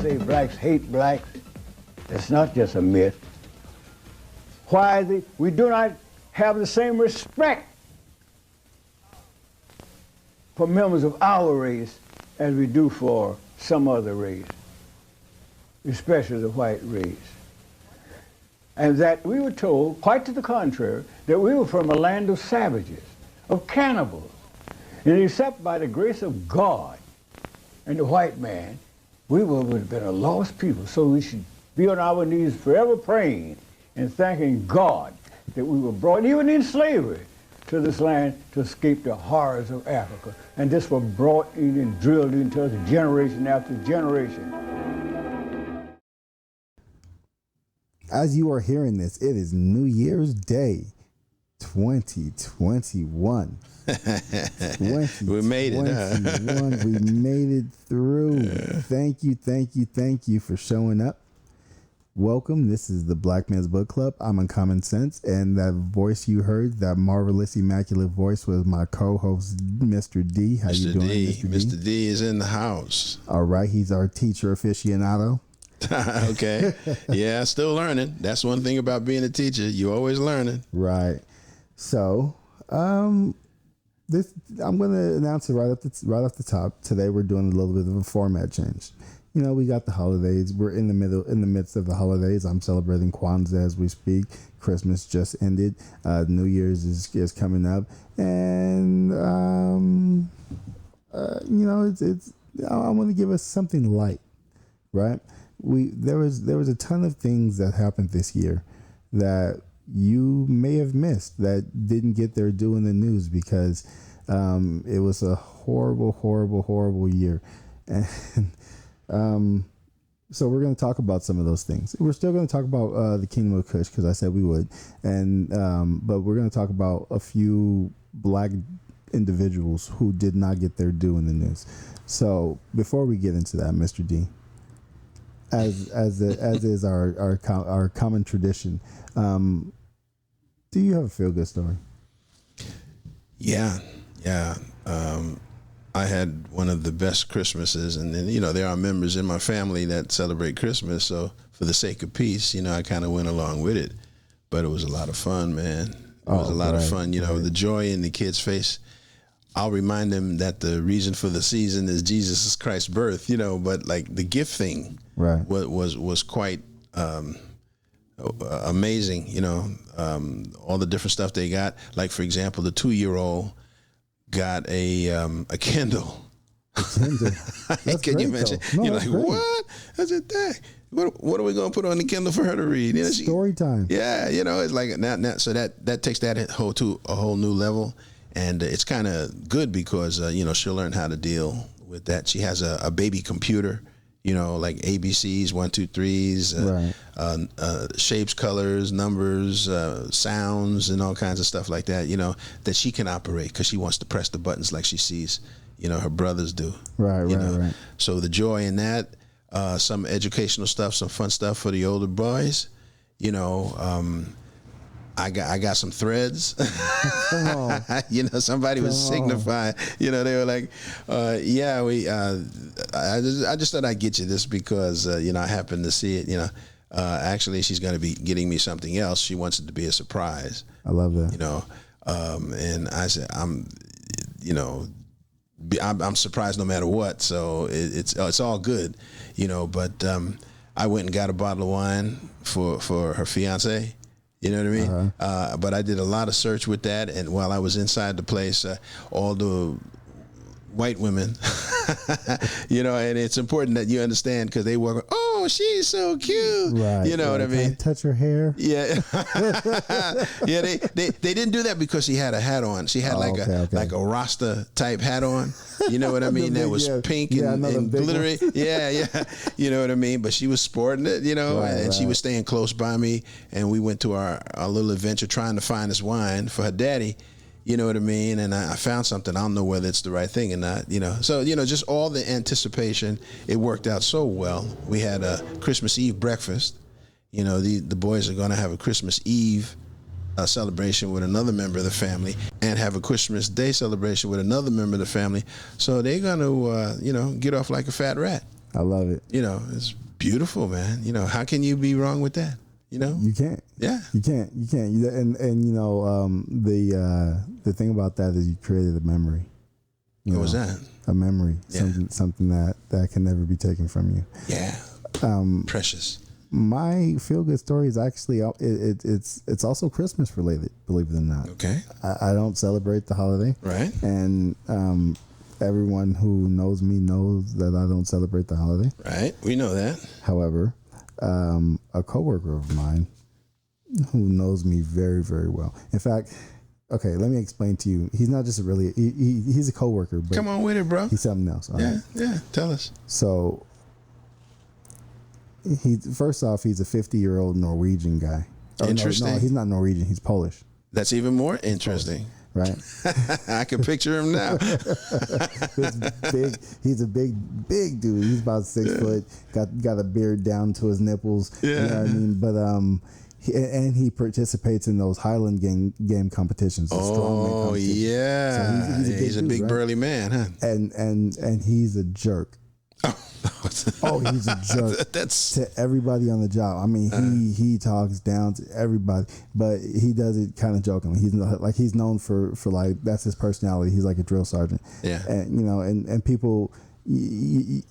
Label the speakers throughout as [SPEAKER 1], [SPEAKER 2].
[SPEAKER 1] say blacks hate blacks, it's not just a myth. Why we do not have the same respect for members of our race as we do for some other race, especially the white race. And that we were told, quite to the contrary, that we were from a land of savages, of cannibals. And except by the grace of God and the white man, we would have been a lost people. So we should be on our knees forever praying and thanking God that we were brought, even in slavery, to this land to escape the horrors of Africa. And this was brought in and drilled into us generation after generation.
[SPEAKER 2] As you are hearing this, it is New Year's Day 2021.
[SPEAKER 3] We made it.
[SPEAKER 2] We made it through. Thank you for showing up. Welcome. This is the Black Man's Book Club. I'm Uncommon Sense, and that voice you heard, that marvelous, immaculate voice, was my co-host, Mr. D. How you doing, Mr. D?
[SPEAKER 3] Mr. D is in the house.
[SPEAKER 2] All right. He's our teacher aficionado.
[SPEAKER 3] Okay. Yeah, still learning. That's one thing about being a teacher. You're always learning.
[SPEAKER 2] Right. So, I'm going to announce it right off the top. Today we're doing a little bit of a format change. You know, we got the holidays. We're in the midst of the holidays. I'm celebrating Kwanzaa as we speak. Christmas just ended. New Year's is coming up, and you know, it's. I want to give us something light, right? There was a ton of things that happened this year that you may have missed, that didn't get their due in the news because it was a horrible year. And so we're going to talk about some of those things. We're still going to talk about the Kingdom of Kush because I said we would, and but we're going to talk about a few black individuals who did not get their due in the news. So before we get into that, Mr. D, as is our common tradition, do you have a feel good story?
[SPEAKER 3] Yeah. I had one of the best Christmases, and then, you know, there are members in my family that celebrate Christmas, so for the sake of peace, you know, I kind of went along with it. But it was a lot of fun, man. It was a lot of fun. You know, the joy in the kids' face. I'll remind them that the reason for the season is Jesus Christ's birth, you know, but like the gift thing was quite amazing, you know, all the different stuff they got. Like, for example, the 2-year-old got a Kindle. Can you imagine?
[SPEAKER 2] No,
[SPEAKER 3] you're like, great. What? I said, Dad, what are we going to put on the Kindle for her to read? You know,
[SPEAKER 2] story time.
[SPEAKER 3] Yeah, you know, it's like now so that takes that to a whole new level, and it's kind of good because you know, she'll learn how to deal with that. She has a baby computer, you know, like ABCs, 1, 2, 3s, shapes, colors, numbers, sounds, and all kinds of stuff like that, you know, that she can operate because she wants to press the buttons like she sees, you know, her brothers do. Right. So the joy in that, some educational stuff, some fun stuff for the older boys, you know, I got some threads.
[SPEAKER 2] Come on.
[SPEAKER 3] You know, somebody was signifying. You know, they were like, I just thought I'd get you this because you know, I happened to see it. You know, actually, she's going to be getting me something else. She wants it to be a surprise.
[SPEAKER 2] I love that.
[SPEAKER 3] You know, and I said, I'm surprised no matter what. So it's all good. You know, but I went and got a bottle of wine for her fiance. You know what I mean? But I did a lot of search with that, and while I was inside the place, all the white women, you know, and it's important that you understand because they were, oh, she's so cute. Right. You know what I mean?
[SPEAKER 2] Can I touch her hair?
[SPEAKER 3] Yeah. Yeah. They didn't do that because she had a hat on. She had like a Rasta type hat on. You know what I mean? That was pink and glittery. Yeah. You know what I mean? But she was sporting it, you know, and she was staying close by me. And we went to our little adventure trying to find this wine for her daddy. You know what I mean? And I found something. I don't know whether it's the right thing or not, you know. So, you know, just all the anticipation, it worked out so well. We had a Christmas Eve breakfast. You know, the boys are going to have a Christmas Eve celebration with another member of the family and have a Christmas Day celebration with another member of the family. So they're going to, you know, get off like a fat rat.
[SPEAKER 2] I love it.
[SPEAKER 3] You know, it's beautiful, man. You know, how can you be wrong with that? You know,
[SPEAKER 2] you can't.
[SPEAKER 3] Yeah,
[SPEAKER 2] you can't. And you know, the thing about that is you created a memory.
[SPEAKER 3] What was that?
[SPEAKER 2] A memory, something that can never be taken from you.
[SPEAKER 3] Yeah, precious.
[SPEAKER 2] My feel good story is actually it's also Christmas related, believe it or not.
[SPEAKER 3] Okay,
[SPEAKER 2] I don't celebrate the holiday,
[SPEAKER 3] right?
[SPEAKER 2] And everyone who knows me knows that I don't celebrate the holiday.
[SPEAKER 3] Right, we know that.
[SPEAKER 2] However, a coworker of mine who knows me very, very well. In fact, okay, let me explain to you. He's not just he's a coworker. But
[SPEAKER 3] come on with it, bro.
[SPEAKER 2] He's something else.
[SPEAKER 3] Yeah. Tell us.
[SPEAKER 2] So, first off, he's a 50-year-old Norwegian guy.
[SPEAKER 3] Interesting.
[SPEAKER 2] No, he's not Norwegian. He's Polish.
[SPEAKER 3] That's even more interesting.
[SPEAKER 2] Right.
[SPEAKER 3] I can picture him now.
[SPEAKER 2] He's a big dude. He's about 6 foot. Got a beard down to his nipples.
[SPEAKER 3] Yeah.
[SPEAKER 2] You know what I mean? But he participates in those Highland game competitions.
[SPEAKER 3] Oh yeah.
[SPEAKER 2] So he's a big dude,
[SPEAKER 3] burly man, huh?
[SPEAKER 2] And he's a jerk. Oh, he's a jerk to everybody on the job. I mean, he talks down to everybody, but he does it kind of jokingly. He's known for like, that's his personality. He's like a drill sergeant. Yeah. And you know, and people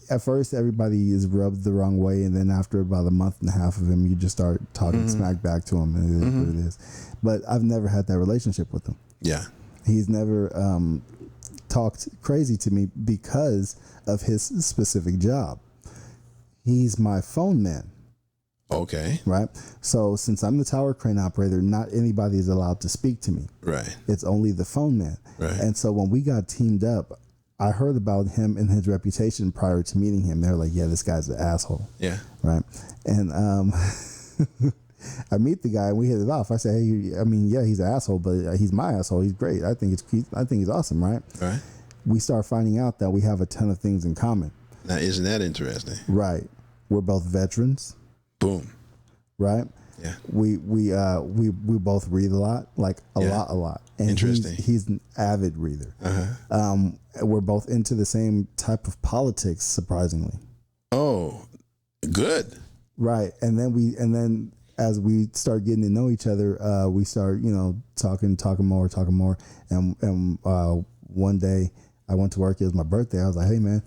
[SPEAKER 2] at first everybody is rubbed the wrong way, and then after about a month and a half of him, you just start talking smack back to him, and it is what it is. But I've never had that relationship with him.
[SPEAKER 3] Yeah.
[SPEAKER 2] He's never talked crazy to me because of his specific job. He's my phone man.
[SPEAKER 3] Okay.
[SPEAKER 2] Right? So since I'm the tower crane operator, not anybody is allowed to speak to me.
[SPEAKER 3] Right.
[SPEAKER 2] It's only the phone man.
[SPEAKER 3] Right.
[SPEAKER 2] And so when we got teamed up, I heard about him and his reputation prior to meeting him. They were like, yeah, this guy's an asshole. Yeah. Right. And I meet the guy and we hit it off. I say, hey, I mean, yeah, he's an asshole, but he's my asshole. He's great. I think he's awesome, right? Right. We start finding out that we have a ton of things in common.
[SPEAKER 3] Now, isn't that interesting?
[SPEAKER 2] Right. We're both veterans.
[SPEAKER 3] Boom.
[SPEAKER 2] Right. Yeah. We both read a lot, like a lot. And interesting. He's an avid reader. Uh-huh. We're both into the same type of politics, surprisingly.
[SPEAKER 3] Oh, good.
[SPEAKER 2] Right. And then as we start getting to know each other, we start, talking more. And one day I went to work. It was my birthday. I was like, hey, man,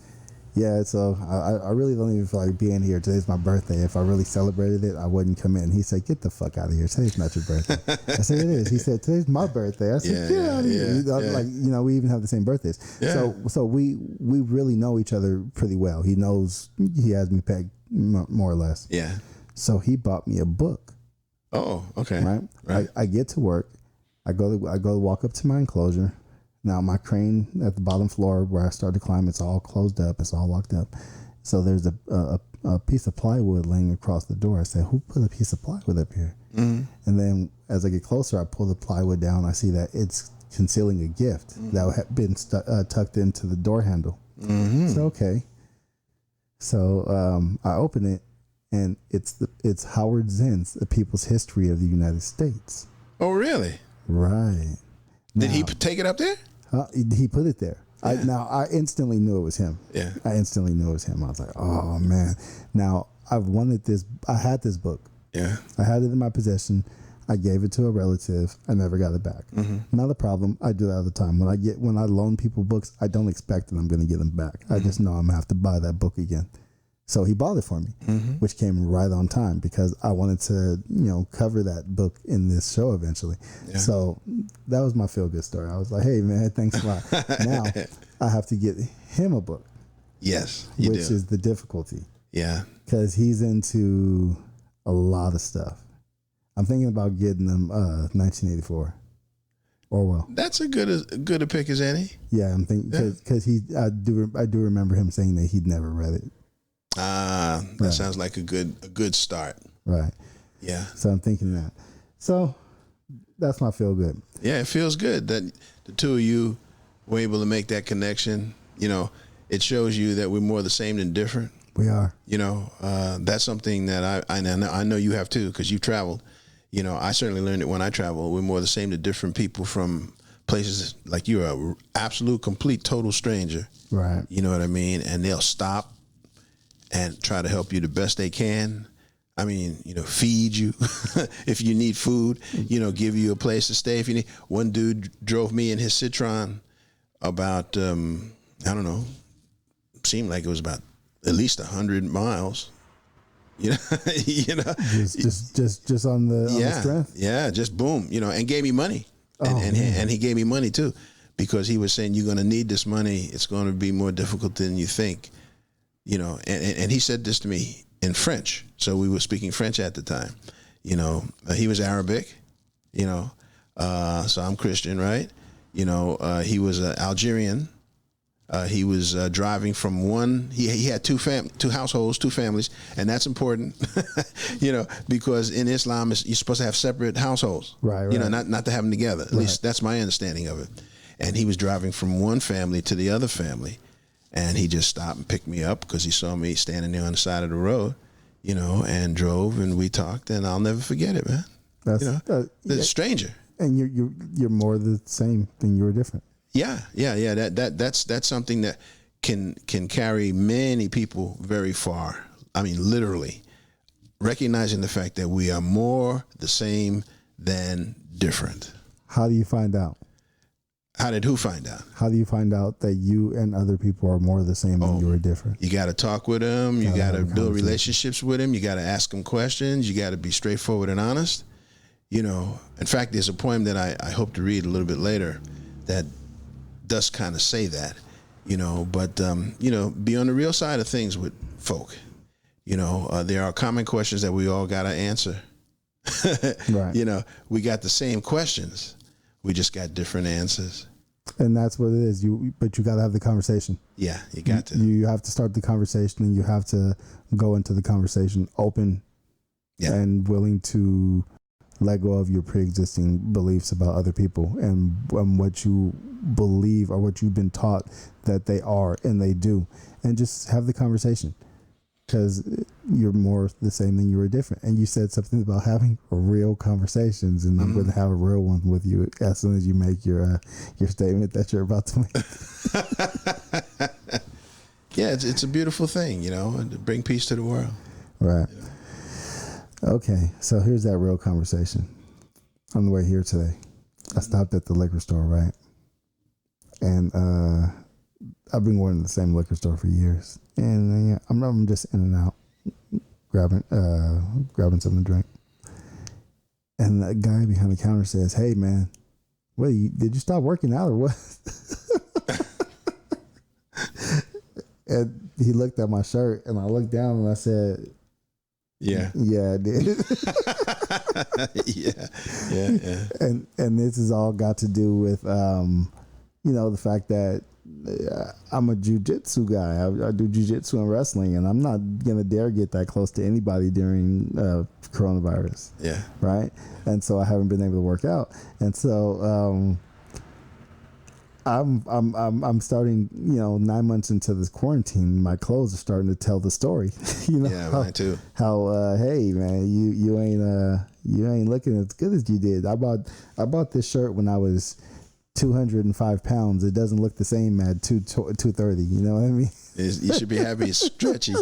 [SPEAKER 2] yeah, so I really don't even feel like being here. Today's my birthday. If I really celebrated it, I wouldn't come in. He said, get the fuck out of here. Today's not your birthday. I said, it is. He said, today's my birthday. I said, get out of here. Like, we even have the same birthdays. Yeah. So we really know each other pretty well. He knows he has me pegged more or less. Yeah. So he bought me a book.
[SPEAKER 3] Oh, okay.
[SPEAKER 2] Right. I get to work. I go to walk up to my enclosure. Now, my crane at the bottom floor where I started to climb, it's all closed up. It's all locked up. So there's a piece of plywood laying across the door. I said, who put a piece of plywood up here? Mm-hmm. And then as I get closer, I pull the plywood down. I see that it's concealing a gift that had been tucked into the door handle. Mm-hmm. So, okay. So I open it, and it's Howard Zinn's The People's History of the United States.
[SPEAKER 3] Oh, really?
[SPEAKER 2] Right.
[SPEAKER 3] Did he take it up there?
[SPEAKER 2] He put it there. Yeah. I instantly knew it was him. Yeah. I instantly knew it was him. I was like, oh, man. Now, I've wanted this. I had this book. Yeah. I had it in my possession. I gave it to a relative. I never got it back. Mm-hmm. Not a problem. I do that all the time. When I loan people books, I don't expect that I'm going to get them back. Mm-hmm. I just know I'm going to have to buy that book again. So he bought it for me, which came right on time because I wanted to, cover that book in this show eventually. Yeah. So that was my feel-good story. I was like, hey, man, thanks a lot. Now I have to get him a book.
[SPEAKER 3] Yes,
[SPEAKER 2] which is the difficulty. Yeah. Because he's into a lot of stuff. I'm thinking about getting him 1984. Orwell.
[SPEAKER 3] That's a good a pick as any.
[SPEAKER 2] Yeah, I'm thinking because I do remember him saying that he'd never read it.
[SPEAKER 3] That sounds like a good start.
[SPEAKER 2] Right.
[SPEAKER 3] Yeah.
[SPEAKER 2] So I'm thinking that. So that's my feel good.
[SPEAKER 3] Yeah, it feels good that the two of you were able to make that connection. It shows you that we're more the same than different.
[SPEAKER 2] We are.
[SPEAKER 3] That's something that I know you have too, because you've traveled. I certainly learned it when I travel. We're more the same to different people from places. Like you're a absolute, complete, total stranger.
[SPEAKER 2] Right.
[SPEAKER 3] You know what I mean? And they'll stop and try to help you the best they can. I mean, feed you if you need food, give you a place to stay if you need. One dude drove me in his Citroen about, I don't know, seemed like it was about at least 100 miles. Just
[SPEAKER 2] on the strength.
[SPEAKER 3] Yeah, just boom, and gave me money. And he gave me money too, because he was saying, you're going to need this money. It's going to be more difficult than you think, and he said this to me in French. So we were speaking French at the time. He was Arabic, so I'm Christian, right? He was Algerian. He was driving from one. He had two households, two families, and that's important, because in Islam you're supposed to have separate households,
[SPEAKER 2] right?
[SPEAKER 3] Not to have them together. At least that's my understanding of it. And he was driving from one family to the other family, and he just stopped and picked me up because he saw me standing there on the side of the road, and drove, and we talked, and I'll never forget it, man. The stranger.
[SPEAKER 2] And you're more the same than you were different.
[SPEAKER 3] Yeah. That's something that can carry many people very far. I mean, literally, recognizing the fact that we are more the same than different.
[SPEAKER 2] How do you find out?
[SPEAKER 3] How did who find out?
[SPEAKER 2] How do you find out that you and other people are more the same than you were different?
[SPEAKER 3] You got to talk with them. You got to build relationships with them. You got to ask them questions. You got to be straightforward and honest. In fact, there's a poem that I hope to read a little bit later that does kind of say that, but, be on the real side of things with folk. There are common questions that we all got to answer. Right. We got the same questions. We just got different answers.
[SPEAKER 2] And that's what it is. But you got to have the conversation.
[SPEAKER 3] Yeah, you got to.
[SPEAKER 2] You have to start the conversation, and you have to go into the conversation open and willing to let go of your pre-existing beliefs about other people and what you believe or what you've been taught that they are and they do, and just have the conversation, because you're more the same than you were different. And you said something about having real conversations, and I'm going to have a real one with you as soon as you make your statement that you're about to make.
[SPEAKER 3] Yeah, it's a beautiful thing, to bring peace to the world.
[SPEAKER 2] Right. Okay, so here's that real conversation. On the way here today, I stopped at the liquor store, right? And I've been going to the same liquor store for years, and I'm just in and out, grabbing something to drink. And the guy behind the counter says, "Hey, man, did you stop working out or what?" And he looked at my shirt, and I looked down, and I said, Yeah, I did. yeah. And this has all got to do with, the fact that I'm a jiu-jitsu guy. I do jiu-jitsu and wrestling, and I'm not gonna dare get that close to anybody during coronavirus.
[SPEAKER 3] Yeah.
[SPEAKER 2] Right. And so I haven't been able to work out, and so I'm starting, 9 months into this quarantine, my clothes are starting to tell the story.
[SPEAKER 3] Yeah, mine too.
[SPEAKER 2] How hey man, you ain't looking as good as you did. I bought this shirt when I was 205 pounds. It doesn't look the same at 230. You know what I mean?
[SPEAKER 3] You should be happy it's stretchy.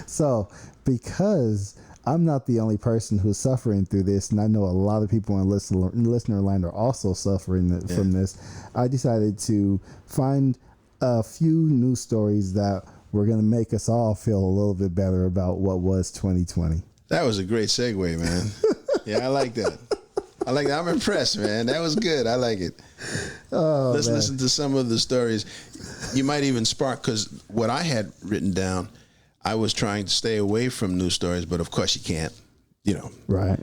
[SPEAKER 2] So because I'm not the only person who's suffering through this, and I know a lot of people in listener land are also suffering from this. I decided to find a few news stories that were going to make us all feel a little bit better about what was 2020.
[SPEAKER 3] That was a great segue, man. Yeah, I like that. I'm impressed, man. That was good. I like it. Let's listen to some of the stories. You might even spark, because what I had written down, I was trying to stay away from news stories, but of course you can't,
[SPEAKER 2] Right.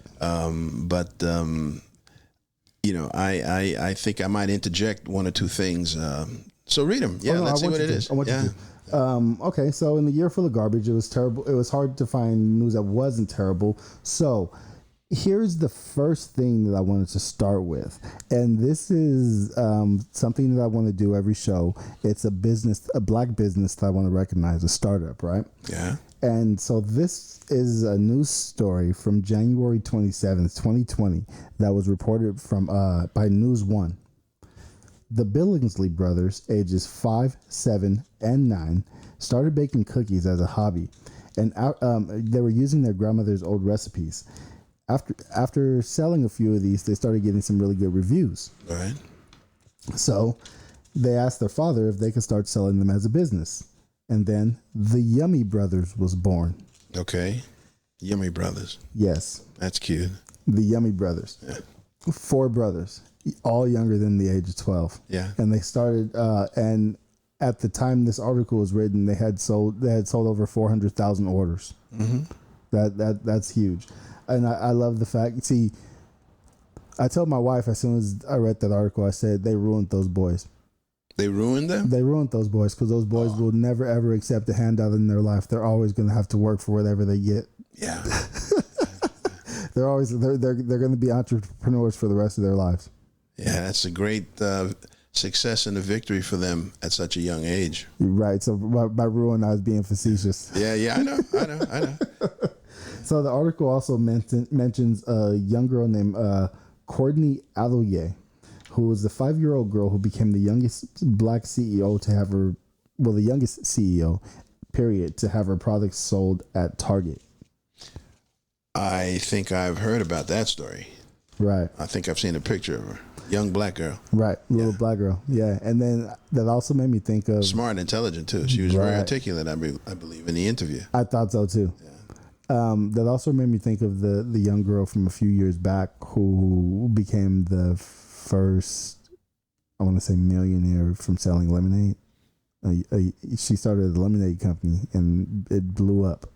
[SPEAKER 3] I think I might interject one or two things. So read them. Yeah, let's see what it is.
[SPEAKER 2] I want you to. Okay, so in the year full of garbage, it was terrible. It was hard to find news that wasn't terrible. So here's the first thing that I wanted to start with. And this is something that I want to do every show. It's a black business that I want to recognize, a startup, right?
[SPEAKER 3] Yeah.
[SPEAKER 2] And so this is a news story from January 27th, 2020 that was reported by News One. The Billingsley brothers, ages 5, 7, and 9, started baking cookies as a hobby, and they were using their grandmother's old recipes. After selling a few of these, they started getting some really good reviews.
[SPEAKER 3] All right.
[SPEAKER 2] So they asked their father if they could start selling them as a business. And then the Yummy Brothers was born.
[SPEAKER 3] Okay. Yummy Brothers.
[SPEAKER 2] Yes.
[SPEAKER 3] That's cute.
[SPEAKER 2] The Yummy Brothers.
[SPEAKER 3] Yeah.
[SPEAKER 2] 4 brothers, all younger than the age of 12.
[SPEAKER 3] Yeah.
[SPEAKER 2] And they started, and at the time this article was written, they had sold over 400,000 orders.
[SPEAKER 3] Mm-hmm.
[SPEAKER 2] That's huge. And I love the fact, see, I told my wife as soon as I read that article, I said, they ruined those boys.
[SPEAKER 3] They ruined them?
[SPEAKER 2] They ruined those boys because those boys will never, ever accept a handout in their life. They're always going to have to work for whatever they get.
[SPEAKER 3] Yeah.
[SPEAKER 2] they're going to be entrepreneurs for the rest of their lives.
[SPEAKER 3] Yeah, that's a great success and a victory for them at such a young age.
[SPEAKER 2] Right. So by ruin, I was being facetious.
[SPEAKER 3] Yeah, I know.
[SPEAKER 2] So the article also mentions a young girl named Courtney Alloye, who was the 5-year-old girl who became the youngest black CEO to have the youngest CEO, period, to have her products sold at Target.
[SPEAKER 3] I think I've heard about that story.
[SPEAKER 2] Right.
[SPEAKER 3] I think I've seen a picture of her. Young black girl.
[SPEAKER 2] Right. Little black girl. Yeah. And then that also made me think of...
[SPEAKER 3] Smart and intelligent, too. She was very articulate, I believe, in the interview.
[SPEAKER 2] I thought so, too.
[SPEAKER 3] Yeah.
[SPEAKER 2] That also made me think of the young girl from a few years back who became the first, I want to say, millionaire from selling lemonade. She started a lemonade company and it blew up.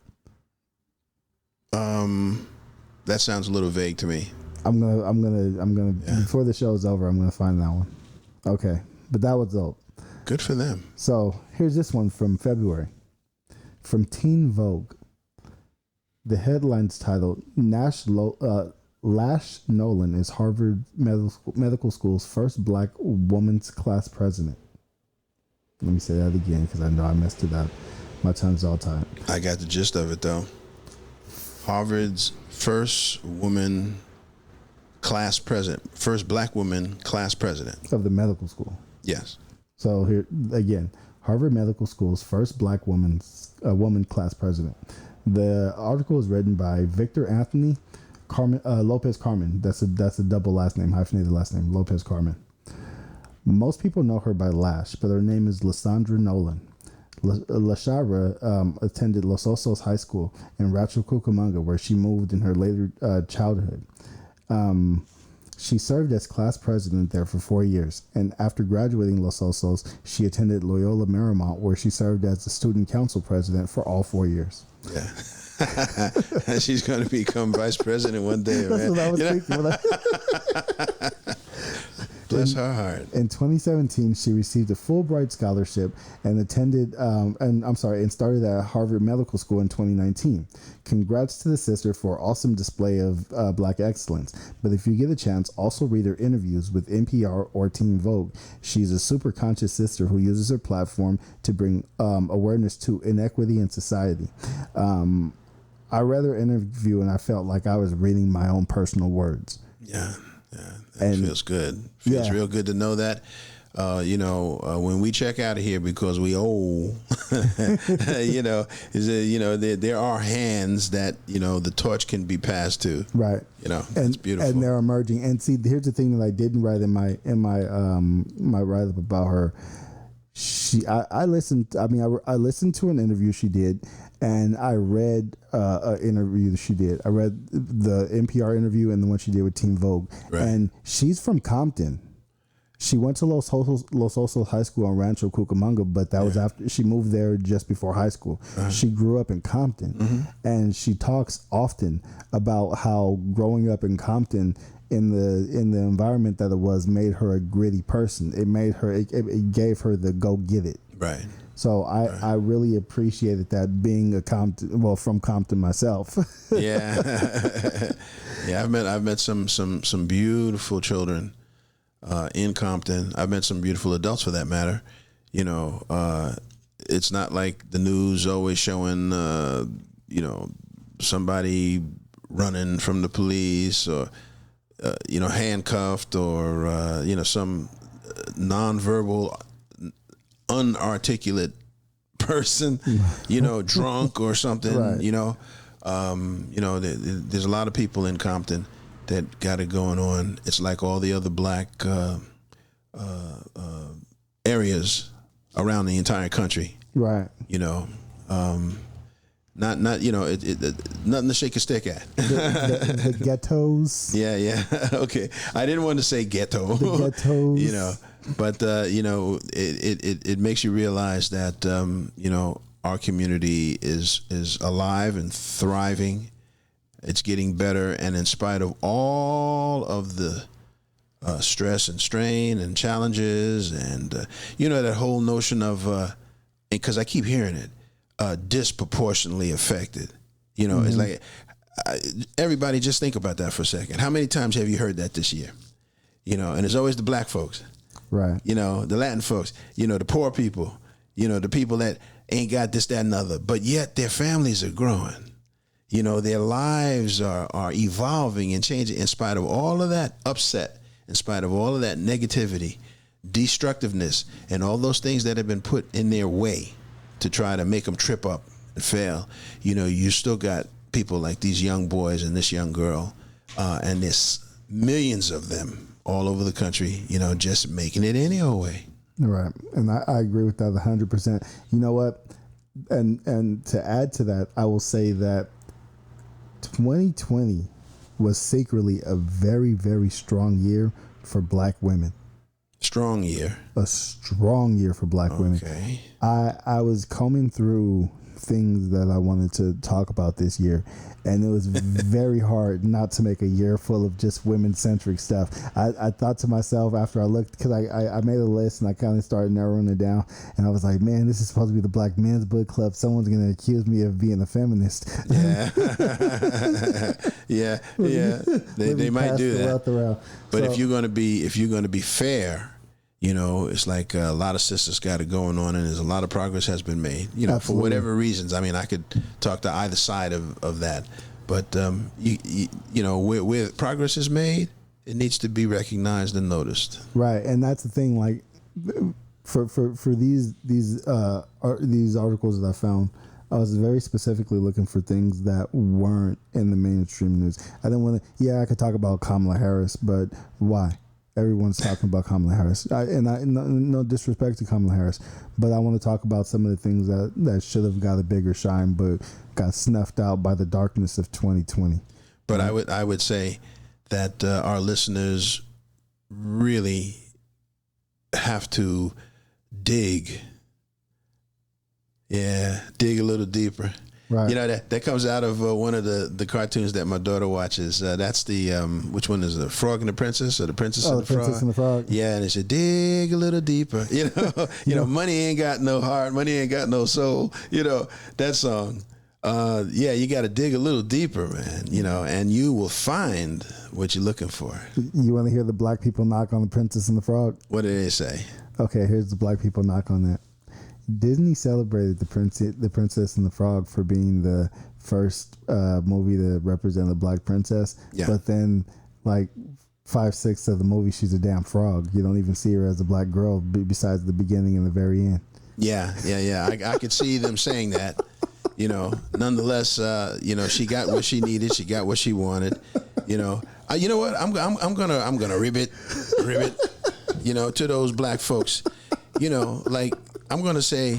[SPEAKER 3] That sounds a little vague to me.
[SPEAKER 2] I'm gonna before the show's over, I'm gonna find that one. Okay, but that was dope.
[SPEAKER 3] Good for them.
[SPEAKER 2] So here's this one from February, from Teen Vogue. The headline's titled Lash Nolan is Harvard Medical School's first black woman's class president. Let me say that again because I know I messed it up. My tongue's all tied.
[SPEAKER 3] I got the gist of it though. Harvard's first woman class president, first black woman class president
[SPEAKER 2] of the medical school.
[SPEAKER 3] Yes.
[SPEAKER 2] So here again, Harvard Medical School's first black woman class president. The article is written by Victor Anthony Lopez Carmen. That's a double last name, hyphenated last name, Lopez Carmen. Most people know her by Lash, but her name is Lysandra Nolan. Lashara attended Los Osos High School in Rancho Cucamonga, where she moved in her later childhood. She served as class president there for 4 years, and after graduating Los Osos, she attended Loyola Marymount, where she served as the student council president for all 4 years.
[SPEAKER 3] Yeah. She's going to become vice president one day.
[SPEAKER 2] That's what I was thinking.
[SPEAKER 3] Bless her heart.
[SPEAKER 2] In 2017, she received a Fulbright scholarship and started at Harvard Medical School in 2019. Congrats to the sister for an awesome display of black excellence. But if you get a chance, also read her interviews with NPR or Teen Vogue. She's a super conscious sister who uses her platform to bring awareness to inequity in society. I read her interview and I felt like I was reading my own personal words.
[SPEAKER 3] Yeah. It feels good. Feels real good to know that. When we check out of here because we old, there are hands that the torch can be passed to.
[SPEAKER 2] Right.
[SPEAKER 3] It's beautiful.
[SPEAKER 2] And they're emerging. And see, here's the thing that I didn't write in my write up about her. I listened to an interview she did, and I read an interview that she did. I read the NPR interview and the one she did with Teen Vogue. Right. And she's from Compton. She went to Los Osos High School in Rancho Cucamonga, but that was after she moved there just before high school. Uh-huh. She grew up in Compton, and she talks often about how growing up in Compton in the environment that it was made her a gritty person. It gave her the go get it.
[SPEAKER 3] Right.
[SPEAKER 2] So I really appreciated that, being from Compton myself.
[SPEAKER 3] Yeah. Yeah, I've met some beautiful children in Compton. I've met some beautiful adults for that matter. It's not like the news always showing somebody running from the police or handcuffed or some nonverbal, unarticulate person, drunk or something, right. There's a lot of people in Compton that got it going on. It's like all the other black areas around the entire country.
[SPEAKER 2] Right.
[SPEAKER 3] Not nothing to shake a stick at.
[SPEAKER 2] The ghettos.
[SPEAKER 3] Yeah. Okay. I didn't want to say ghetto.
[SPEAKER 2] The ghettos.
[SPEAKER 3] But it makes you realize that our community is alive and thriving. It's getting better, and in spite of all of the stress and strain and challenges, and that whole notion of, because I keep hearing it, disproportionately affected. Mm-hmm. It's like everybody just think about that for a second. How many times have you heard that this year? And it's always the black folks.
[SPEAKER 2] Right.
[SPEAKER 3] The Latin folks, the poor people, the people that ain't got this, that, and other, but yet their families are growing. Their lives are evolving and changing in spite of all of that upset, in spite of all of that negativity, destructiveness, and all those things that have been put in their way to try to make them trip up and fail. You still got people like these young boys and this young girl, and there's millions of them all over the country, just making it any old way.
[SPEAKER 2] Right. And I agree with that 100%. You know what? And to add to that, I will say that 2020 was secretly a very, very strong year for black women.
[SPEAKER 3] Strong year.
[SPEAKER 2] A strong year for black women.
[SPEAKER 3] Okay.
[SPEAKER 2] I was combing through things that I wanted to talk about this year, and it was very hard not to make a year full of just women-centric stuff. I thought to myself after I looked, because I made a list and I kind of started narrowing it down, and I was like, man, this is supposed to be the Black Men's Book Club. Someone's going to accuse me of being a feminist.
[SPEAKER 3] Yeah. yeah. They might do that. But if you're going to be fair, it's like a lot of sisters got it going on, and there's a lot of progress has been made,
[SPEAKER 2] Absolutely.
[SPEAKER 3] For whatever reasons. I mean, I could talk to either side of that, but where progress is made, it needs to be recognized and noticed.
[SPEAKER 2] Right. And that's the thing, like for these articles that I found, I was very specifically looking for things that weren't in the mainstream news. I didn't want to, I could talk about Kamala Harris, but why? Everyone's talking about Kamala Harris. No disrespect to Kamala Harris, but I want to talk about some of the things that should have got a bigger shine, but got snuffed out by the darkness of 2020.
[SPEAKER 3] But I would say that our listeners really have to dig a little deeper.
[SPEAKER 2] Right.
[SPEAKER 3] That comes out of one of the cartoons that my daughter watches. That's the which one is it, the Frog and the Princess, or the Princess and the Frog?
[SPEAKER 2] Princess and the Frog.
[SPEAKER 3] Yeah, and it said dig a little deeper. Money ain't got no heart, money ain't got no soul. That song. You got to dig a little deeper, man. And you will find what you're looking for.
[SPEAKER 2] You want to hear the black people knock on the Princess and the Frog?
[SPEAKER 3] What did they say?
[SPEAKER 2] Okay, here's the black people knock on that. Disney celebrated the Princess and the Frog for being the first movie to represent a black princess. Yeah. But then, like 5/6 of the movie, she's a damn frog. You don't even see her as a black girl besides the beginning and the very end. Yeah.
[SPEAKER 3] I could see them saying that. Nonetheless, she got what she needed. She got what she wanted. You know what? I'm gonna ribbit. To those black folks. I'm going to say,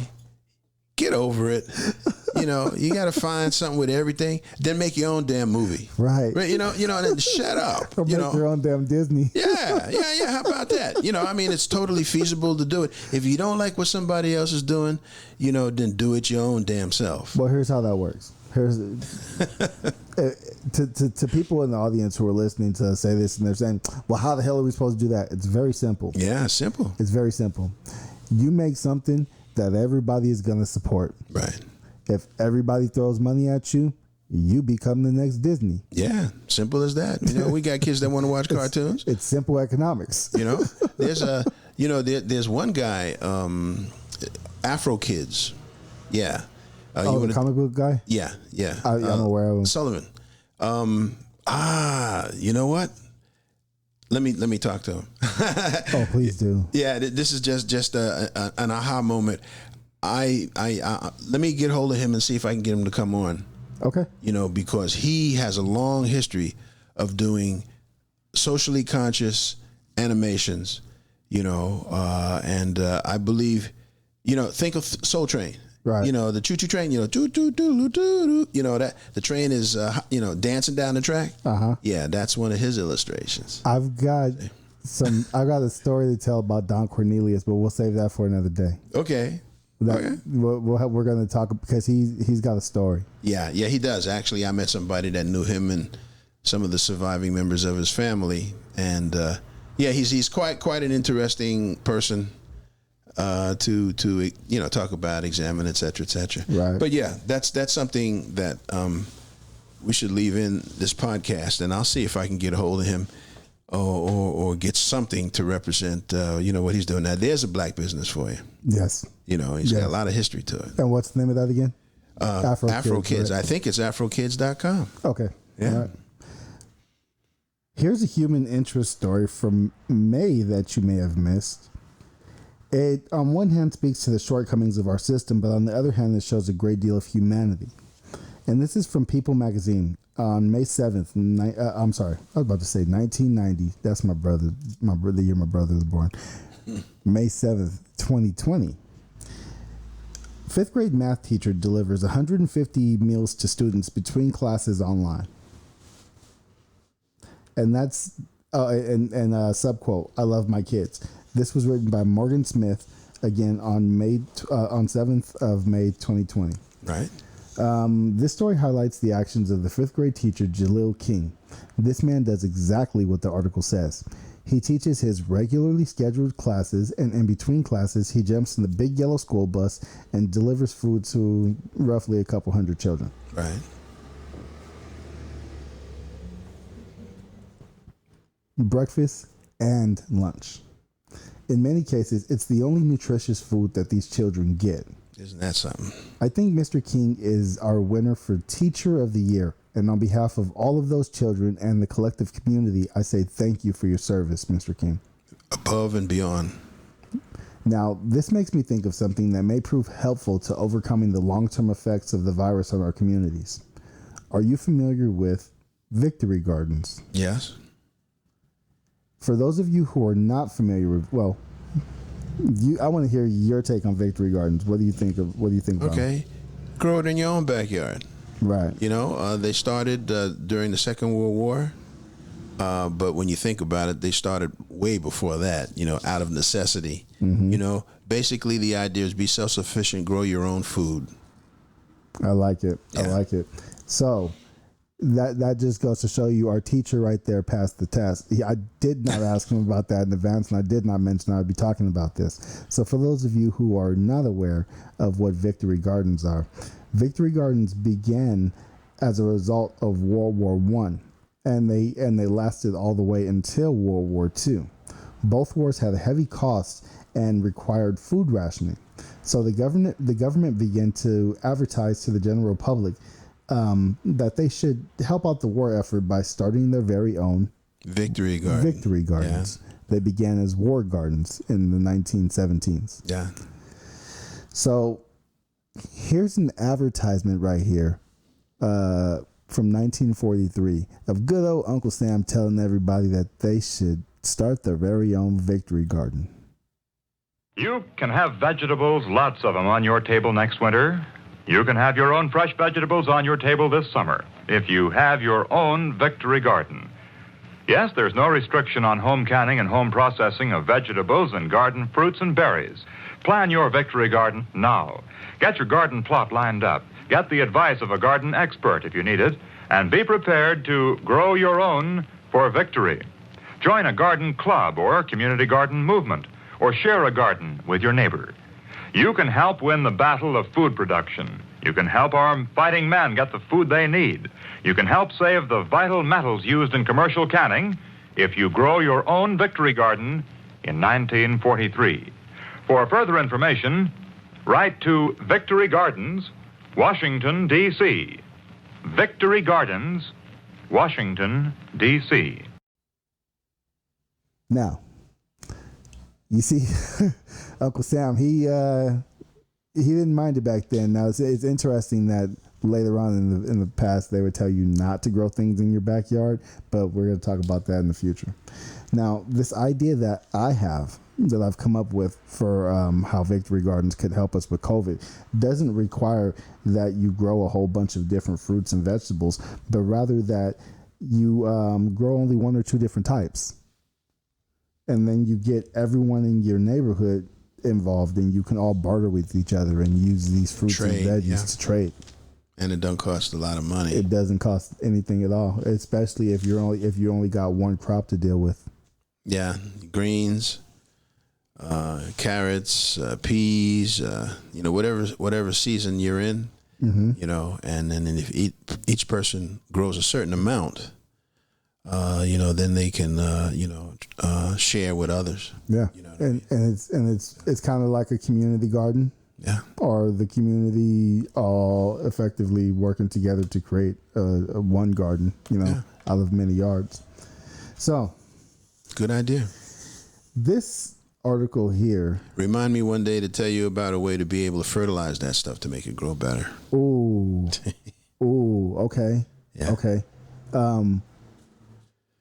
[SPEAKER 3] get over it. You got to find something with everything. Then make your own damn movie.
[SPEAKER 2] Right.
[SPEAKER 3] Then shut up.
[SPEAKER 2] Or make your own damn Disney.
[SPEAKER 3] Yeah. How about that? It's totally feasible to do it. If you don't like what somebody else is doing, then do it your own damn self.
[SPEAKER 2] Well, here's how that works. To people in the audience who are listening to us say this and they're saying, well, how the hell are we supposed to do that? It's very simple.
[SPEAKER 3] Yeah, simple.
[SPEAKER 2] It's very simple. You make something that everybody is going to support.
[SPEAKER 3] Right.
[SPEAKER 2] If everybody throws money at you, you become the next Disney.
[SPEAKER 3] Yeah, simple as that. We got kids that want to watch cartoons.
[SPEAKER 2] It's simple economics.
[SPEAKER 3] There's one guy, Afro Kids. Yeah.
[SPEAKER 2] The comic book guy?
[SPEAKER 3] Yeah.
[SPEAKER 2] I'm aware of him.
[SPEAKER 3] Sullivan. You know what? Let me talk to him.
[SPEAKER 2] Oh, please do.
[SPEAKER 3] Yeah, this is just an aha moment. let me get hold of him and see if I can get him to come on.
[SPEAKER 2] Okay.
[SPEAKER 3] Because he has a long history of doing socially conscious animations, and I believe, think of Soul Train.
[SPEAKER 2] Right.
[SPEAKER 3] The choo-choo train, doo doo doo doo doo. That the train is, dancing down the track. Yeah, that's one of his illustrations.
[SPEAKER 2] I've got a story to tell about Don Cornelius, but we'll save that for another day.
[SPEAKER 3] Okay.
[SPEAKER 2] We're going to talk because he's got a story.
[SPEAKER 3] Yeah, he does. Actually, I met somebody that knew him and some of the surviving members of his family, and he's quite an interesting person. To talk about, examine, et cetera, et cetera.
[SPEAKER 2] Right.
[SPEAKER 3] But yeah, that's something that we should leave in this podcast, and I'll see if I can get a hold of him or get something to represent what he's doing. Now, there's a black business for you.
[SPEAKER 2] Yes.
[SPEAKER 3] He's got a lot of history to it.
[SPEAKER 2] And what's the name of that again?
[SPEAKER 3] Afro Kids. Right? I think it's afrokids.com.
[SPEAKER 2] Okay.
[SPEAKER 3] Yeah.
[SPEAKER 2] All right. Here's a human interest story from May that you may have missed. It, on one hand, speaks to the shortcomings of our system, but on the other hand, it shows a great deal of humanity. And this is from People magazine on May 7th. I'm sorry, I was about to say 1990. That's the year my brother was born. May 7th, 2020. Fifth grade math teacher delivers 150 meals to students between classes online. And that's, and subquote, I love my kids. This was written by Morgan Smith, again, on 7th of May, 2020.
[SPEAKER 3] Right.
[SPEAKER 2] This story highlights the actions of the fifth grade teacher, Jalil King. This man does exactly what the article says. He teaches his regularly scheduled classes, and in between classes, he jumps in the big yellow school bus and delivers food to roughly a couple hundred children.
[SPEAKER 3] Right.
[SPEAKER 2] Breakfast and lunch. In many cases, it's the only nutritious food that these children get.
[SPEAKER 3] Isn't that something?
[SPEAKER 2] I think Mr. King is our winner for Teacher of the Year. And on behalf of all of those children and the collective community, I say thank you for your service, Mr. King.
[SPEAKER 3] Above and beyond.
[SPEAKER 2] Now, this makes me think of something that may prove helpful to overcoming the long-term effects of the virus on our communities. Are you familiar with Victory Gardens?
[SPEAKER 3] Yes.
[SPEAKER 2] For those of you who are not familiar with, I want to hear your take on Victory Gardens. What do you think about
[SPEAKER 3] Okay. Grow it in your own backyard.
[SPEAKER 2] Right.
[SPEAKER 3] They started during the Second World War, but when you think about it, they started way before that, out of necessity. Mm-hmm. Basically the idea is be self-sufficient, grow your own food.
[SPEAKER 2] I like it. Yeah. I like it. So that just goes to show you our teacher right there passed the test. I did not ask him about that in advance, and I did not mention I'd be talking about this. So for those of you who are not aware of what Victory Gardens are, Victory Gardens began as a result of World War I, and they lasted all the way until World War II. Both wars had heavy costs and required food rationing. So the government began to advertise to the general public that they should help out the war effort by starting their very own
[SPEAKER 3] Victory Gardens.
[SPEAKER 2] Victory Gardens. Yeah. They began as war gardens in the 1917s.
[SPEAKER 3] Yeah.
[SPEAKER 2] So here's an advertisement right here from 1943 of good old Uncle Sam telling everybody that they should start their very own Victory Garden.
[SPEAKER 4] You can have vegetables, lots of them, on your table next winter. You can have your own fresh vegetables on your table this summer if you have your own Victory Garden. Yes, there's no restriction on home canning and home processing of vegetables and garden fruits and berries. Plan your Victory Garden now. Get your garden plot lined up. Get the advice of a garden expert if you need it, and be prepared to grow your own for victory. Join a garden club or community garden movement, or share a garden with your neighbor. You can help win the battle of food production. You can help our fighting men get the food they need. You can help save the vital metals used in commercial canning if you grow your own Victory Garden in 1943. For further information, write to Victory Gardens, Washington, D.C. Victory Gardens, Washington, D.C.
[SPEAKER 2] Now, you see, Uncle Sam, he didn't mind it back then. Now it's interesting that later on in the past they would tell you not to grow things in your backyard, but we're going to talk about that in the future. Now, this idea that I've come up with for how victory gardens could help us with COVID doesn't require that you grow a whole bunch of different fruits and vegetables, but rather that you grow only one or two different types. And then you get everyone in your neighborhood involved, and you can all barter with each other and use these fruits and veggies to trade.
[SPEAKER 3] And it don't cost a lot of money.
[SPEAKER 2] It doesn't cost anything at all, especially if you only got one crop to deal with. Yeah,
[SPEAKER 3] greens, carrots, peas, whatever season you're in, and then if each person grows a certain amount, then they can, share with others.
[SPEAKER 2] Yeah, and it's kind of like a community garden.
[SPEAKER 3] Yeah,
[SPEAKER 2] or the community all effectively working together to create a one garden, out of many yards. So,
[SPEAKER 3] good idea.
[SPEAKER 2] This article here.
[SPEAKER 3] Remind me one day to tell you about a way to be able to fertilize that stuff to make it grow better.
[SPEAKER 2] Ooh, okay,
[SPEAKER 3] yeah.
[SPEAKER 2] Okay.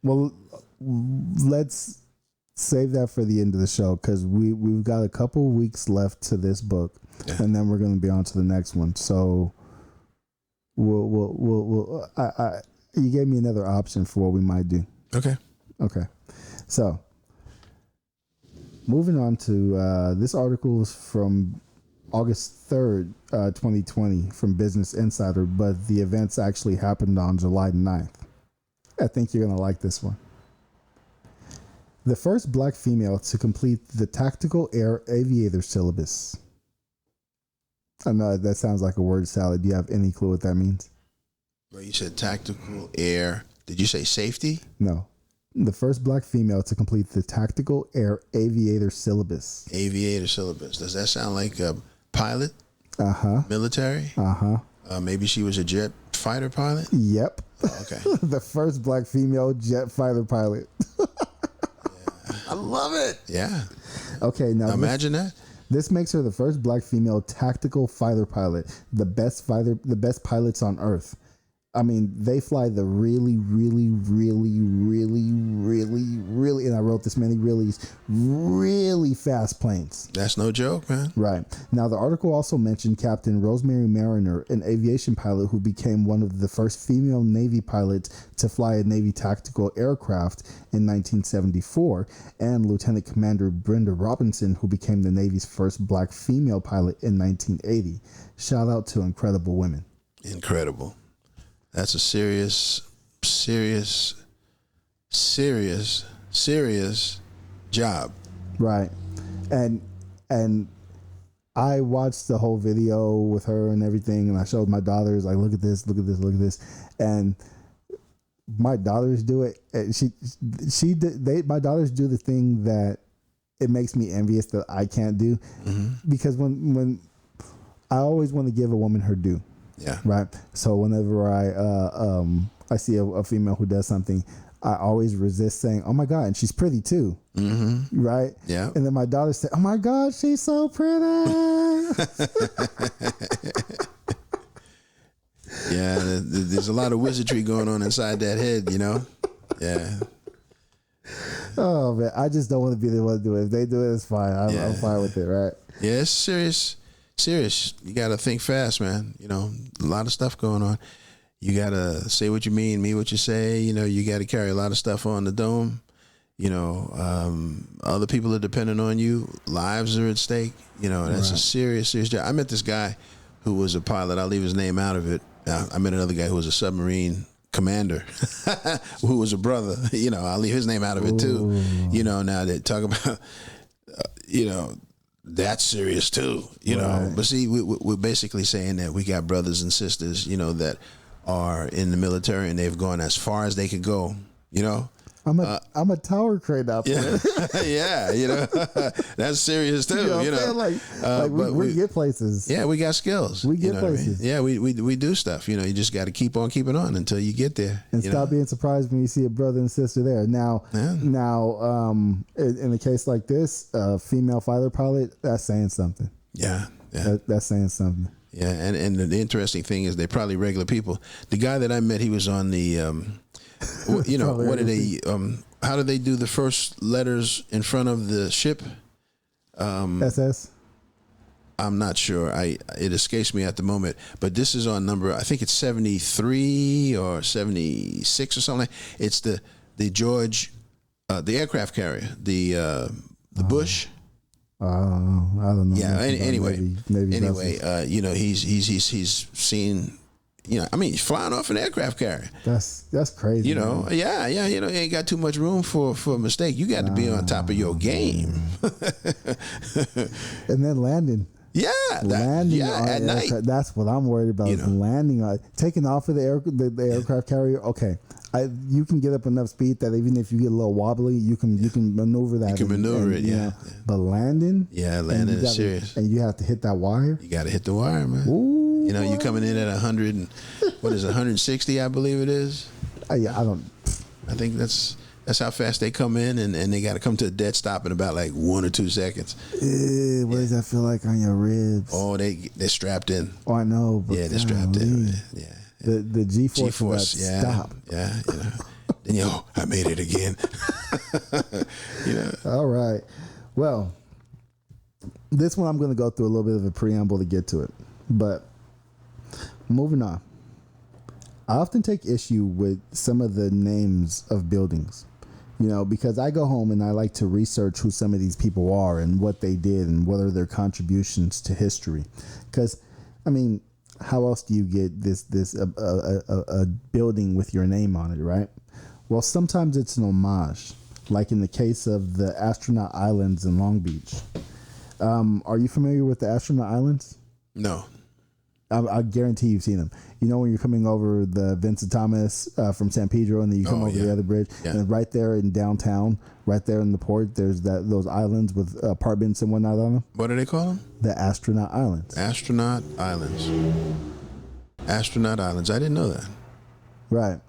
[SPEAKER 2] Well, let's save that for the end of the show because we've got a couple weeks left to this book, and then we're going to be on to the next one. So, we'll you gave me another option for what we might do.
[SPEAKER 3] Okay.
[SPEAKER 2] So, moving on to this article is from August 3rd, 2020 from Business Insider, but the events actually happened on July 9th. I think you're going to like this one. The first black female to complete the Tactical Air Aviator syllabus. I know that sounds like a word salad. Do you have any clue what that means?
[SPEAKER 3] Well, you said tactical air. Did you say safety?
[SPEAKER 2] No. The first black female to complete the Tactical Air Aviator syllabus.
[SPEAKER 3] Aviator syllabus. Does that sound like a pilot?
[SPEAKER 2] Uh-huh.
[SPEAKER 3] Military?
[SPEAKER 2] Uh-huh.
[SPEAKER 3] Maybe she was a jet fighter pilot?
[SPEAKER 2] Yep.
[SPEAKER 3] Oh, okay.
[SPEAKER 2] The first black female jet fighter pilot. I love it.
[SPEAKER 3] Yeah.
[SPEAKER 2] Okay, now
[SPEAKER 3] imagine that.
[SPEAKER 2] This makes her the first black female tactical fighter pilot, the best pilots on Earth. I mean, they fly the really, really, really, really, really, really, and I wrote this many reallys, really fast planes.
[SPEAKER 3] That's no joke, man.
[SPEAKER 2] Right. Now, the article also mentioned Captain Rosemary Mariner, an aviation pilot who became one of the first female Navy pilots to fly a Navy tactical aircraft in 1974, and Lieutenant Commander Brenda Robinson, who became the Navy's first black female pilot in 1980. Shout out to incredible women.
[SPEAKER 3] Incredible. That's a serious job. Right.
[SPEAKER 2] And I watched the whole video with her and everything, and I showed my daughters, like, look at this. And my daughters do it. And my daughters do the thing that it makes me envious that I can't do. Mm-hmm. Because when I always want to give a woman her due.
[SPEAKER 3] Yeah.
[SPEAKER 2] Right. So whenever I see a female who does something, I always resist saying, "Oh my God," and she's pretty too. Mm-hmm. Right.
[SPEAKER 3] Yeah.
[SPEAKER 2] And then my daughter said, "Oh my God, she's so pretty."
[SPEAKER 3] Yeah. There's a lot of wizardry going on inside that head, Yeah.
[SPEAKER 2] Oh man, I just don't want to be the one to do it. If they do it, it's fine. I'm fine with it. Right.
[SPEAKER 3] Yeah, it's serious. You got to think fast, man. A lot of stuff going on. You got to say what you mean what you say. You got to carry a lot of stuff on the dome. Other people are depending on you. Lives are at stake. That's a serious job. I met this guy who was a pilot. I'll leave his name out of it. I met another guy who was a submarine commander who was a brother. I'll leave his name out of it too. Now they talk about, that's serious too,
[SPEAKER 2] Right.
[SPEAKER 3] But see, we're basically saying that we got brothers and sisters, that are in the military and they've gone as far as they could go,
[SPEAKER 2] I'm a tower crane operator.
[SPEAKER 3] Yeah, that's serious too.
[SPEAKER 2] But we get places.
[SPEAKER 3] Yeah, we got skills.
[SPEAKER 2] We get places.
[SPEAKER 3] I mean? Yeah, we do stuff. You just got to keep on keeping on until you get there.
[SPEAKER 2] And stop being surprised when you see a brother and sister there. Now, in a case like this, a female fighter pilot, that's saying something.
[SPEAKER 3] Yeah, Yeah.
[SPEAKER 2] That's saying something.
[SPEAKER 3] Yeah, and the interesting thing is they're probably regular people. The guy that I met, he was on the, you know, what did they? How do they do the first letters in front of the ship?
[SPEAKER 2] SS.
[SPEAKER 3] I'm not sure. It escapes me at the moment. But this is on number. I think it's 73 or 76 or something. It's the George, the aircraft carrier, the Bush.
[SPEAKER 2] I don't know.
[SPEAKER 3] Yeah. Anyway,
[SPEAKER 2] maybe
[SPEAKER 3] you know, he's seen. You know, I mean, he's flying off an aircraft carrier.
[SPEAKER 2] That's crazy.
[SPEAKER 3] You know,
[SPEAKER 2] man.
[SPEAKER 3] yeah. You know, you ain't got too much room for a mistake. You got to be on top of your game.
[SPEAKER 2] And then landing.
[SPEAKER 3] Yeah,
[SPEAKER 2] landing
[SPEAKER 3] at night.
[SPEAKER 2] That's what I'm worried about. Is landing on, taking off of the aircraft carrier. Okay, you can get up enough speed that even if you get a little wobbly, you can maneuver that.
[SPEAKER 3] You can maneuver it. Yeah.
[SPEAKER 2] But landing.
[SPEAKER 3] Yeah, landing is serious.
[SPEAKER 2] And you have to hit that wire.
[SPEAKER 3] You got to hit the wire, man.
[SPEAKER 2] Ooh,
[SPEAKER 3] you know, you coming in at 100 and what is it, 160? I believe it is.
[SPEAKER 2] Yeah,
[SPEAKER 3] I think that's how fast they come in, and they got to come to a dead stop in about like 1 or 2 seconds.
[SPEAKER 2] What does that feel like on your ribs?
[SPEAKER 3] Oh, they're strapped in.
[SPEAKER 2] Oh, I know. But
[SPEAKER 3] yeah, they're strapped in. Yeah.
[SPEAKER 2] The G-force
[SPEAKER 3] stop. Yeah, you know. Then I made it again. You know.
[SPEAKER 2] All right. Well, this one I'm going to go through a little bit of a preamble to get to it, but moving on. I often take issue with some of the names of buildings, you know, because I go home and I like to research who some of these people are and what they did and what are their contributions to history. Because, I mean, how else do you get a building with your name on it, right? Well, sometimes it's an homage, like in the case of the Astronaut Islands in Long Beach. Are you familiar with the Astronaut Islands?
[SPEAKER 3] No.
[SPEAKER 2] I guarantee you've seen them. You know when you're coming over the Vincent Thomas from San Pedro, and then you come over the other bridge, and right there in downtown, right there in the port, there's those islands with apartments and whatnot on them.
[SPEAKER 3] What do they call them?
[SPEAKER 2] The Astronaut Islands.
[SPEAKER 3] Astronaut Islands. Astronaut Islands. I didn't know that.
[SPEAKER 2] Right.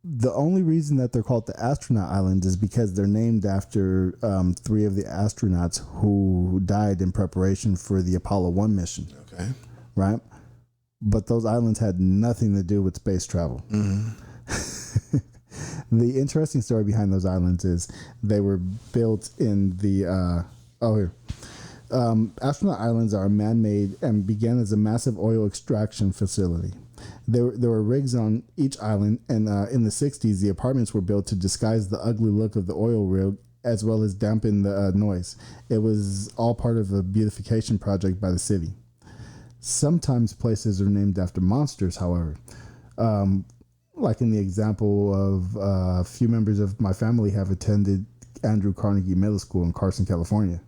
[SPEAKER 2] The only reason that they're called the Astronaut Islands is because they're named after 3 of the astronauts who died in preparation for the Apollo 1 mission.
[SPEAKER 3] Okay.
[SPEAKER 2] Right? But those islands had nothing to do with space travel.
[SPEAKER 3] Mm-hmm.
[SPEAKER 2] The interesting story behind those islands is they were built in the... Astronaut Islands are man-made and began as a massive oil extraction facility. There were rigs on each island, and in the 60s, the apartments were built to disguise the ugly look of the oil rig as well as dampen the noise. It was all part of a beautification project by the city. Sometimes places are named after monsters, however. Like in the example of a few members of my family have attended Andrew Carnegie Middle School in Carson, California.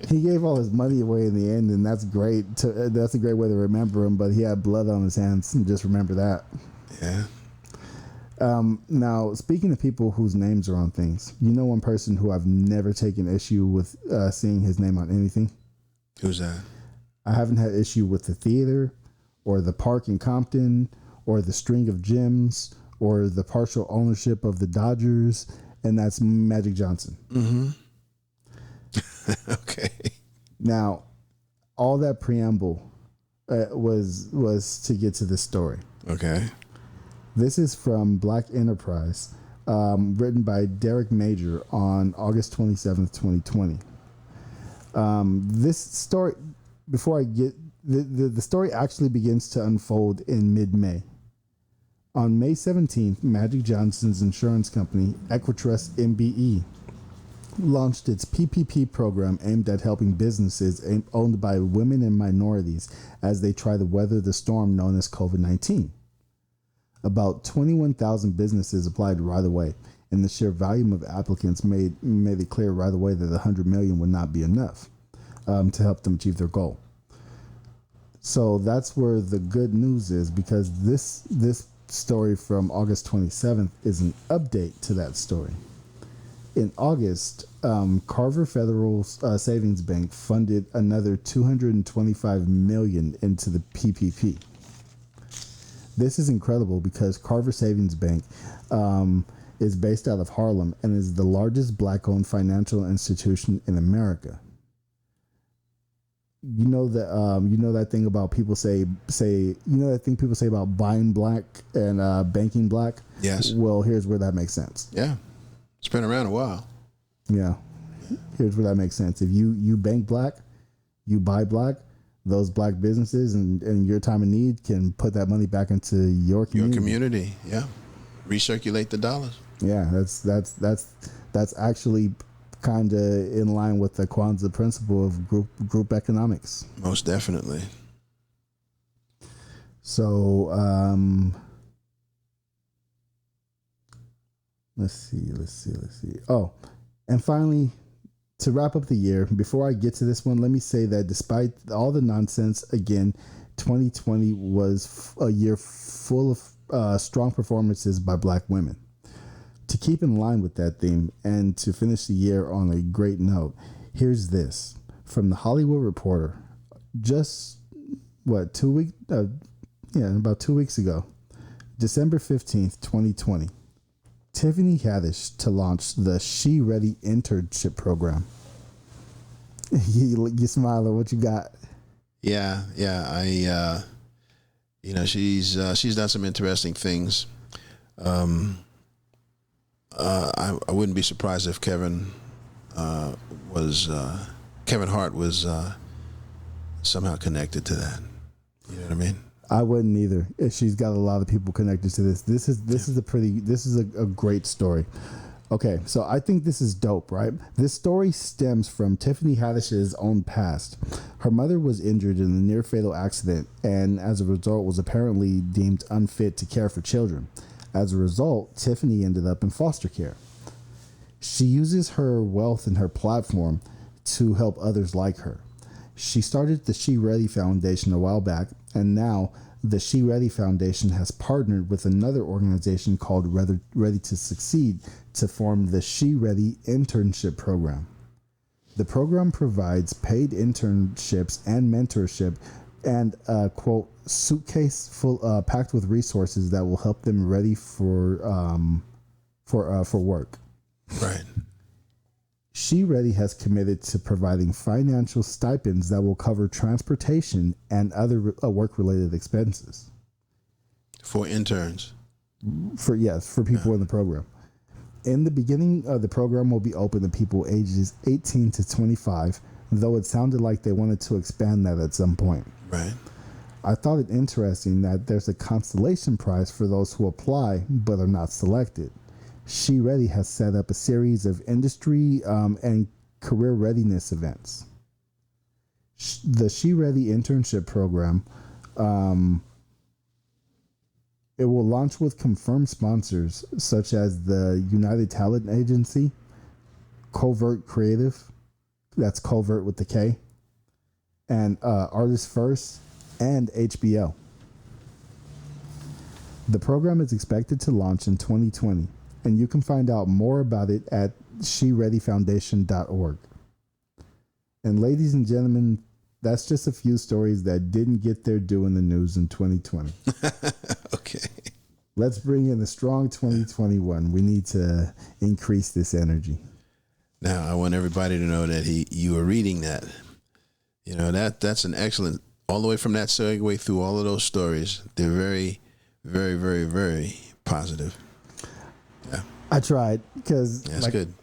[SPEAKER 2] He gave all his money away in the end, and that's great. That's a great way to remember him. But he had blood on his hands, and just remember that.
[SPEAKER 3] Yeah.
[SPEAKER 2] Now, speaking of people whose names are on things, you know one person who I've never taken issue with seeing his name on anything?
[SPEAKER 3] Who's that?
[SPEAKER 2] I haven't had issue with the theater, or the park in Compton, or the string of gyms, or the partial ownership of the Dodgers, and that's Magic Johnson.
[SPEAKER 3] Mm-hmm. Okay.
[SPEAKER 2] Now, all that preamble was to get to this story.
[SPEAKER 3] Okay.
[SPEAKER 2] This is from Black Enterprise, written by Derek Major on August 27th, 2020. This story, before I get... The story actually begins to unfold in mid-May. On May 17th, Magic Johnson's insurance company, Equitrust MBE, launched its PPP program aimed at helping businesses owned by women and minorities as they try to weather the storm known as COVID-19. About 21,000 businesses applied right away, and the sheer volume of applicants made it clear right away that $100 million would not be enough to help them achieve their goal. So that's where the good news is, because this story from August 27th is an update to that story. In August, Carver Federal Savings Bank funded another $225 million into the PPP. This is incredible because Carver Savings Bank is based out of Harlem and is the largest black-owned financial institution in America. You know that thing about people say that thing people say about buying black and banking black?
[SPEAKER 3] Yes.
[SPEAKER 2] Well, here's where that makes sense.
[SPEAKER 3] Yeah. It's been around a while.
[SPEAKER 2] Yeah. Here's where that makes sense. If you bank black, you buy black, those black businesses and your time of need can put that money back into your community.
[SPEAKER 3] Your community, yeah. Recirculate the dollars.
[SPEAKER 2] Yeah, that's actually kind of in line with the Kwanzaa principle of group economics.
[SPEAKER 3] Most definitely.
[SPEAKER 2] So, let's see. Oh, and finally, to wrap up the year, before I get to this one, let me say that despite all the nonsense, again, 2020 was a year full of strong performances by black women. To keep in line with that theme and to finish the year on a great note, here's this from the Hollywood Reporter. Just about 2 weeks ago, December 15th, 2020. Tiffany Haddish to launch the She Ready internship program. You smiling? What you got?
[SPEAKER 3] Yeah. I she's done some interesting things. I wouldn't be surprised if Kevin Hart was somehow connected to that. You know what I mean?
[SPEAKER 2] I wouldn't either. She's got a lot of people connected to this. This is a great story. Okay, so I think this is dope, right? This story stems from Tiffany Haddish's own past. Her mother was injured in a near fatal accident and as a result was apparently deemed unfit to care for children. As a result, Tiffany ended up in foster care. She uses her wealth and her platform to help others like her. She started the She Ready Foundation a while back, and now the She Ready Foundation has partnered with another organization called Ready to Succeed to form the She Ready Internship Program. The program provides paid internships and mentorship and a, quote, suitcase full packed with resources that will help them ready for work.
[SPEAKER 3] Right.
[SPEAKER 2] She Ready has committed to providing financial stipends that will cover transportation and other work-related expenses.
[SPEAKER 3] For interns.
[SPEAKER 2] For people in the program. In the beginning, the program will be open to people ages 18 to 25, though it sounded like they wanted to expand that at some point.
[SPEAKER 3] Right.
[SPEAKER 2] I thought it interesting that there's a consolation prize for those who apply but are not selected. She Ready has set up a series of industry and career readiness events. The She Ready internship program, it will launch with confirmed sponsors such as the United Talent Agency, Covert Creative, that's Covert with the K, and Artists First, and HBO. The program is expected to launch in 2020. And you can find out more about it at shereadyfoundation.org. And ladies and gentlemen, that's just a few stories that didn't get their due in the news in 2020.
[SPEAKER 3] Okay.
[SPEAKER 2] Let's bring in a strong 2021. We need to increase this energy.
[SPEAKER 3] Now, I want everybody to know that you were reading that. You know, that's an excellent, all the way from that segue through all of those stories. They're very, very, very, very positive. Yeah.
[SPEAKER 2] I tried because,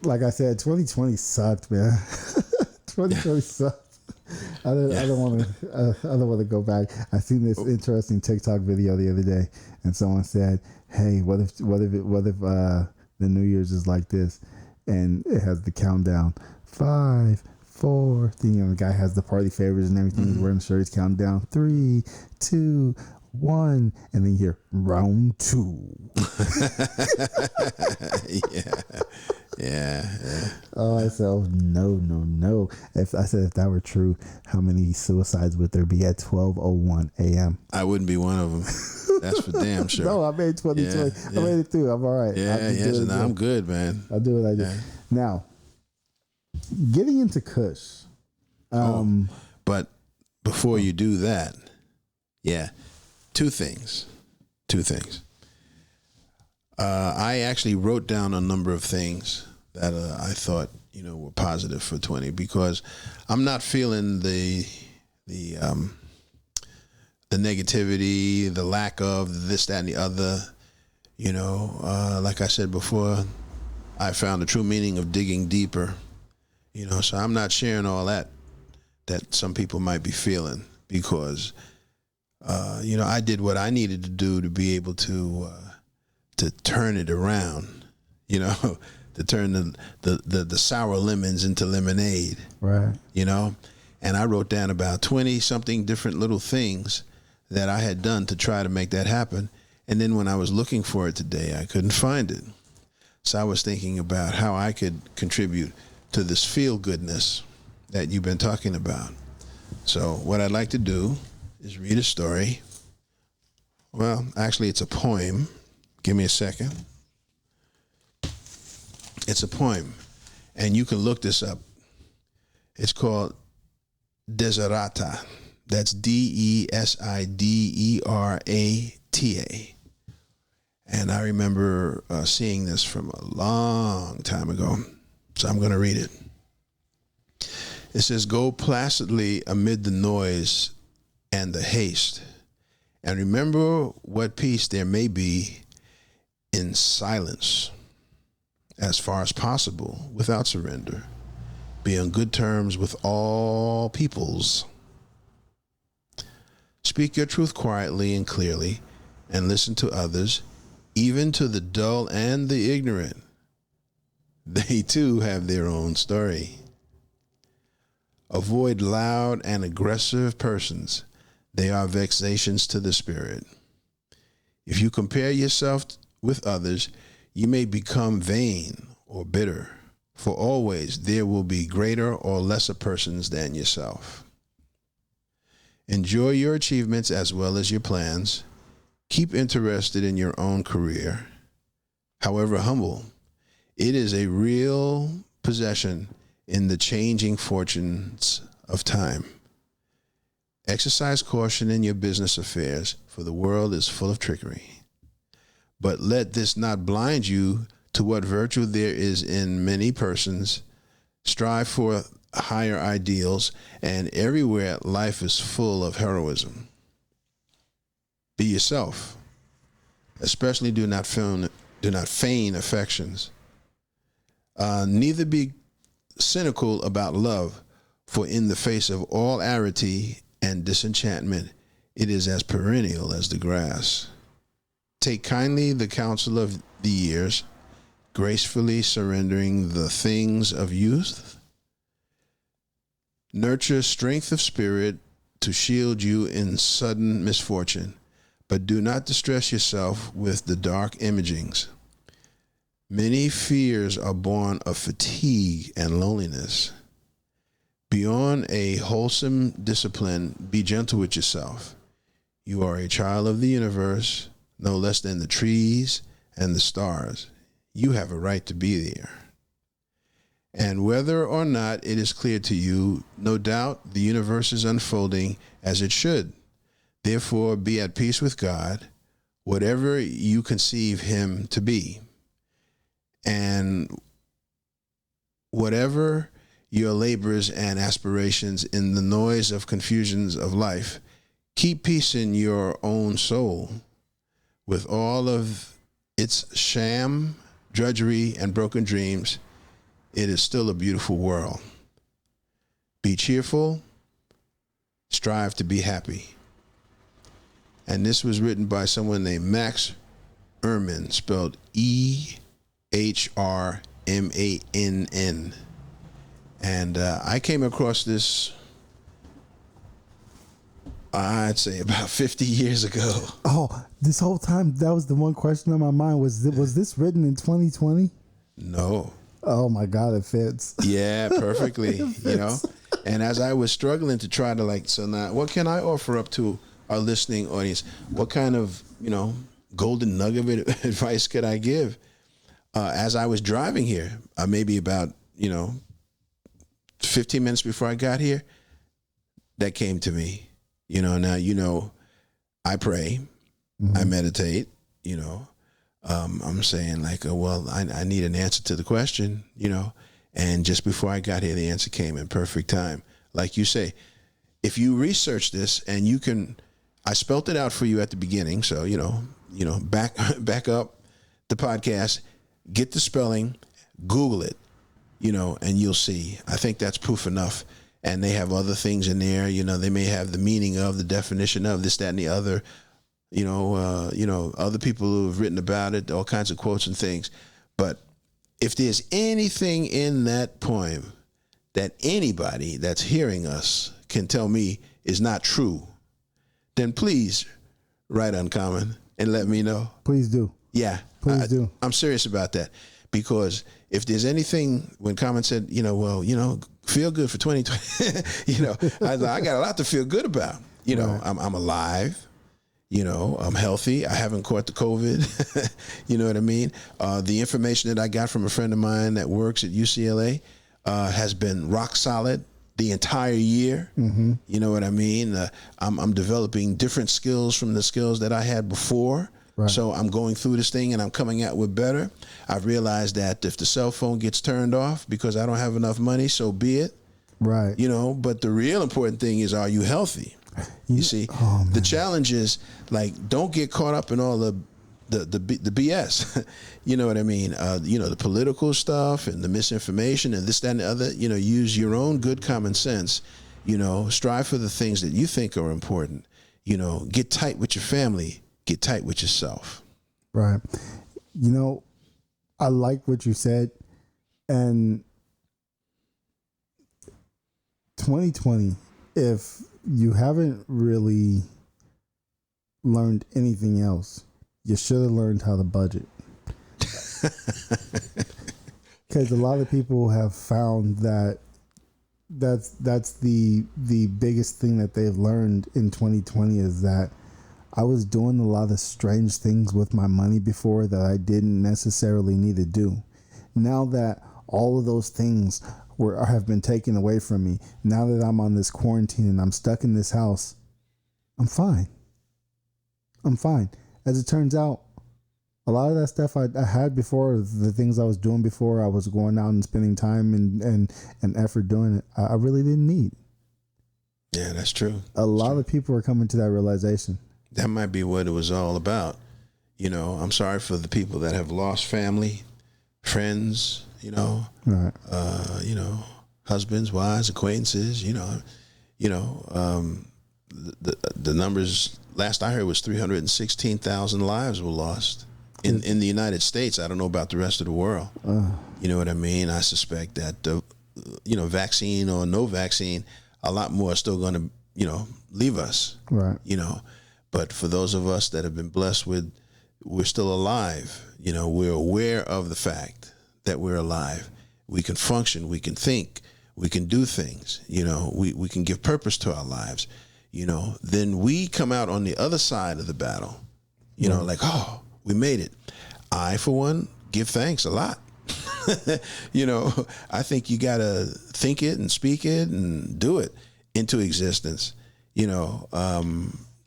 [SPEAKER 2] like I said, 2020 sucked, man. 2020 sucked. I don't want to go back. I seen this interesting TikTok video the other day, and someone said, "Hey, what if the New Year's is like this?" And it has the countdown, 5, 4. The guy has the party favors and everything. He's wearing the shirt. He's counting down 3, 2, 1, and then you hear round 2. Yeah. Oh, I said, oh, no. If that were true, how many suicides would there be at 12:01 a.m.?
[SPEAKER 3] I wouldn't be one of them. That's for damn sure.
[SPEAKER 2] No, I made 2020. Yeah. I made it through. I'm all right.
[SPEAKER 3] I'm good, man.
[SPEAKER 2] I'll do what I do. Yeah. Now, getting into Kush.
[SPEAKER 3] But before you do that, Two things. I actually wrote down a number of things that I thought, were positive for 20, because I'm not feeling the negativity, the lack of this, that, and the other. Like I said before, I found the true meaning of digging deeper. So I'm not sharing all that some people might be feeling, because I did what I needed to do to be able to turn it around, to turn the sour lemons into lemonade.
[SPEAKER 2] Right.
[SPEAKER 3] And I wrote down about 20 something different little things that I had done to try to make that happen. And then when I was looking for it today, I couldn't find it. So I was thinking about how I could contribute to this feel goodness that you've been talking about. So what I'd like to do is read a story. Well, actually, it's a poem. Give me a second. It's a poem, and you can look this up. It's called Desiderata. That's Desiderata. And I remember seeing this from a long time ago, so I'm going to read it. It says, "Go placidly amid the noise and the haste, and remember what peace there may be in silence, as far as possible, without surrender. Be on good terms with all peoples. Speak your truth quietly and clearly, and listen to others, even to the dull and the ignorant. They too have their own story. Avoid loud and aggressive persons. They are vexations to the spirit. If you compare yourself with others, you may become vain or bitter, for always there will be greater or lesser persons than yourself. Enjoy your achievements as well as your plans. Keep interested in your own career. However humble, it is a real possession in the changing fortunes of time. Exercise caution in your business affairs, for the world is full of trickery. But let this not blind you to what virtue there is in many persons. Strive for higher ideals, and everywhere life is full of heroism. Be yourself. Especially do not feign affections. Neither be cynical about love, for in the face of all arity and disenchantment, it is as perennial as the grass. Take kindly the counsel of the years, gracefully surrendering the things of youth. Nurture strength of spirit to shield you in sudden misfortune, but do not distress yourself with the dark imagings. Many fears are born of fatigue and loneliness. Beyond a wholesome discipline, be gentle with yourself. You are a child of the universe, no less than the trees and the stars. You have a right to be there. And whether or not it is clear to you, no doubt the universe is unfolding as it should. Therefore, be at peace with God, whatever you conceive him to be. And whatever your labors and aspirations in the noise of confusions of life, keep peace in your own soul. With all of its sham, drudgery, and broken dreams, it is still a beautiful world. Be cheerful, strive to be happy." And this was written by someone named Max Ehrmann, spelled Ehrmann. And I came across this, I'd say about 50 years ago.
[SPEAKER 2] Oh, this whole time, that was the one question on my mind. Was this written in 2020?
[SPEAKER 3] No.
[SPEAKER 2] Oh my God, it fits.
[SPEAKER 3] Yeah, perfectly. And as I was struggling to try to so now, what can I offer up to our listening audience? What kind of, golden nugget of advice could I give? As I was driving here, maybe about, 15 minutes before I got here, that came to me. Now, I pray, I meditate, I'm saying like, well, I need an answer to the question, and just before I got here, the answer came in perfect time. Like you say, if you research this and you can, I spelt it out for you at the beginning. So, back up the podcast, get the spelling, Google it, and you'll see. I think that's proof enough. And they have other things in there, they may have the meaning of, the definition of this, that, and the other, other people who have written about it, all kinds of quotes and things. But if there's anything in that poem that anybody that's hearing us can tell me is not true, then please write Uncommon and let me know.
[SPEAKER 2] Please do.
[SPEAKER 3] Yeah.
[SPEAKER 2] Please do.
[SPEAKER 3] I'm serious about that. Because if there's anything, when Common said, feel good for 2020, I got a lot to feel good about. Right. I'm alive. I'm healthy. I haven't caught the COVID. You know what I mean? The information that I got from a friend of mine that works at UCLA has been rock solid the entire year. Mm-hmm. You know what I mean? I'm developing different skills from the skills that I had before. Right. So I'm going through this thing and I'm coming out with better. I've realized that if the cell phone gets turned off because I don't have enough money, so be it. Right. But the real important thing is, are you healthy? You see, the challenge is like, don't get caught up in all the BS. You know what I mean? The political stuff and the misinformation and this, that, and the other. Use your own good common sense. Strive for the things that you think are important. Get tight with your family. Get tight with yourself.
[SPEAKER 2] Right. I like what you said. And 2020, if you haven't really learned anything else, you should have learned how to budget. Because a lot of people have found that that's the biggest thing that they've learned in 2020 is that I was doing a lot of strange things with my money before that I didn't necessarily need to do. Now that all of those things have been taken away from me, now that I'm on this quarantine and I'm stuck in this house, I'm fine. As it turns out, a lot of that stuff I had before, the things I was doing before, I was going out and spending time and effort doing it, I really didn't need.
[SPEAKER 3] Yeah, that's true.
[SPEAKER 2] A lot of people are coming to that realization.
[SPEAKER 3] That might be what it was all about. I'm sorry for the people that have lost family, friends, right. Husbands, wives, acquaintances, the numbers last I heard was 316,000 lives were lost in the United States. I don't know about the rest of the world. You know what I mean? I suspect that, vaccine or no vaccine, a lot more are still going to, leave us. Right. But for those of us that have been blessed with, we're still alive. We're aware of the fact that we're alive. We can function. We can think. We can do things. We can give purpose to our lives. Then we come out on the other side of the battle. Like, oh, we made it. I, for one, give thanks a lot. I think you got to think it and speak it and do it into existence.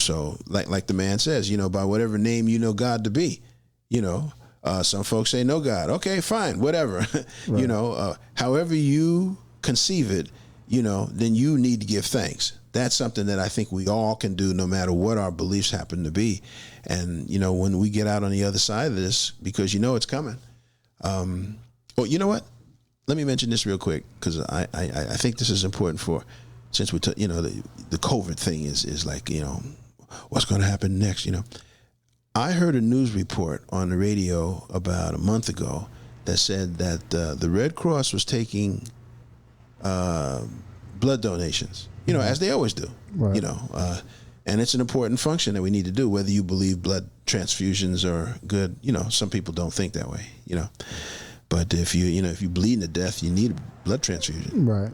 [SPEAKER 3] So like the man says, by whatever name you know God to be, some folks say no God. Okay, fine, whatever. Right. However you conceive it, then you need to give thanks. That's something that I think we all can do no matter what our beliefs happen to be. And, when we get out on the other side of this, because it's coming. You know what? Let me mention this real quick, because I think this is important since we the COVID thing is like, what's going to happen next, I heard a news report on the radio about a month ago that said that the Red Cross was taking blood donations, as they always do, right. And it's an important function that we need to do, whether you believe blood transfusions are good. Some people don't think that way, but if you bleeding to death, you need a blood transfusion, right?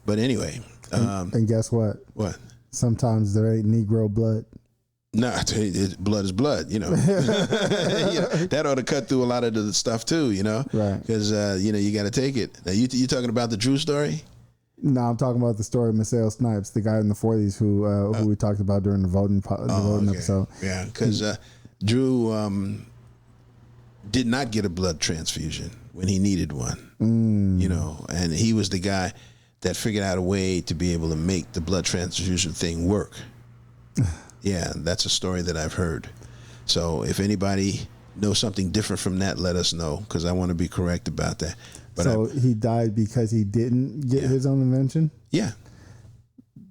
[SPEAKER 3] But anyway,
[SPEAKER 2] and guess what?
[SPEAKER 3] What?
[SPEAKER 2] Sometimes there ain't Negro blood.
[SPEAKER 3] No, I tell you, blood is blood, That ought to cut through a lot of the stuff too, Right. Because, you got to take it. Now, you talking about the Drew story?
[SPEAKER 2] No, I'm talking about the story of Misael Snipes, the guy in the 40s who we talked about during the voting episode.
[SPEAKER 3] Yeah, because Drew, did not get a blood transfusion when he needed one. You know, and he was the guy that figured out a way to be able to make the blood transfusion thing work. Yeah, that's a story that I've heard. So if anybody knows something different from that, let us know, because I want to be correct about that. But
[SPEAKER 2] so he died because he didn't get his own invention?
[SPEAKER 3] Yeah.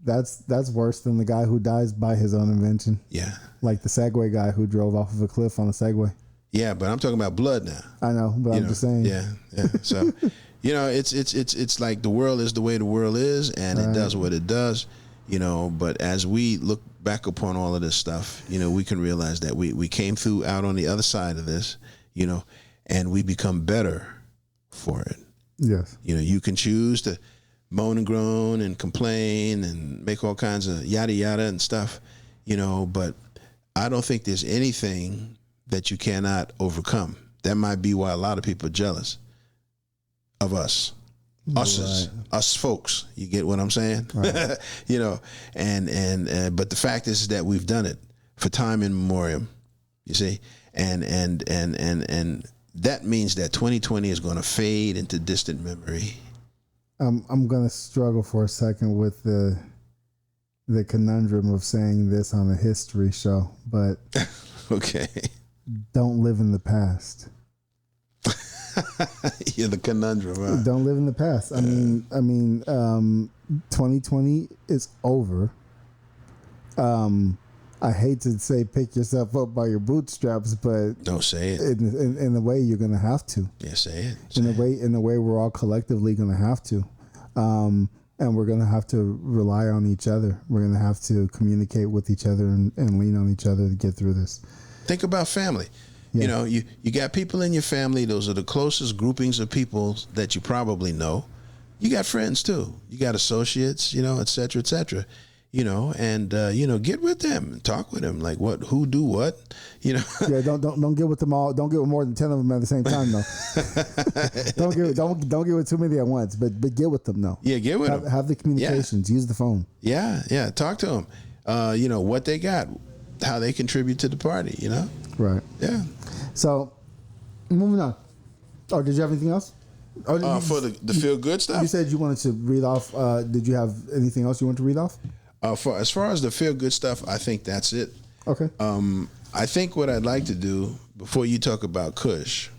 [SPEAKER 2] That's worse than the guy who dies by his own invention.
[SPEAKER 3] Yeah.
[SPEAKER 2] Like the Segway guy who drove off of a cliff on a Segway.
[SPEAKER 3] Yeah, but I'm talking about blood now.
[SPEAKER 2] I know, but I'm just saying.
[SPEAKER 3] Yeah, yeah. So, you know, it's like the world is the way the world is, and it does what it does, you know. But as we look back upon all of this stuff, you know, we can realize that we came through out on the other side of this, you know, and we become better for it.
[SPEAKER 2] Yes.
[SPEAKER 3] You know, you can choose to moan and groan and complain and make all kinds of yada yada and stuff, you know, but I don't think there's anything that you cannot overcome. That might be why a lot of people are jealous of us. Us folks. You get what I'm saying? Right. You know, and but the fact is that we've done it for time immemorial. You see? And that means that 2020 is going to fade into distant memory.
[SPEAKER 2] I'm going to struggle for a second with the conundrum of saying this on a history show, but
[SPEAKER 3] okay.
[SPEAKER 2] Don't live in the past.
[SPEAKER 3] Yeah, the conundrum. Huh?
[SPEAKER 2] Don't live in the past. I mean, 2020 is over. I hate to say pick yourself up by your bootstraps, but
[SPEAKER 3] don't say it.
[SPEAKER 2] In a way, you're gonna have to.
[SPEAKER 3] Yeah, say it.
[SPEAKER 2] In a way, we're all collectively gonna have to, and we're gonna have to rely on each other. We're gonna have to communicate with each other and lean on each other to get through this.
[SPEAKER 3] Think about family. Yeah. You know, you got people in your family. Those are the closest groupings of people that you probably know. You got friends too. You got associates, you know, et cetera, et cetera. You know, and you know, get with them and talk with them. Like who do what, you know.
[SPEAKER 2] Yeah, don't get with them all. Don't get with more than 10 of them at the same time, though. don't get with too many at once. But get with them, though.
[SPEAKER 3] Yeah, get with them.
[SPEAKER 2] Have the communications. Use the phone.
[SPEAKER 3] Yeah. Talk to them. You know what they got, how they contribute to the party. You know.
[SPEAKER 2] Right.
[SPEAKER 3] Yeah.
[SPEAKER 2] So, moving on. Oh, did you have anything else?
[SPEAKER 3] For the feel good stuff.
[SPEAKER 2] You said you wanted to read off. Did you have anything else you want to read off?
[SPEAKER 3] As far as the feel good stuff, I think that's it.
[SPEAKER 2] Okay.
[SPEAKER 3] I think what I'd like to do before you talk about Kush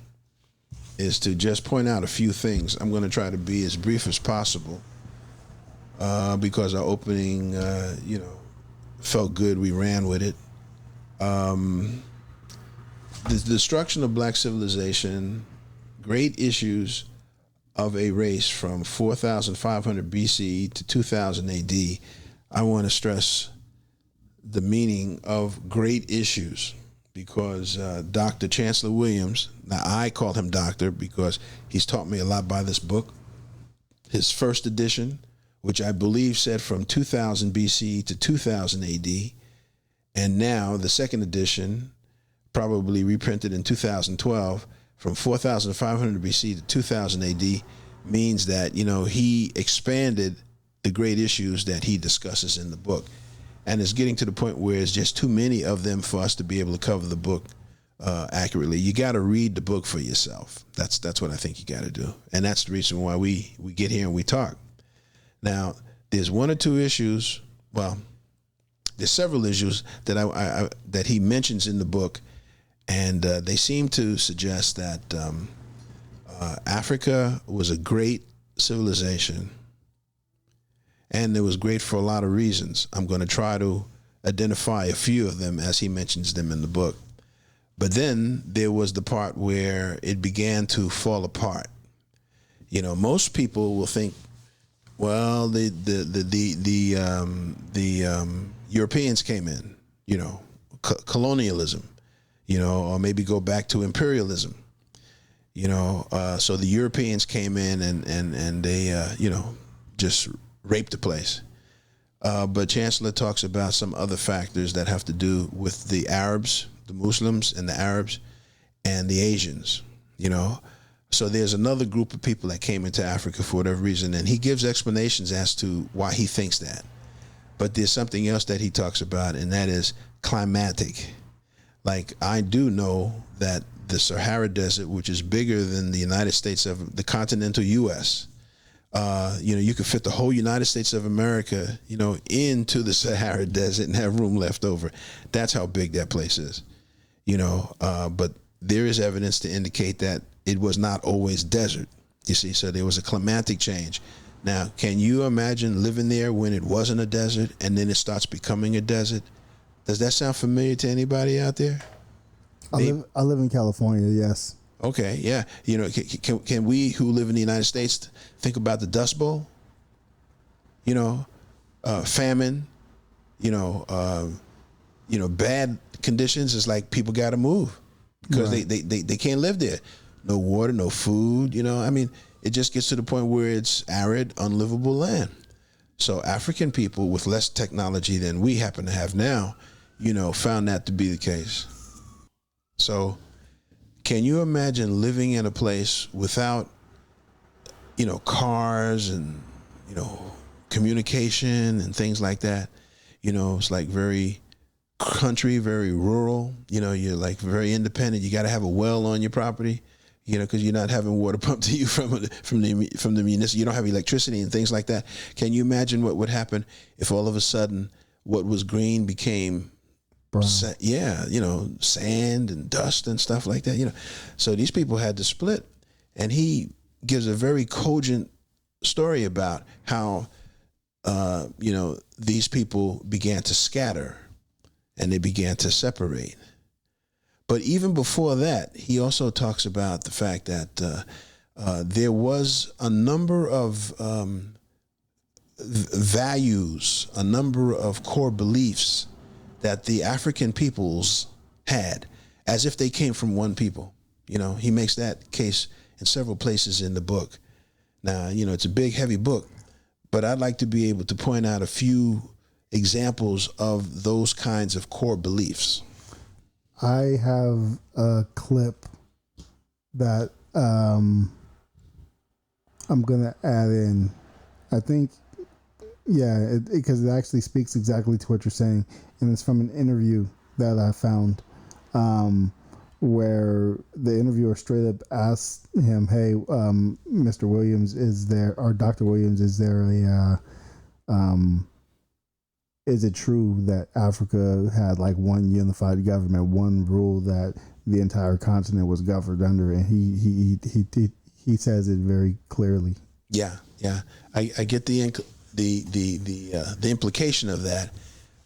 [SPEAKER 3] is to just point out a few things. I'm going to try to be as brief as possible because our opening, you know, felt good. We ran with it. The destruction of black civilization, great issues of a race from 4,500 BC to 2000 AD. I want to stress the meaning of great issues because Dr. Chancellor Williams, now I call him doctor because he's taught me a lot by this book. His first edition, which I believe said from 2000 BC to 2000 AD, and now the second edition, probably reprinted in 2012, from 4,500 BC to 2000 AD, means that, you know, he expanded the great issues that he discusses in the book. And it's getting to the point where it's just too many of them for us to be able to cover the book accurately. You got to read the book for yourself. That's what I think you got to do. And that's the reason why we get here and we talk. Now, there's one or two issues, well, there's several issues that that he mentions in the book, and they seem to suggest that Africa was a great civilization, and it was great for a lot of reasons. I'm going to try to identify a few of them as he mentions them in the book. But then there was the part where it began to fall apart. You know, most people will think, well, the Europeans came in, you know, colonialism, you know, or maybe go back to imperialism, you know. So the Europeans came in and they, you know, just raped the place. But Chancellor talks about some other factors that have to do with the Arabs, the Muslims and the Arabs and the Asians, you know. So there's another group of people that came into Africa for whatever reason, and he gives explanations as to why he thinks that. But there's something else that he talks about, and that is climatic. Like, I do know that the Sahara Desert, which is bigger than the United States of the continental U.S. You could fit the whole United States of America, into the Sahara Desert and have room left over. That's how big that place is, but there is evidence to indicate that it was not always desert, you see, so there was a climatic change. Now, can you imagine living there when it wasn't a desert and then it starts becoming a desert? Does that sound familiar to anybody out there?
[SPEAKER 2] I live in California, yes.
[SPEAKER 3] Okay, yeah. Can we who live in the United States think about the Dust Bowl? Famine, bad conditions. It's like people got to move because they can't live there. No water, no food, it just gets to the point where it's arid, unlivable land. So African people with less technology than we happen to have now, found that to be the case. So can you imagine living in a place without, cars and, communication and things like that? It's like very country, very rural. You're like very independent. You got to have a well on your property, because you're not having water pumped to you from the municipal. You don't have electricity and things like that. Can you imagine what would happen if all of a sudden what was green became brown? Sand and dust and stuff like that. So these people had to split, and he gives a very cogent story about how these people began to scatter and they began to separate. But even before that, he also talks about the fact that there was a number of values, a number of core beliefs that the African peoples had, as if they came from one people. He makes that case in several places in the book. Now, it's a big, heavy book, but I'd like to be able to point out a few examples of those kinds of core beliefs.
[SPEAKER 2] I have a clip that I'm going to add in. I think, because it actually speaks exactly to what you're saying. And it's from an interview that I found where the interviewer straight up asked him, hey, Mr. Williams, is there, or Dr. Williams, is it true that Africa had like one unified government, one rule that the entire continent was governed under? And he says it very clearly.
[SPEAKER 3] Yeah. I get the implication of that.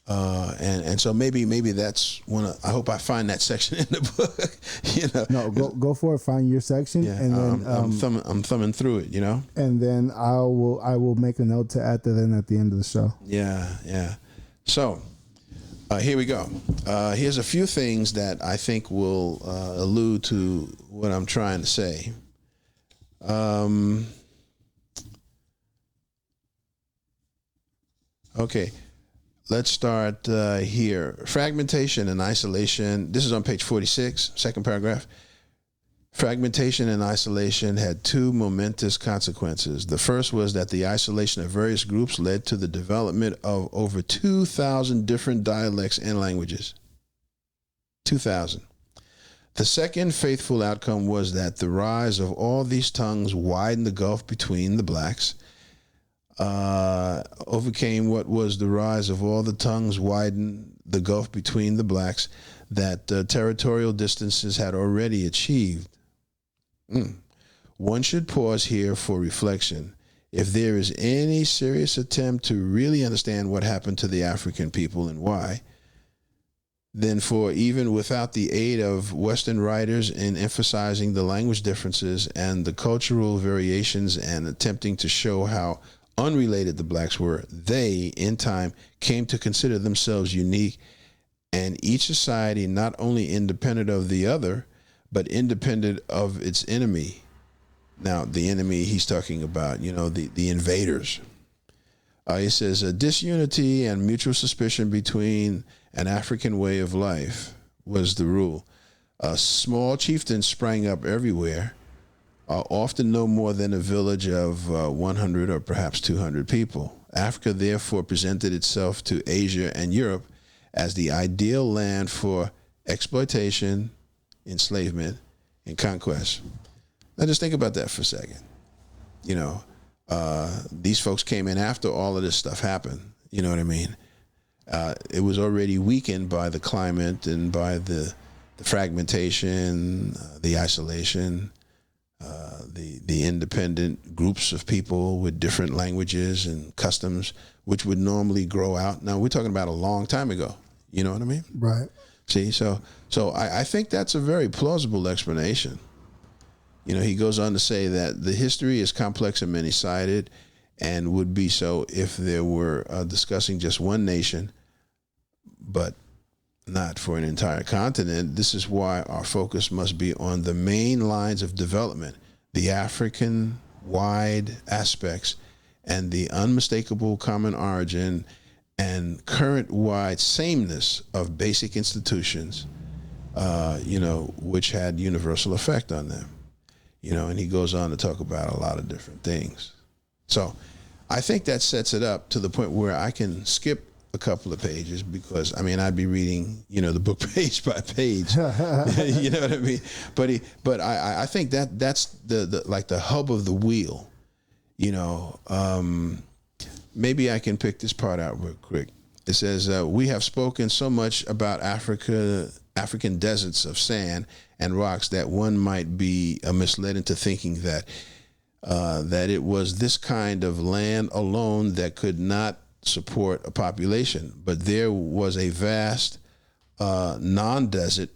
[SPEAKER 3] And so maybe that's I hope I find that section in the book.
[SPEAKER 2] No, go for it. Find your section, and then
[SPEAKER 3] I'm thumbing through it.
[SPEAKER 2] And then I will make a note to add that in at the end of the show.
[SPEAKER 3] Yeah. So here we go. Here's a few things that I think will allude to what I'm trying to say. Okay. Let's start here. Fragmentation and isolation. This is on page 46, second paragraph. Fragmentation and isolation had two momentous consequences. The first was that the isolation of various groups led to the development of over 2,000 different dialects and languages. 2,000. The second faithful outcome was that the rise of all these tongues widened the gulf between the blacks, overcame what was the rise of all the tongues, widened the gulf between the blacks that territorial distances had already achieved. One should pause here for reflection. If there is any serious attempt to really understand what happened to the African people and why, then for even without the aid of Western writers in emphasizing the language differences and the cultural variations and attempting to show how unrelated the blacks were, they, in time, came to consider themselves unique, and each society not only independent of the other, but independent of its enemy. Now, the enemy he's talking about, the invaders. He says, a disunity and mutual suspicion between an African way of life was the rule. Small chieftains sprang up everywhere, often no more than a village of 100 or perhaps 200 people. Africa therefore presented itself to Asia and Europe as the ideal land for exploitation, enslavement, and conquest. Now just think about that for a second. You know, these folks came in after all of this stuff happened. You know what I mean? It was already weakened by the climate and by the fragmentation, the isolation, the independent groups of people with different languages and customs, which would normally grow out. Now, we're talking about a long time ago. You know what I mean?
[SPEAKER 2] Right.
[SPEAKER 3] See, so I think that's a very plausible explanation. You know, he goes on to say that the history is complex and many-sided and would be so if there were discussing just one nation, but not for an entire continent. This is why our focus must be on the main lines of development, the African-wide aspects, and the unmistakable common origin and current-wide sameness of basic institutions, which had universal effect on them. You know, and he goes on to talk about a lot of different things. So I think that sets it up to the point where I can skip a couple of pages because, I mean, I'd be reading, the book page by page. You know what I mean? But I think that's the hub of the wheel. Maybe I can pick this part out real quick. It says, we have spoken so much about African deserts of sand and rocks that one might be misled into thinking that it was this kind of land alone that could not support a population. But there was a vast non-desert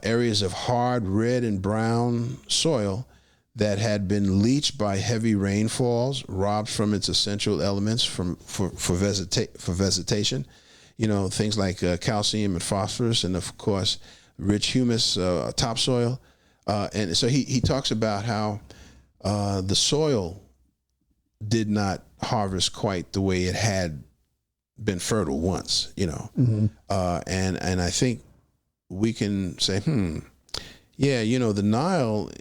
[SPEAKER 3] areas of hard red and brown soil that had been leached by heavy rainfalls, robbed from its essential elements for vegetation. Things like calcium and phosphorus, and of course, rich humus topsoil. And so he talks about how the soil did not harvest quite the way it had been fertile once, Mm-hmm. And I think we can say, the Nile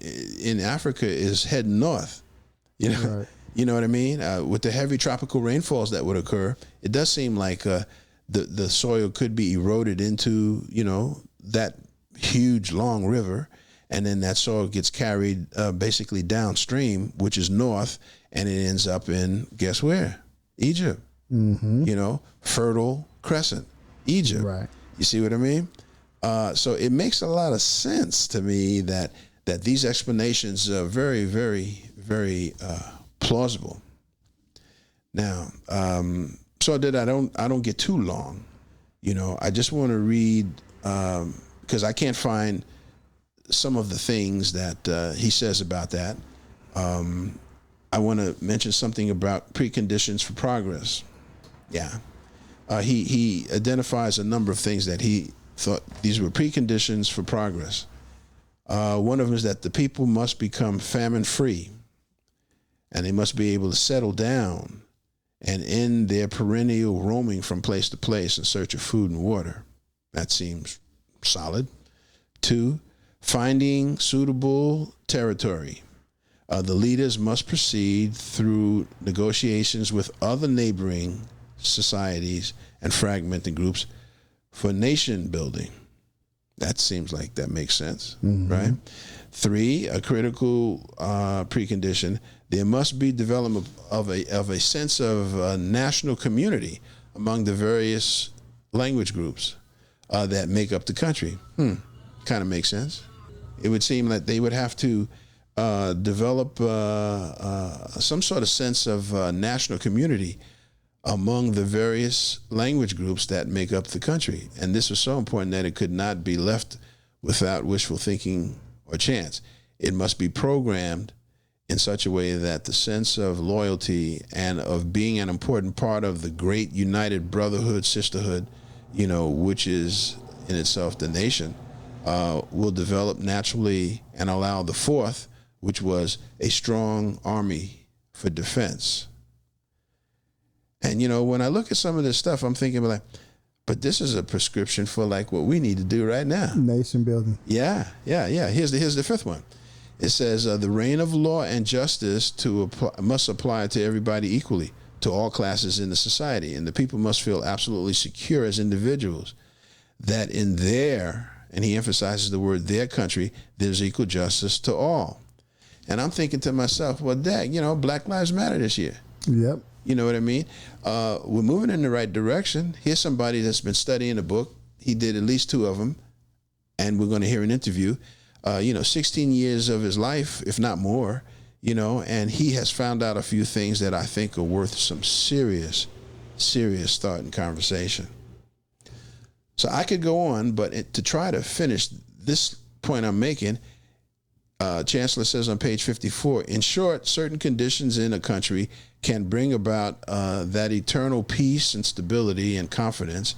[SPEAKER 3] in Africa is heading north,
[SPEAKER 2] Right.
[SPEAKER 3] You know what I mean? With the heavy tropical rainfalls that would occur, it does seem like the soil could be eroded into, that huge long river, and then that soil gets carried basically downstream, which is north, and it ends up in, guess where? Egypt. Mm-hmm. Fertile Crescent, Egypt.
[SPEAKER 2] Right.
[SPEAKER 3] You see what I mean? So it makes a lot of sense to me that these explanations are very, very, very plausible. Now, so that I don't get too long, I just want to read because I can't find some of the things that he says about that. I want to mention something about preconditions for progress. Yeah, he identifies a number of things that he thought these were preconditions for progress. One of them is that the people must become famine-free, and they must be able to settle down and end their perennial roaming from place to place in search of food and water. That seems solid. 2, finding suitable territory. The leaders must proceed through negotiations with other neighboring societies and fragmented groups for nation building. That seems like that makes sense, mm-hmm. right? 3, a critical precondition, there must be development of a sense of national community among the various language groups that make up the country. Kind of makes sense. It would seem that they would have to develop some sort of sense of national community among the various language groups that make up the country. And this was so important that it could not be left without wishful thinking or chance. It must be programmed in such a way that the sense of loyalty and of being an important part of the great united brotherhood, sisterhood, which is in itself the nation, will develop naturally and allow the 4th, which was a strong army for defense. And, when I look at some of this stuff, I'm thinking but this is a prescription for like what we need to do right now.
[SPEAKER 2] Nation building.
[SPEAKER 3] Yeah. Here's the 5th one. It says the reign of law and justice must apply to everybody equally, to all classes in the society. And the people must feel absolutely secure as individuals that in their and he emphasizes the word their country, there's equal justice to all. And I'm thinking to myself, well, dang, Black Lives Matter this year.
[SPEAKER 2] Yep.
[SPEAKER 3] You know what I mean? We're moving in the right direction. Here's somebody that's been studying the book. He did at least 2 of them, and we're going to hear an interview. 16 years of his life, if not more, and he has found out a few things that I think are worth some serious thought and conversation. So I could go on, but to try to finish this point I'm making, Chancellor says on page 54, in short, certain conditions in a country can bring about that eternal peace and stability and confidence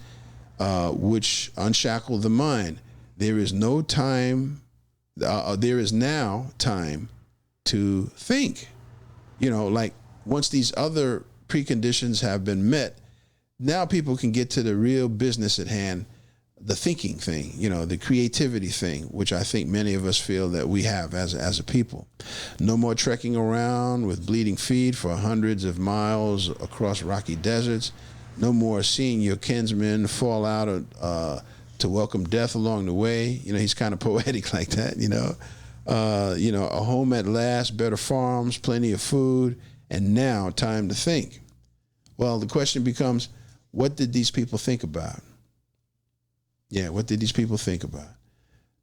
[SPEAKER 3] which unshackle the mind. There is now time to think. Like once these other preconditions have been met, now people can get to the real business at hand, the thinking thing, the creativity thing, which I think many of us feel that we have as a people. No more trekking around with bleeding feet for hundreds of miles across rocky deserts. No more seeing your kinsmen fall out to welcome death along the way. He's kind of poetic like that, a home at last, better farms, plenty of food, and now time to think. Well, the question becomes, what did these people think about? Yeah, what did these people think about?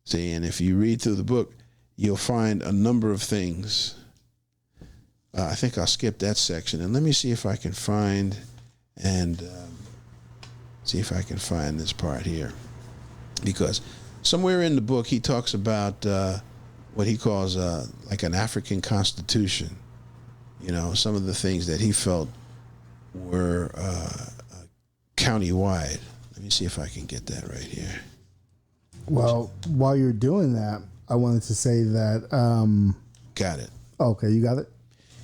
[SPEAKER 3] See, and if you read through the book, you'll find a number of things. I think I'll skip that section, and let me see if I can find this part here. Because somewhere in the book, he talks about what he calls like an African constitution. Some of the things that he felt were county-wide. Let me see if I can get that right here.
[SPEAKER 2] Well, while you're doing that, I wanted to say that...
[SPEAKER 3] Got it.
[SPEAKER 2] Okay, you got it?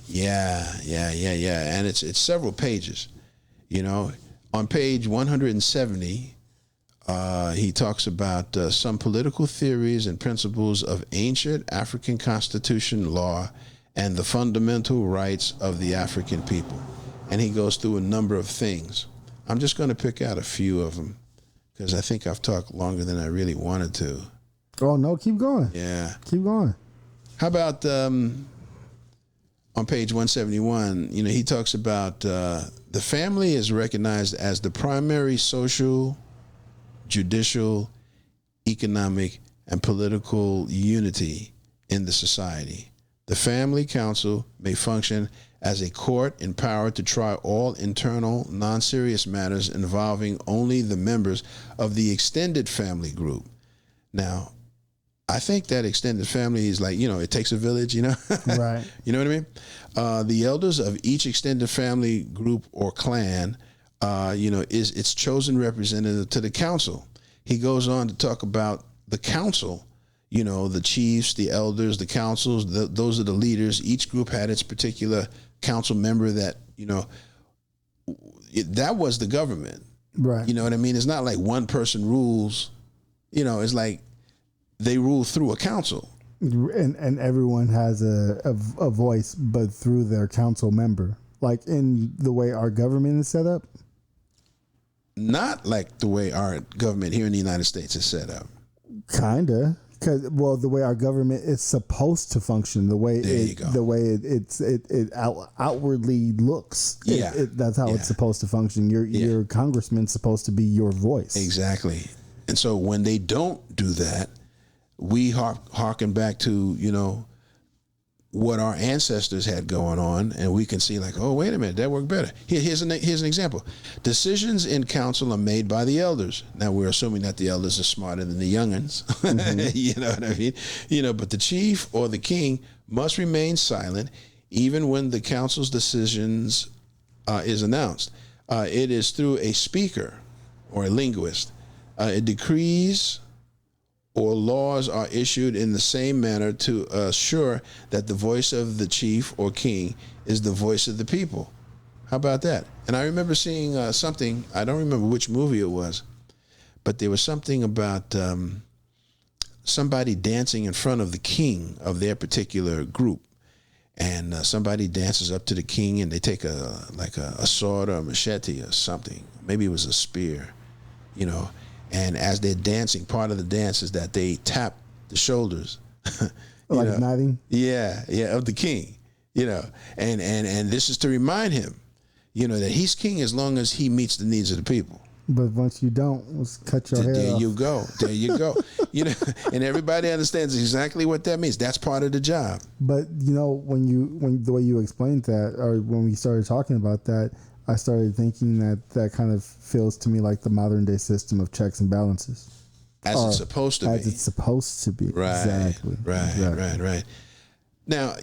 [SPEAKER 3] Yeah. And it's several pages. On page 170, he talks about some political theories and principles of ancient African constitution law and the fundamental rights of the African people. And he goes through a number of things. I'm just going to pick out a few of them because I think I've talked longer than I really wanted to.
[SPEAKER 2] Oh, no, keep going.
[SPEAKER 3] Yeah.
[SPEAKER 2] Keep going.
[SPEAKER 3] How about on page 171, he talks about the family is recognized as the primary social, judicial, economic, and political unity in the society. The family council may function as a court empowered to try all internal, non-serious matters involving only the members of the extended family group. Now, I think that extended family is like, it takes a village,
[SPEAKER 2] Right.
[SPEAKER 3] You know what I mean? The elders of each extended family group or clan, is its chosen representative to the council. He goes on to talk about the council, the chiefs, the elders, the councils, those are the leaders. Each group had its particular council member that, that was the government.
[SPEAKER 2] Right.
[SPEAKER 3] You know what I mean? It's not like one person rules, it's like they rule through a council.
[SPEAKER 2] And everyone has a voice, but through their council member. Like in the way our government is set up?
[SPEAKER 3] Not like the way our government here in the United States is set up.
[SPEAKER 2] Kinda. The way our government is supposed to function, the way it outwardly looks, that's how it's supposed to function. Your congressman's supposed to be your voice.
[SPEAKER 3] Exactly. And so when they don't do that, we harken back to what our ancestors had going on, and we can see like, oh, wait a minute, that worked better. Here's an example. Decisions in council are made by the elders. Now we're assuming that the elders are smarter than the youngins. Mm-hmm. You know what I mean? But the chief or the king must remain silent even when the council's decisions is announced. It is through a speaker or a linguist. It decrees or laws are issued in the same manner to assure that the voice of the chief or king is the voice of the people. How about that? And I remember seeing something, I don't remember which movie it was, but there was something about somebody dancing in front of the king of their particular group. And somebody dances up to the king and they take a sword or a machete or something. Maybe it was a spear, And as they're dancing, part of the dance is that they tap the shoulders.
[SPEAKER 2] Like nodding?
[SPEAKER 3] Yeah, of the king. And this is to remind him, that he's king as long as he meets the needs of the people.
[SPEAKER 2] But once you don't, let's cut your hair off.
[SPEAKER 3] There you go. And everybody understands exactly what that means. That's part of the job.
[SPEAKER 2] But when the way you explained that, or when we started talking about that, I started thinking that kind of feels to me like the modern day system of checks and balances.
[SPEAKER 3] As it's supposed to be.
[SPEAKER 2] As it's supposed to be.
[SPEAKER 3] Right.
[SPEAKER 2] Exactly.
[SPEAKER 3] Right. Now,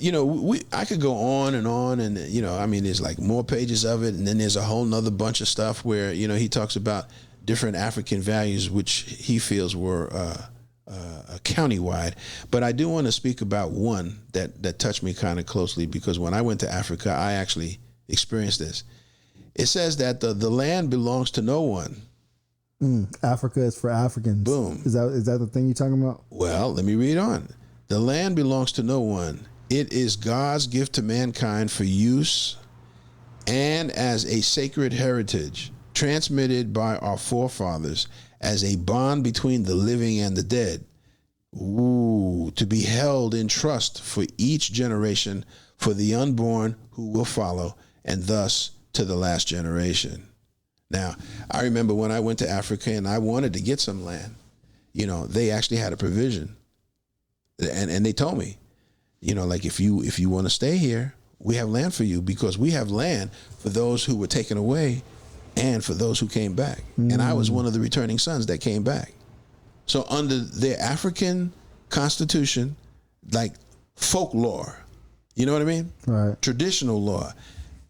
[SPEAKER 3] I could go on, and there's like more pages of it, and then there's a whole nother bunch of stuff where, he talks about different African values, which he feels were countywide. But I do want to speak about one that touched me kind of closely, because when I went to Africa, I actually experienced this. It says that the land belongs to no one.
[SPEAKER 2] Africa is for Africans.
[SPEAKER 3] Boom.
[SPEAKER 2] Is that the thing you're talking about?
[SPEAKER 3] Well, let me read on. The land belongs to no one. It is God's gift to mankind for use and as a sacred heritage transmitted by our forefathers as a bond between the living and the dead. To be held in trust for each generation, for the unborn who will follow, and thus to the last generation. Now, I remember when I went to Africa and I wanted to get some land, they actually had a provision. And they told me, like if you want to stay here, we have land for you, because we have land for those who were taken away and for those who came back. And I was one of the returning sons that came back. So under their African constitution, like folklore, you know what I mean?
[SPEAKER 2] Right.
[SPEAKER 3] Traditional law.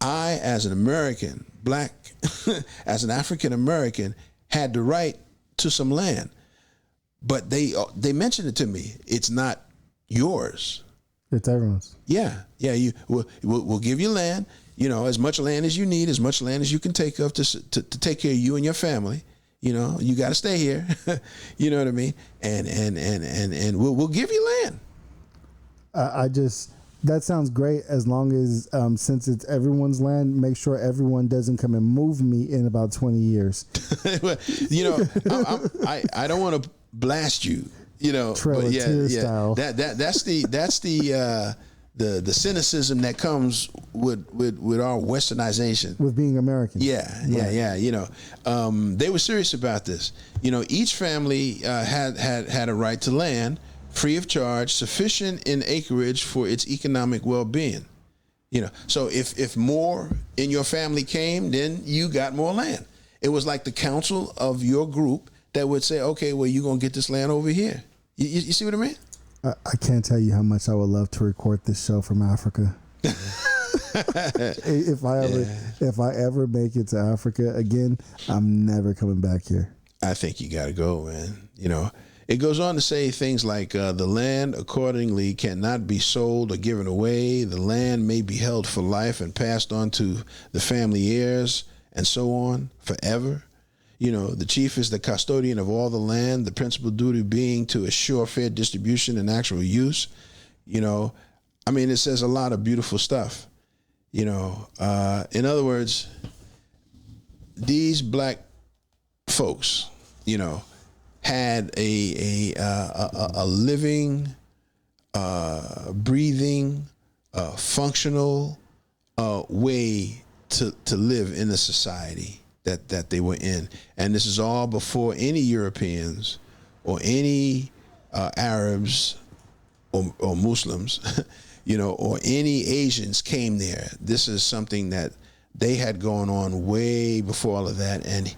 [SPEAKER 3] I, as an American, black, as an African American, had the right to some land. But they mentioned it to me. It's not yours.
[SPEAKER 2] It's everyone's.
[SPEAKER 3] Yeah. We'll give you land. As much land as you need, as much land as you can take of to take care of you and your family. You got to stay here. You know what I mean? And we'll give you land.
[SPEAKER 2] That sounds great, as long as since it's everyone's land, make sure everyone doesn't come and move me in about 20 years.
[SPEAKER 3] Well, I don't want to blast you.
[SPEAKER 2] Trail
[SPEAKER 3] but
[SPEAKER 2] of Tears style.
[SPEAKER 3] That's the cynicism that comes with our westernization,
[SPEAKER 2] with being American.
[SPEAKER 3] Yeah. They were serious about this. Each family had a right to land, free of charge, sufficient in acreage for its economic well-being. So if more in your family came, then you got more land. It was like the council of your group that would say, okay, well, you're going to get this land over here. You see what I mean?
[SPEAKER 2] I can't tell you how much I would love to record this show from Africa. If I ever make it to Africa again, I'm never coming back here.
[SPEAKER 3] I think you got to go, man. It goes on to say things like the land accordingly cannot be sold or given away. The land may be held for life and passed on to the family heirs and so on forever. The chief is the custodian of all the land, the principal duty being to assure fair distribution and actual use. It says a lot of beautiful stuff. In other words, these black folks, had a living, breathing, functional way to live in the society that they were in. And this is all before any Europeans or any Arabs or Muslims, or any Asians came there. This is something that they had going on way before all of that. And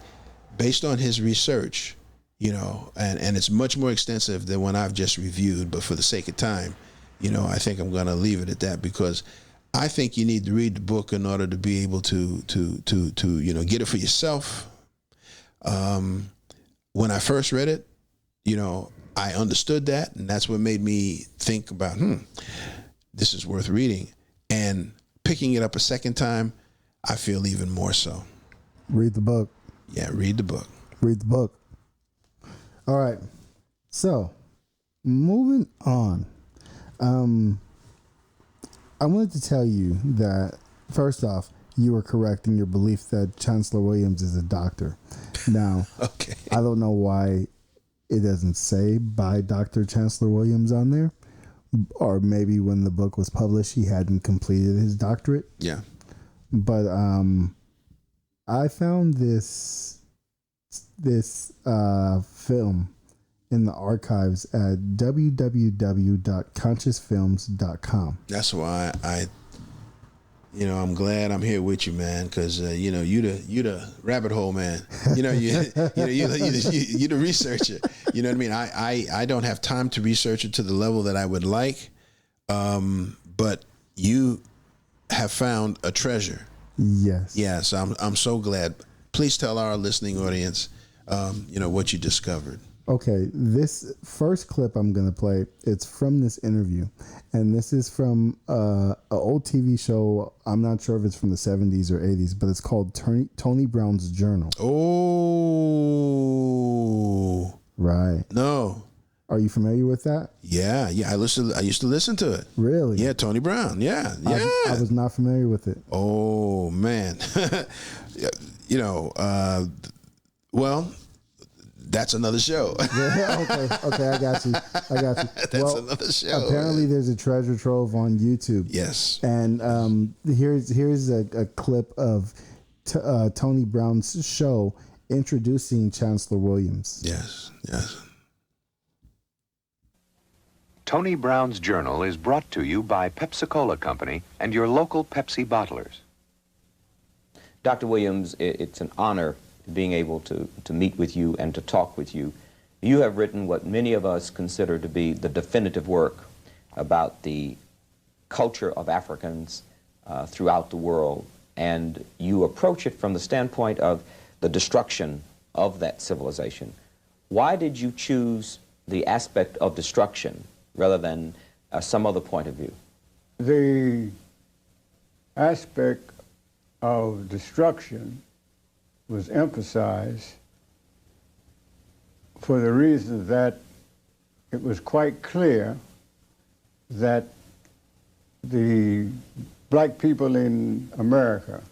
[SPEAKER 3] based on his research, and it's much more extensive than what I've just reviewed, but for the sake of time, I think I'm going to leave it at that, because I think you need to read the book in order to be able to get it for yourself. When I first read it, I understood that, and that's what made me think about, this is worth reading. And picking it up a second time, I feel even more so.
[SPEAKER 2] Read the book.
[SPEAKER 3] Yeah, read the book.
[SPEAKER 2] Read the book. All right. So, moving on. I wanted to tell you that, first off, you were correct in your belief that Chancellor Williams is a doctor. Now,
[SPEAKER 3] okay.
[SPEAKER 2] I don't know why it doesn't say by Dr. Chancellor Williams on there, or maybe when the book was published, he hadn't completed his doctorate.
[SPEAKER 3] Yeah.
[SPEAKER 2] But I found this film in the archives at www.consciousfilms.com.
[SPEAKER 3] That's why I'm glad I'm here with you, man, because you the rabbit hole man. You the researcher. You know what I mean? I don't have time to research it to the level that I would like, but you have found a treasure.
[SPEAKER 2] Yes.
[SPEAKER 3] Yes, I'm so glad. Please tell our listening audience, what you discovered.
[SPEAKER 2] Okay, this first clip I'm going to play, it's from this interview. And this is from an old TV show. I'm not sure if it's from the 70s or 80s, but it's called Tony Brown's Journal.
[SPEAKER 3] Oh.
[SPEAKER 2] Right.
[SPEAKER 3] No.
[SPEAKER 2] Are you familiar with that?
[SPEAKER 3] Yeah. I used to listen to it.
[SPEAKER 2] Really?
[SPEAKER 3] Yeah, Tony Brown. Yeah.
[SPEAKER 2] I was not familiar with it.
[SPEAKER 3] Oh, man. Well, that's another show.
[SPEAKER 2] Okay, I got you.
[SPEAKER 3] That's another show.
[SPEAKER 2] Apparently, there's a treasure trove on YouTube.
[SPEAKER 3] Yes.
[SPEAKER 2] And here's a clip of Tony Brown's show introducing Chancellor Williams.
[SPEAKER 3] Yes.
[SPEAKER 5] Tony Brown's Journal is brought to you by Pepsi-Cola Company and your local Pepsi bottlers.
[SPEAKER 6] Dr. Williams, it's an honor being able to meet with you and to talk with you. You have written what many of us consider to be the definitive work about the culture of Africans throughout the world, and you approach it from the standpoint of the destruction of that civilization. Why did you choose the aspect of destruction rather than some other point of view?
[SPEAKER 1] The aspect of destruction was emphasized for the reason that it was quite clear that the black people in America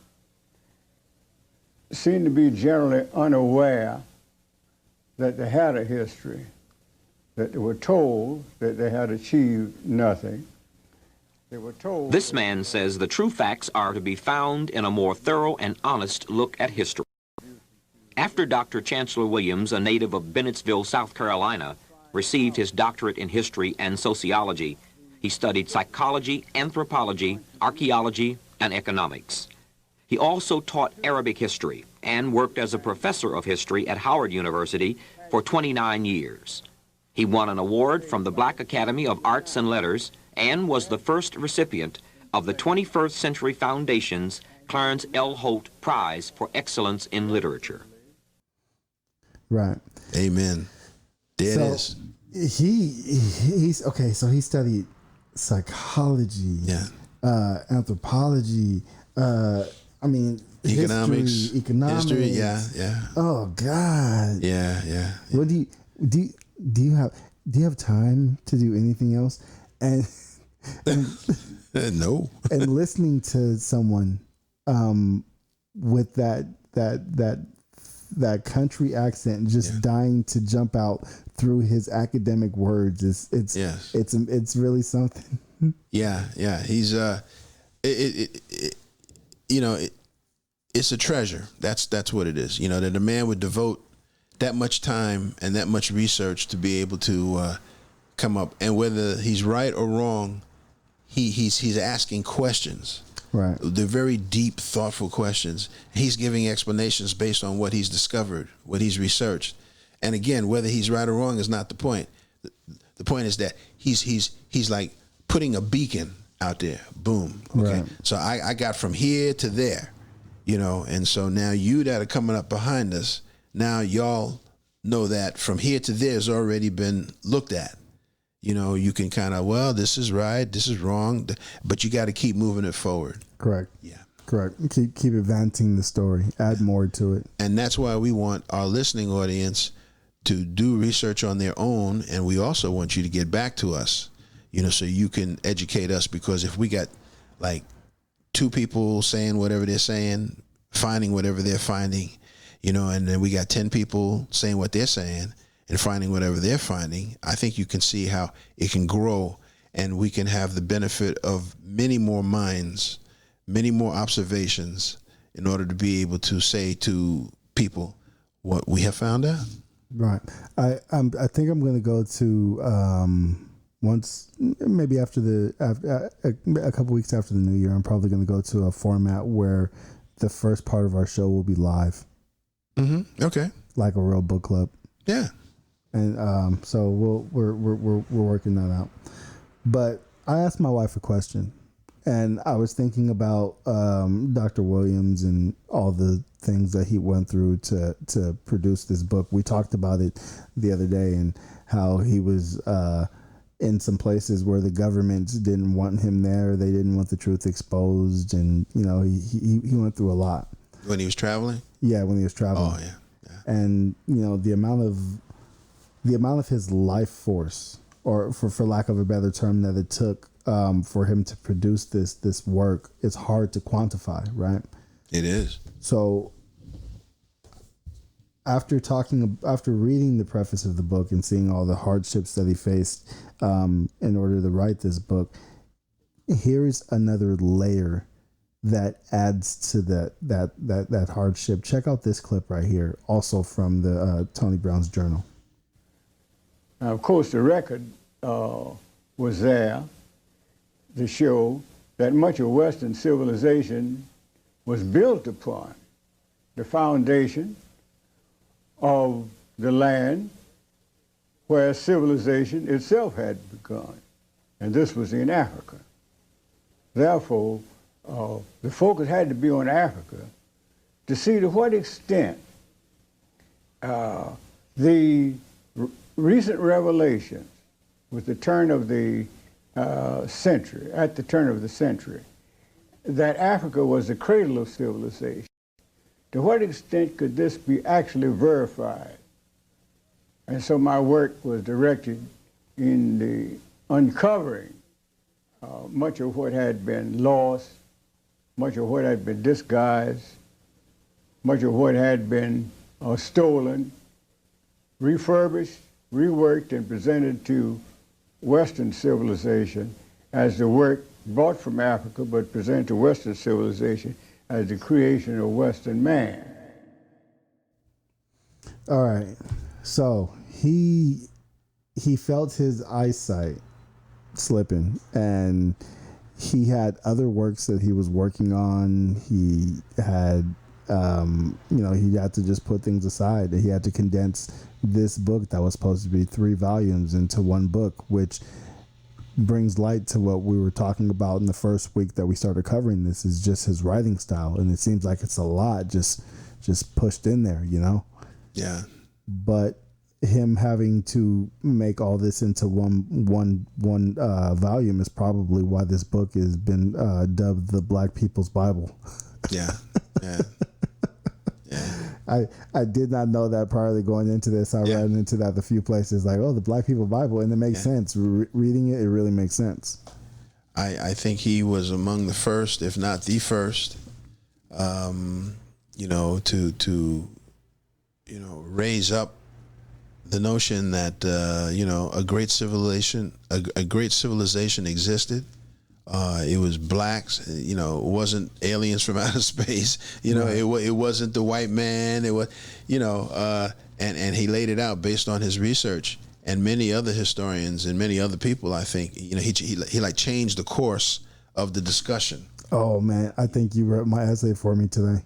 [SPEAKER 1] seemed to be generally unaware that they had a history, that they were told that they had achieved nothing. They were told...
[SPEAKER 7] This man says the true facts are to be found in a more thorough and honest look at history. After Dr. Chancellor Williams, a native of Bennettsville, South Carolina, received his doctorate in history and sociology, he studied psychology, anthropology, archaeology, and economics. He also taught Arabic history and worked as a professor of history at Howard University for 29 years. He won an award from the Black Academy of Arts and Letters and was the first recipient of the 21st Century Foundation's Clarence L. Holt Prize for Excellence in Literature.
[SPEAKER 2] Right.
[SPEAKER 3] Amen. There it is.
[SPEAKER 2] He's okay. So he studied psychology, anthropology.
[SPEAKER 3] Economics,
[SPEAKER 2] history.
[SPEAKER 3] Yeah.
[SPEAKER 2] Oh God.
[SPEAKER 3] Yeah.
[SPEAKER 2] What do you have time to do anything else? And
[SPEAKER 3] no.
[SPEAKER 2] And listening to someone with that country accent, just dying to jump out through his academic words, it's really something.
[SPEAKER 3] Yeah. He's it's a treasure. That's what it is. That a man would devote that much time and that much research to be able to come up, and whether he's right or wrong, he's asking questions.
[SPEAKER 2] Right.
[SPEAKER 3] They're very deep, thoughtful questions. He's giving explanations based on what he's discovered, what he's researched. And again, whether he's right or wrong is not the point. The point is that he's like putting a beacon out there. Boom. Okay. Right. So I got from here to there, and so now you that are coming up behind us, now y'all know that from here to there has already been looked at. You can kind of, this is right, this is wrong, but you got to keep moving it forward.
[SPEAKER 2] Correct.
[SPEAKER 3] Yeah.
[SPEAKER 2] Correct. Keep advancing the story. Add more to it.
[SPEAKER 3] And that's why we want our listening audience to do research on their own, and we also want you to get back to us, so you can educate us, because if we got like two people saying whatever they're saying, finding whatever they're finding, and then we got 10 people saying what they're saying and finding whatever they're finding, I think you can see how it can grow, and we can have the benefit of many more minds, many more observations, in order to be able to say to people what we have found out.
[SPEAKER 2] Right. I think I'm going to go to once, maybe after a couple weeks after the new year. I'm probably going to go to a format where the first part of our show will be live.
[SPEAKER 3] Mm-hmm. Okay.
[SPEAKER 2] Like a real book club.
[SPEAKER 3] Yeah.
[SPEAKER 2] And so we're working that out. But I asked my wife a question, and I was thinking about Dr. Williams and all the things that he went through to produce this book. We talked about it the other day, and how he was in some places where the government didn't want him there. They didn't want the truth exposed, and he went through a lot.
[SPEAKER 3] When he was traveling?
[SPEAKER 2] Yeah, when he was traveling.
[SPEAKER 3] Oh, yeah.
[SPEAKER 2] And the amount of his life force, or for lack of a better term, that it took for him to produce this work, is hard to quantify, right?
[SPEAKER 3] It is.
[SPEAKER 2] So after reading the preface of the book and seeing all the hardships that he faced in order to write this book, here's another layer that adds to that hardship. Check out this clip right here, also from the Tony Brown's journal.
[SPEAKER 1] Now, of course, the record was there to show that much of Western civilization was built upon the foundation of the land where civilization itself had begun, and this was in Africa. Therefore, the focus had to be on Africa to see to what extent the recent revelations with the turn of the century, at the turn of the century, that Africa was the cradle of civilization. To what extent could this be actually verified? And so my work was directed in the uncovering much of what had been lost, much of what had been disguised, much of what had been stolen, refurbished, reworked, and presented to Western civilization as the work brought from Africa, but presented to Western civilization as the creation of Western man.
[SPEAKER 2] All right. So he felt his eyesight slipping, and he had other works that he was working on. He had, he had to just put things aside. He had to condense this book that was supposed to be 3 volumes into one book, which brings light to what we were talking about in the first week that we started covering this, is just his writing style. And it seems like it's a lot just pushed in there,
[SPEAKER 3] Yeah.
[SPEAKER 2] But him having to make all this into one volume is probably why this book has been dubbed the Black People's Bible.
[SPEAKER 3] Yeah. Yeah. Yeah.
[SPEAKER 2] I did not know that prior to going into this. I read into that a few places, like, the Black People Bible, and it makes sense. Reading it really makes sense.
[SPEAKER 3] I think he was among the first, if not the first, to raise up the notion that a great civilization existed. It was blacks. It wasn't aliens from outer space. Right. It wasn't the white man. It was, and he laid it out based on his research. And many other historians and many other people, I think, he like changed the course of the discussion.
[SPEAKER 2] Oh man, I think you wrote my essay for me today.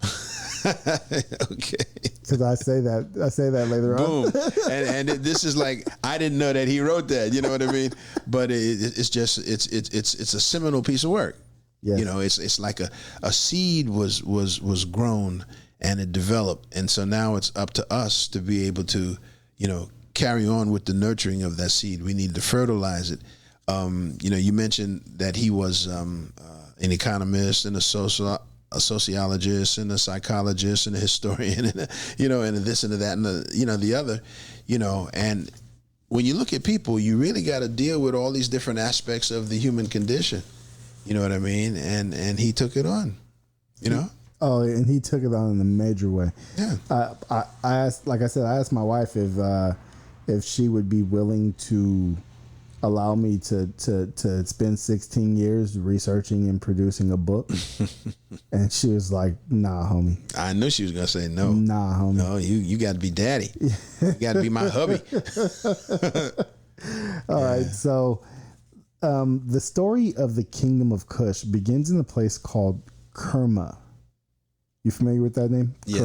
[SPEAKER 3] Okay.
[SPEAKER 2] Because I say that later on.
[SPEAKER 3] Boom. and this is like, I didn't know that he wrote that. You know what I mean? But it's a seminal piece of work. Yes. It's like a seed was grown and it developed, and so now it's up to us to be able to carry on with the nurturing of that seed. We need to fertilize it. You mentioned that he was an economist and a sociologist and a psychologist and a historian and and this and that and the other, and when you look at people, you really got to deal with all these different aspects of the human condition. You know what I mean? And he took it on.
[SPEAKER 2] Oh, and he took it on in a major way.
[SPEAKER 3] Yeah.
[SPEAKER 2] I asked, like I said, I asked my wife if she would be willing to allow me to spend 16 years researching and producing a book. And she was like, nah, homie.
[SPEAKER 3] I knew she was going to say no.
[SPEAKER 2] Nah, homie.
[SPEAKER 3] No, you got to be daddy. You got to be my hubby.
[SPEAKER 2] All right. So the story of the Kingdom of Kush begins in a place called Kerma. You familiar with that name?
[SPEAKER 3] Yes.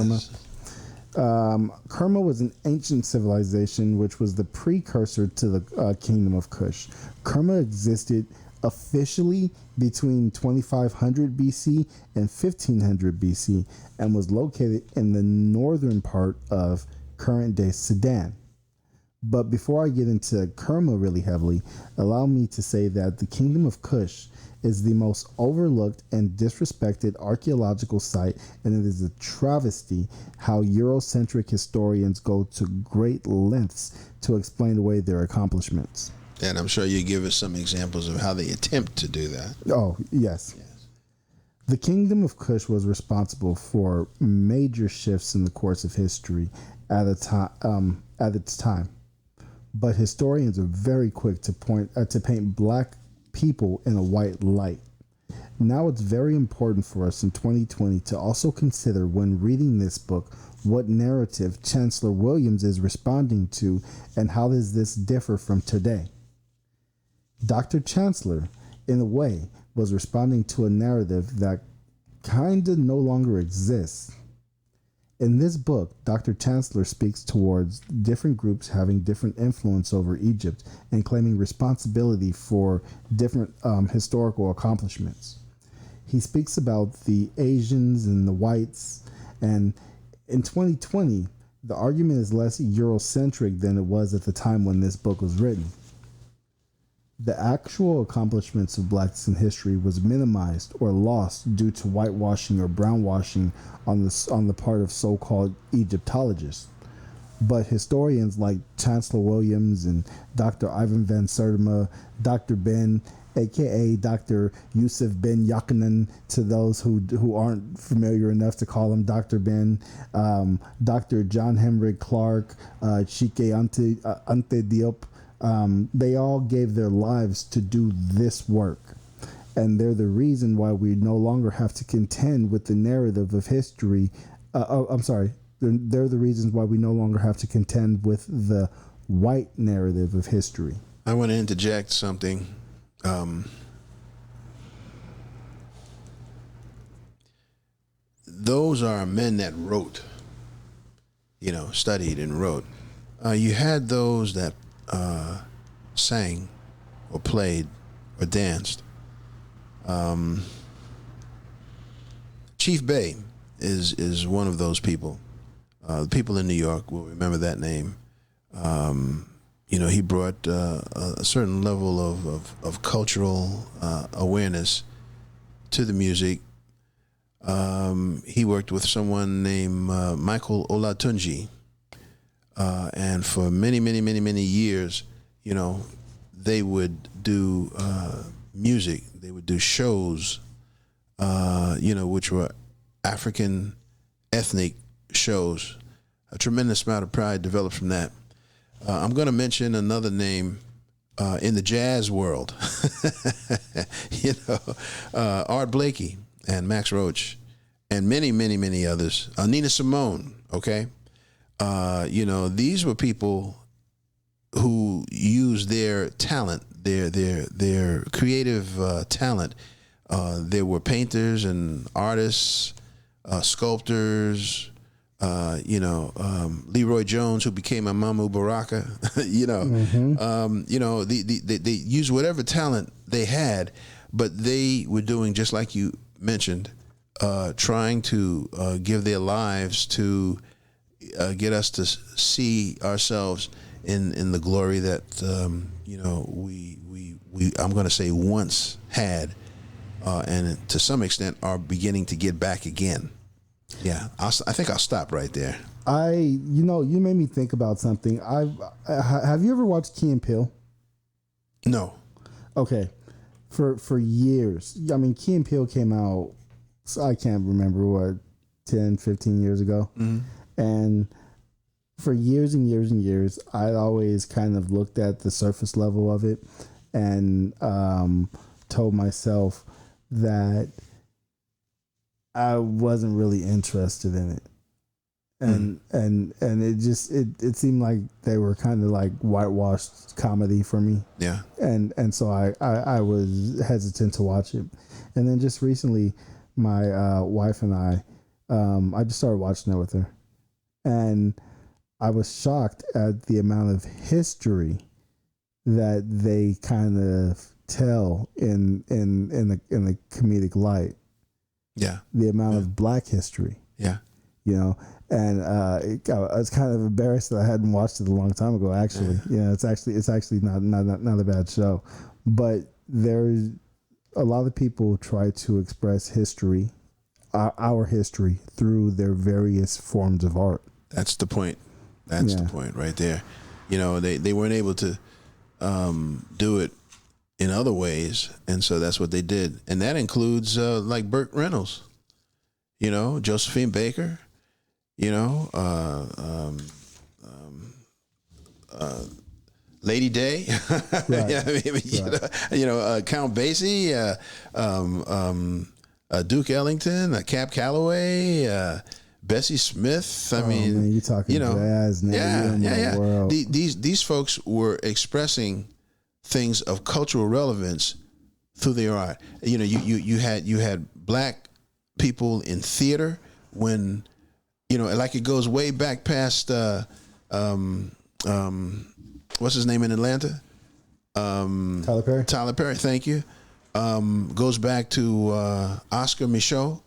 [SPEAKER 2] Kerma? Kerma was an ancient civilization which was the precursor to the Kingdom of Kush. Kerma existed officially between 2500 BC and 1500 BC and was located in the northern part of current-day Sudan. But before I get into Kerma really heavily, allow me to say that the Kingdom of Kush is the most overlooked and disrespected archaeological site, and it is a travesty how Eurocentric historians go to great lengths to explain away their accomplishments.
[SPEAKER 3] And I'm sure you give us some examples of how they attempt to do that.
[SPEAKER 2] Oh, yes. The Kingdom of Kush was responsible for major shifts in the course of history at its time. But historians are very quick to paint black people in a white light. Now it's very important for us in 2020 to also consider when reading this book what narrative Chancellor Williams is responding to and how does this differ from today. Dr. Chancellor, in a way, was responding to a narrative that kind of no longer exists. In this book, Dr. Chancellor speaks towards different groups having different influence over Egypt and claiming responsibility for different historical accomplishments. He speaks about the Asians and the whites, and in 2020, the argument is less Eurocentric than it was at the time when this book was written. The actual accomplishments of blacks in history was minimized or lost due to whitewashing or brownwashing on the part of so-called Egyptologists. But historians like Chancellor Williams and Dr. Ivan van Sertima, Dr. Ben, aka Dr. Yusuf Ben Yakanan, to those who aren't familiar enough to call him Dr. Ben, Dr. John Henry Clark, Chike Ante Diop, they all gave their lives to do this work. And they're the reason why we no longer have to contend with the narrative of history. They're the reasons why we no longer have to contend with the white narrative of history.
[SPEAKER 3] I want to interject something. Those are men that wrote, studied and wrote. You had those that sang or played or danced. Chief Bey is one of those people. The people in New York will remember that name. He brought a certain level of cultural awareness to the music. He worked with someone named Michael Olatunji. And for many, many, many, many years, they would do music. They would do shows, which were African ethnic shows. A tremendous amount of pride developed from that. I'm going to mention another name in the jazz world. Art Blakey and Max Roach and many, many, many others. Nina Simone, okay? These were people who used their talent, their creative talent. There were painters and artists, sculptors, Leroy Jones, who became Amamu Baraka, they used whatever talent they had, but they were doing, just like you mentioned, trying to give their lives to get us to see ourselves in the glory that we I'm going to say once had, and to some extent are beginning to get back again. Yeah, I think I'll stop right there.
[SPEAKER 2] You made me think about something. Have you ever watched Key and Peele?
[SPEAKER 3] No.
[SPEAKER 2] Okay, for years. I mean, Key and Peele came out. I can't remember what, 10, 15 years ago.
[SPEAKER 3] Mm-hmm.
[SPEAKER 2] And for years and years and years, I always kind of looked at the surface level of it and told myself that I wasn't really interested in it. And it just it seemed like they were kind of like whitewashed comedy for me.
[SPEAKER 3] Yeah.
[SPEAKER 2] And so I was hesitant to watch it. And then just recently my wife and I just started watching it with her. And I was shocked at the amount of history that they kind of tell in the comedic light.
[SPEAKER 3] Yeah.
[SPEAKER 2] The amount of Black history.
[SPEAKER 3] Yeah.
[SPEAKER 2] You know, and I was kind of embarrassed that I hadn't watched it a long time ago. Actually, it's actually not a bad show, but there's a lot of people try to express history, our history, through their various forms of art.
[SPEAKER 3] That's the point. That's the point right there. You know, they weren't able to do it in other ways, and so that's what they did, and that includes like Burt Reynolds, you know, Josephine Baker, you know, Lady Day,
[SPEAKER 2] Right.
[SPEAKER 3] yeah, I mean, you know, Count Basie, Duke Ellington, Cap Calloway, Bessie Smith. I mean,
[SPEAKER 2] man, you talking jazz now?
[SPEAKER 3] Yeah.
[SPEAKER 2] World.
[SPEAKER 3] These folks were expressing things of cultural relevance through their art. You know, you had Black people in theater when, you know, like it goes way back past what's his name in Atlanta?
[SPEAKER 2] Tyler Perry.
[SPEAKER 3] Tyler Perry, thank you. Goes back to Oscar Michaud,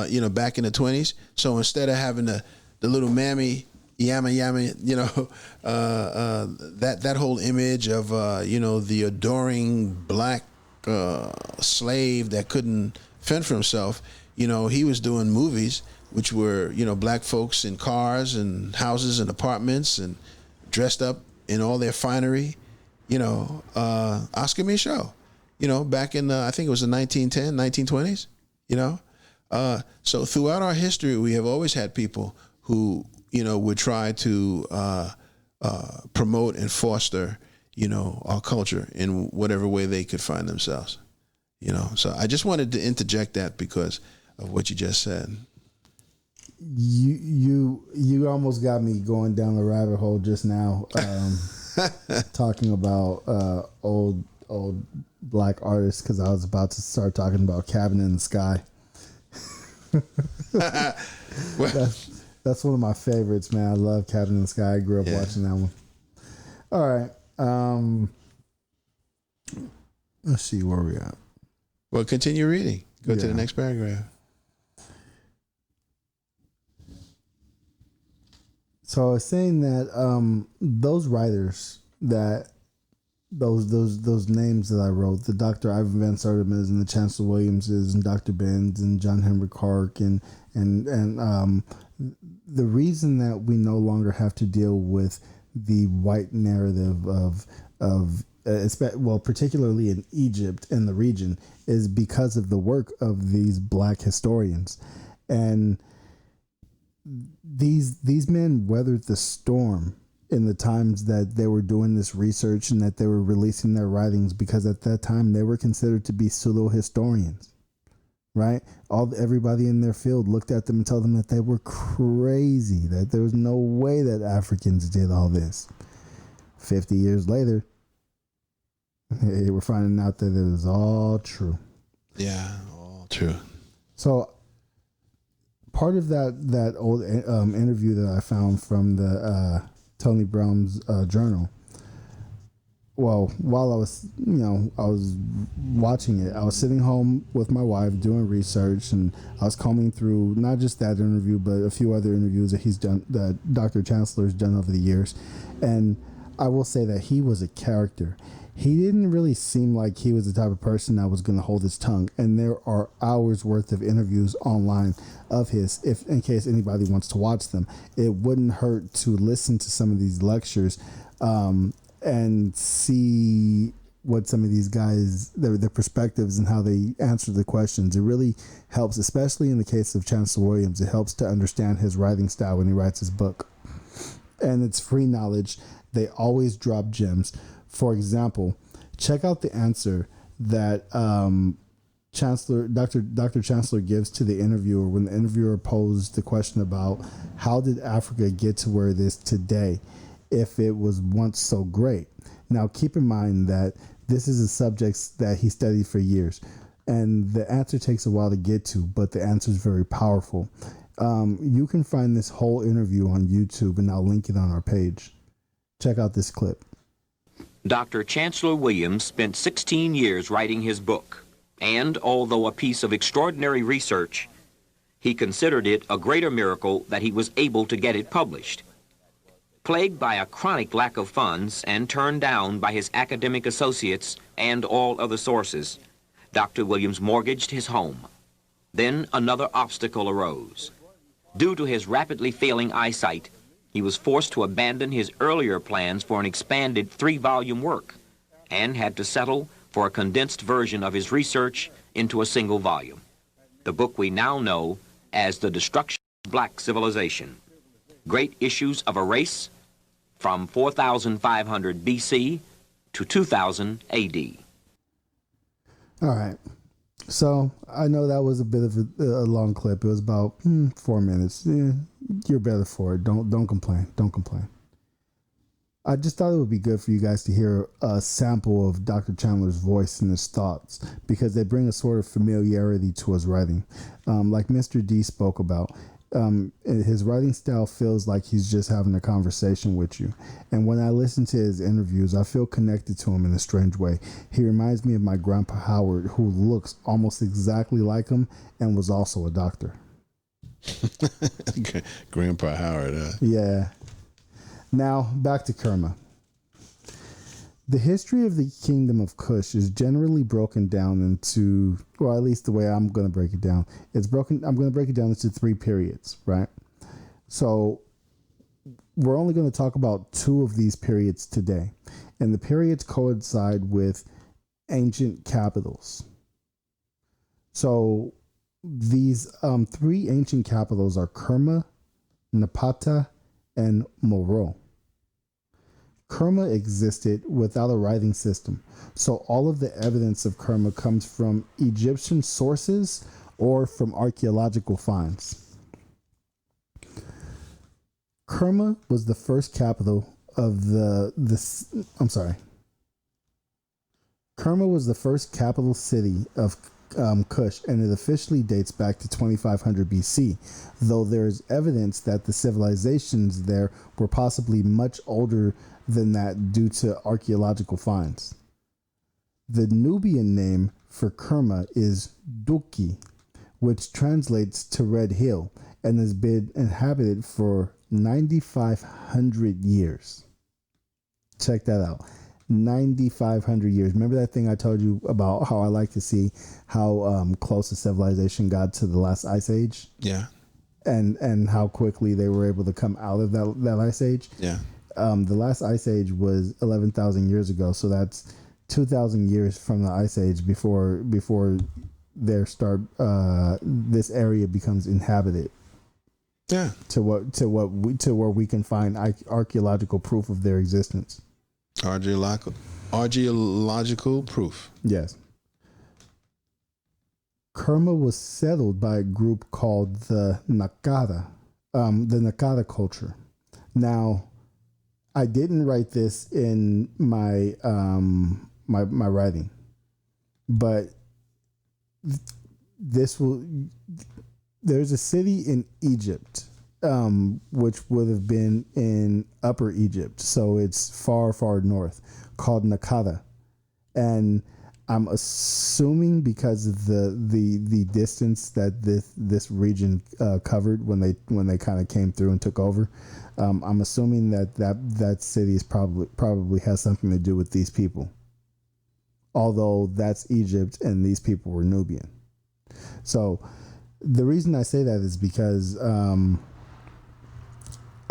[SPEAKER 3] you know, back in the 20s. So instead of having the little mammy yama, you know, that whole image of you know, the adoring Black slave that couldn't fend for himself, you know, he was doing movies which were, you know, Black folks in cars and houses and apartments and dressed up in all their finery, you know, Oscar Michaud, you know, back in I think it was the 1920s, you know. So throughout our history, we have always had people who, you know, would try to promote and foster, you know, our culture in whatever way they could find themselves, you know. So I just wanted to interject that because of what you just said.
[SPEAKER 2] You almost got me going down the rabbit hole just now, talking about old Black artists, because I was about to start talking about Cabin in the Sky. That's one of my favorites, man. I love Cabin in the Sky. I grew up watching that one. All right. Let's see where we at.
[SPEAKER 3] Well, continue reading. Go to the next paragraph.
[SPEAKER 2] So I was saying that those writers, that those names that I wrote, the Dr. Ivan Van Sertima's and the Chancellor Williamses and Dr. Benz and John Henry Clark and the reason that we no longer have to deal with the white narrative of particularly in Egypt and the region, is because of the work of these Black historians. And these men weathered the storm in the times that they were doing this research and that they were releasing their writings, because at that time they were considered to be pseudo historians, right? Everybody in their field looked at them and told them that they were crazy, that there was no way that Africans did all this. 50 years later, they were finding out that it was all true.
[SPEAKER 3] Yeah, all true.
[SPEAKER 2] So part of that old interview that I found from the Tony Brown's journal. Well, while I was watching it, I was sitting home with my wife doing research, and I was combing through not just that interview, but a few other interviews that he's done, that Dr. Chancellor's done over the years. And I will say that he was a character. He didn't really seem like he was the type of person that was going to hold his tongue. And there are hours worth of interviews online of his, if in case anybody wants to watch them. It wouldn't hurt to listen to some of these lectures and see what some of these guys, their perspectives and how they answer the questions. It really helps, especially in the case of Chancellor Williams. It helps to understand his writing style when he writes his book. And it's free knowledge. They always drop gems. For example, check out the answer that Dr. Chancellor gives to the interviewer when the interviewer posed the question about how did Africa get to where it is today if it was once so great. Now, keep in mind that this is a subject that he studied for years, and the answer takes a while to get to, but the answer is very powerful. You can find this whole interview on YouTube, and I'll link it on our page. Check out this clip.
[SPEAKER 7] Dr. Chancellor Williams spent 16 years writing his book, and although a piece of extraordinary research, he considered it a greater miracle that he was able to get it published. Plagued by a chronic lack of funds and turned down by his academic associates and all other sources, Dr. Williams mortgaged his home. Then another obstacle arose. Due to his rapidly failing eyesight, he was forced to abandon his earlier plans for an expanded 3-volume work and had to settle for a condensed version of his research into a single volume, the book we now know as The Destruction of Black Civilization. Great Issues of a Race from 4500 BC to 2000 AD.
[SPEAKER 2] All right. So I know that was a bit of a long clip. It was about 4 minutes. You're better for it. Don't complain. Don't complain. I just thought it would be good for you guys to hear a sample of Dr. Chandler's voice and his thoughts because they bring a sort of familiarity to his writing. Like Mr. D spoke about, his writing style feels like he's just having a conversation with you. And when I listen to his interviews, I feel connected to him in a strange way. He reminds me of my grandpa Howard, who looks almost exactly like him and was also a doctor.
[SPEAKER 3] Grandpa Howard, huh?
[SPEAKER 2] Yeah. Now, back to Kerma. The history of the kingdom of Kush is generally broken down into, or at least the way I'm going to break it down, I'm going to break it down into 3 periods, right? So we're only going to talk about 2 of these periods today. And the periods coincide with ancient capitals. So these 3 ancient capitals are Kerma, Napata, and Moro. Kerma existed without a writing system, so all of the evidence of Kerma comes from Egyptian sources or from archaeological finds. Kerma was the first capital of Kerma was the first capital city of Kush, and it officially dates back to 2500 BC, though there is evidence that the civilizations there were possibly much older than that due to archaeological finds. The Nubian name for Kerma is Duki, which translates to Red Hill, and has been inhabited for 9,500 years. Check that out. 9,500 years. Remember that thing I told you about how I like to see how close a civilization got to the last ice age?
[SPEAKER 3] Yeah.
[SPEAKER 2] And how quickly they were able to come out of that ice age?
[SPEAKER 3] Yeah.
[SPEAKER 2] The last ice age was 11,000 years ago, so that's 2,000 years from the ice age before this area becomes inhabited.
[SPEAKER 3] Yeah.
[SPEAKER 2] To where we can find archaeological proof of their existence. Archaeological proof. Yes. Kerma was settled by a group called the Nakada culture. Now, I didn't write this in my my writing, but there's a city in Egypt, which would have been in Upper Egypt, so it's far, far north, called Nakada, and I'm assuming because of the distance that this region covered when they kind of came through and took over, I'm assuming that city is probably has something to do with these people. Although that's Egypt and these people were Nubian. So the reason I say that is because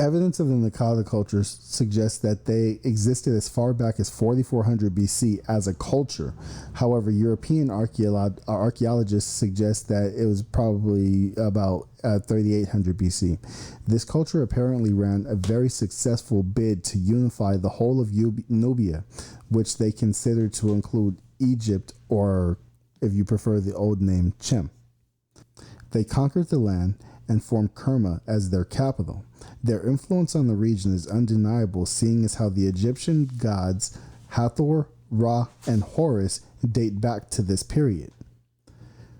[SPEAKER 2] Evidence of the Nakada culture suggests that they existed as far back as 4400 BC as a culture. However, European archaeologists suggest that it was probably about 3800 BC. This culture apparently ran a very successful bid to unify the whole of Nubia, which they considered to include Egypt, or if you prefer the old name, Chem. They conquered the land and formed Kerma as their capital. Their influence on the region is undeniable, seeing as how the Egyptian gods Hathor, Ra, and Horus date back to this period.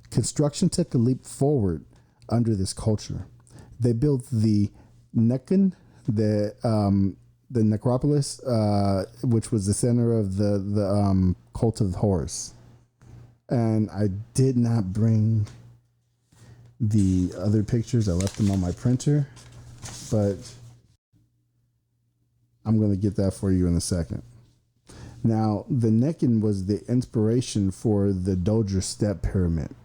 [SPEAKER 2] Construction took a leap forward under this culture. They built the Nekhen, the necropolis, which was the center of the cult of Horus. And I did not bring the other pictures. I left them on my printer, but I'm going to get that for you in a second. Now, the Nekhen was the inspiration for the Doger Step Pyramid.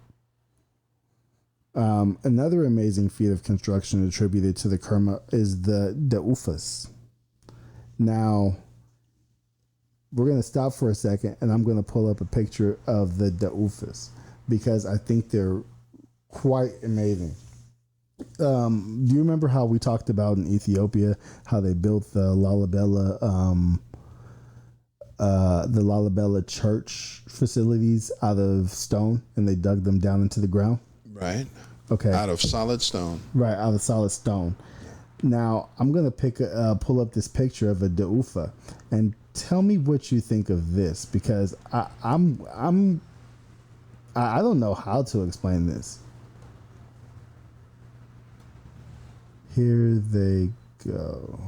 [SPEAKER 2] Another amazing feat of construction attributed to the Kerma is the Deufas. Now, we're going to stop for a second, and I'm going to pull up a picture of the Deufas because I think they're quite amazing. Do you remember how we talked about in Ethiopia how they built the Lalibela church facilities out of stone, and they dug them down into the ground?
[SPEAKER 3] Right.
[SPEAKER 2] Okay.
[SPEAKER 3] Out of solid stone.
[SPEAKER 2] Right, out of solid stone. Now I'm gonna pull up this picture of a Deufa and tell me what you think of this, because I don't know how to explain this. Here they go.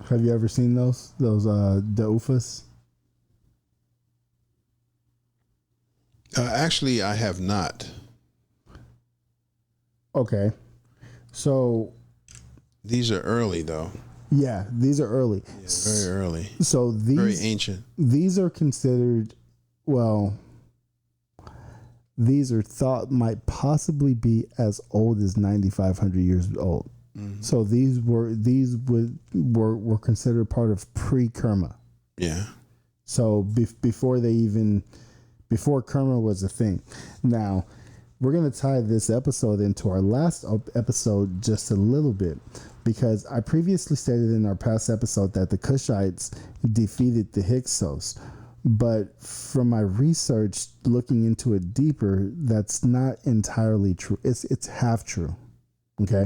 [SPEAKER 2] Have you ever seen those Deufas?
[SPEAKER 3] Actually, I have not.
[SPEAKER 2] Okay. So
[SPEAKER 3] these are early, though.
[SPEAKER 2] Yeah, these are early.
[SPEAKER 3] Yeah, very early.
[SPEAKER 2] So
[SPEAKER 3] very ancient.
[SPEAKER 2] These are considered, well, these are thought might possibly be as old as 9,500 years old. Mm-hmm. So these were considered part of pre-Kerma.
[SPEAKER 3] Yeah.
[SPEAKER 2] So before Kerma was a thing. Now, we're going to tie this episode into our last episode just a little bit, because I previously stated in our past episode that the Kushites defeated the Hyksos. But from my research, looking into it deeper, that's not entirely true. It's half true. Okay?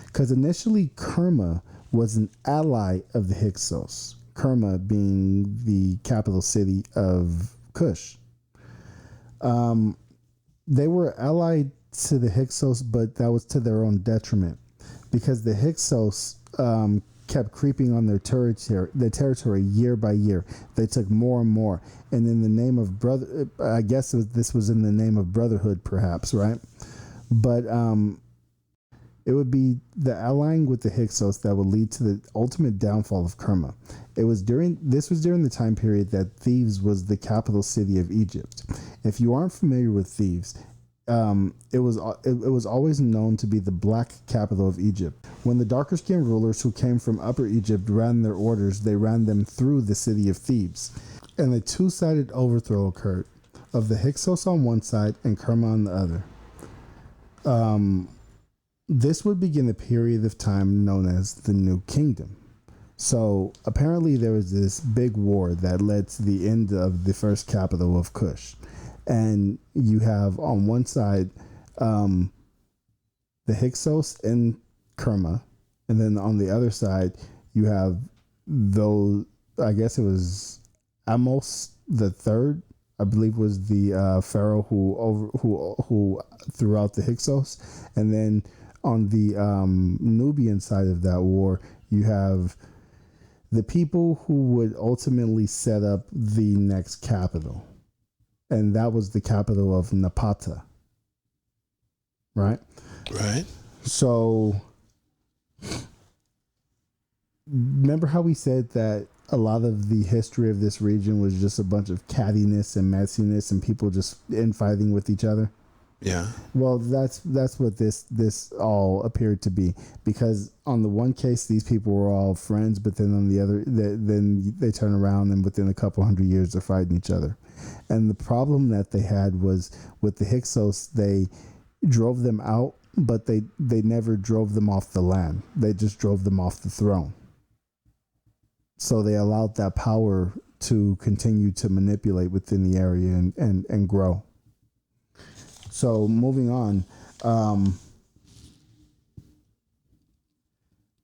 [SPEAKER 2] Because initially, Kerma was an ally of the Hyksos. Kerma being the capital city of Kush. They were allied to the Hyksos, but that was to their own detriment, because the Hyksos kept creeping on their territory year by year. They took more and more, and in the name of I guess this was in the name of brotherhood, perhaps, right? But it would be the allying with the Hyksos that would lead to the ultimate downfall of Kerma. This was during the time period that Thebes was the capital city of Egypt. If you aren't familiar with Thebes, it was always known to be the black capital of Egypt. When the darker skinned rulers who came from Upper Egypt ran their orders, they ran them through the city of Thebes, and a two-sided overthrow occurred, of the Hyksos on one side and Kerma on the other. This would begin a period of time known as the New Kingdom. So apparently there was this big war that led to the end of the first capital of Kush. And you have on one side the Hyksos and Kerma, and then on the other side you have those, I guess it was Amos the Third, I believe was the pharaoh who threw out the Hyksos. And then on the Nubian side of that war, you have the people who would ultimately set up the next capital. And that was the capital of Napata. Right?
[SPEAKER 3] Right.
[SPEAKER 2] So, remember how we said that a lot of the history of this region was just a bunch of cattiness and messiness and people just infighting with each other?
[SPEAKER 3] Yeah.
[SPEAKER 2] Well, that's what this all appeared to be, because on the one case these people were all friends, but then on the other, then they turn around and within a couple hundred years they're fighting each other. And the problem that they had was with the Hyksos, they drove them out, but they never drove them off the land. They just drove them off the throne. So they allowed that power to continue to manipulate within the area and grow. So moving on,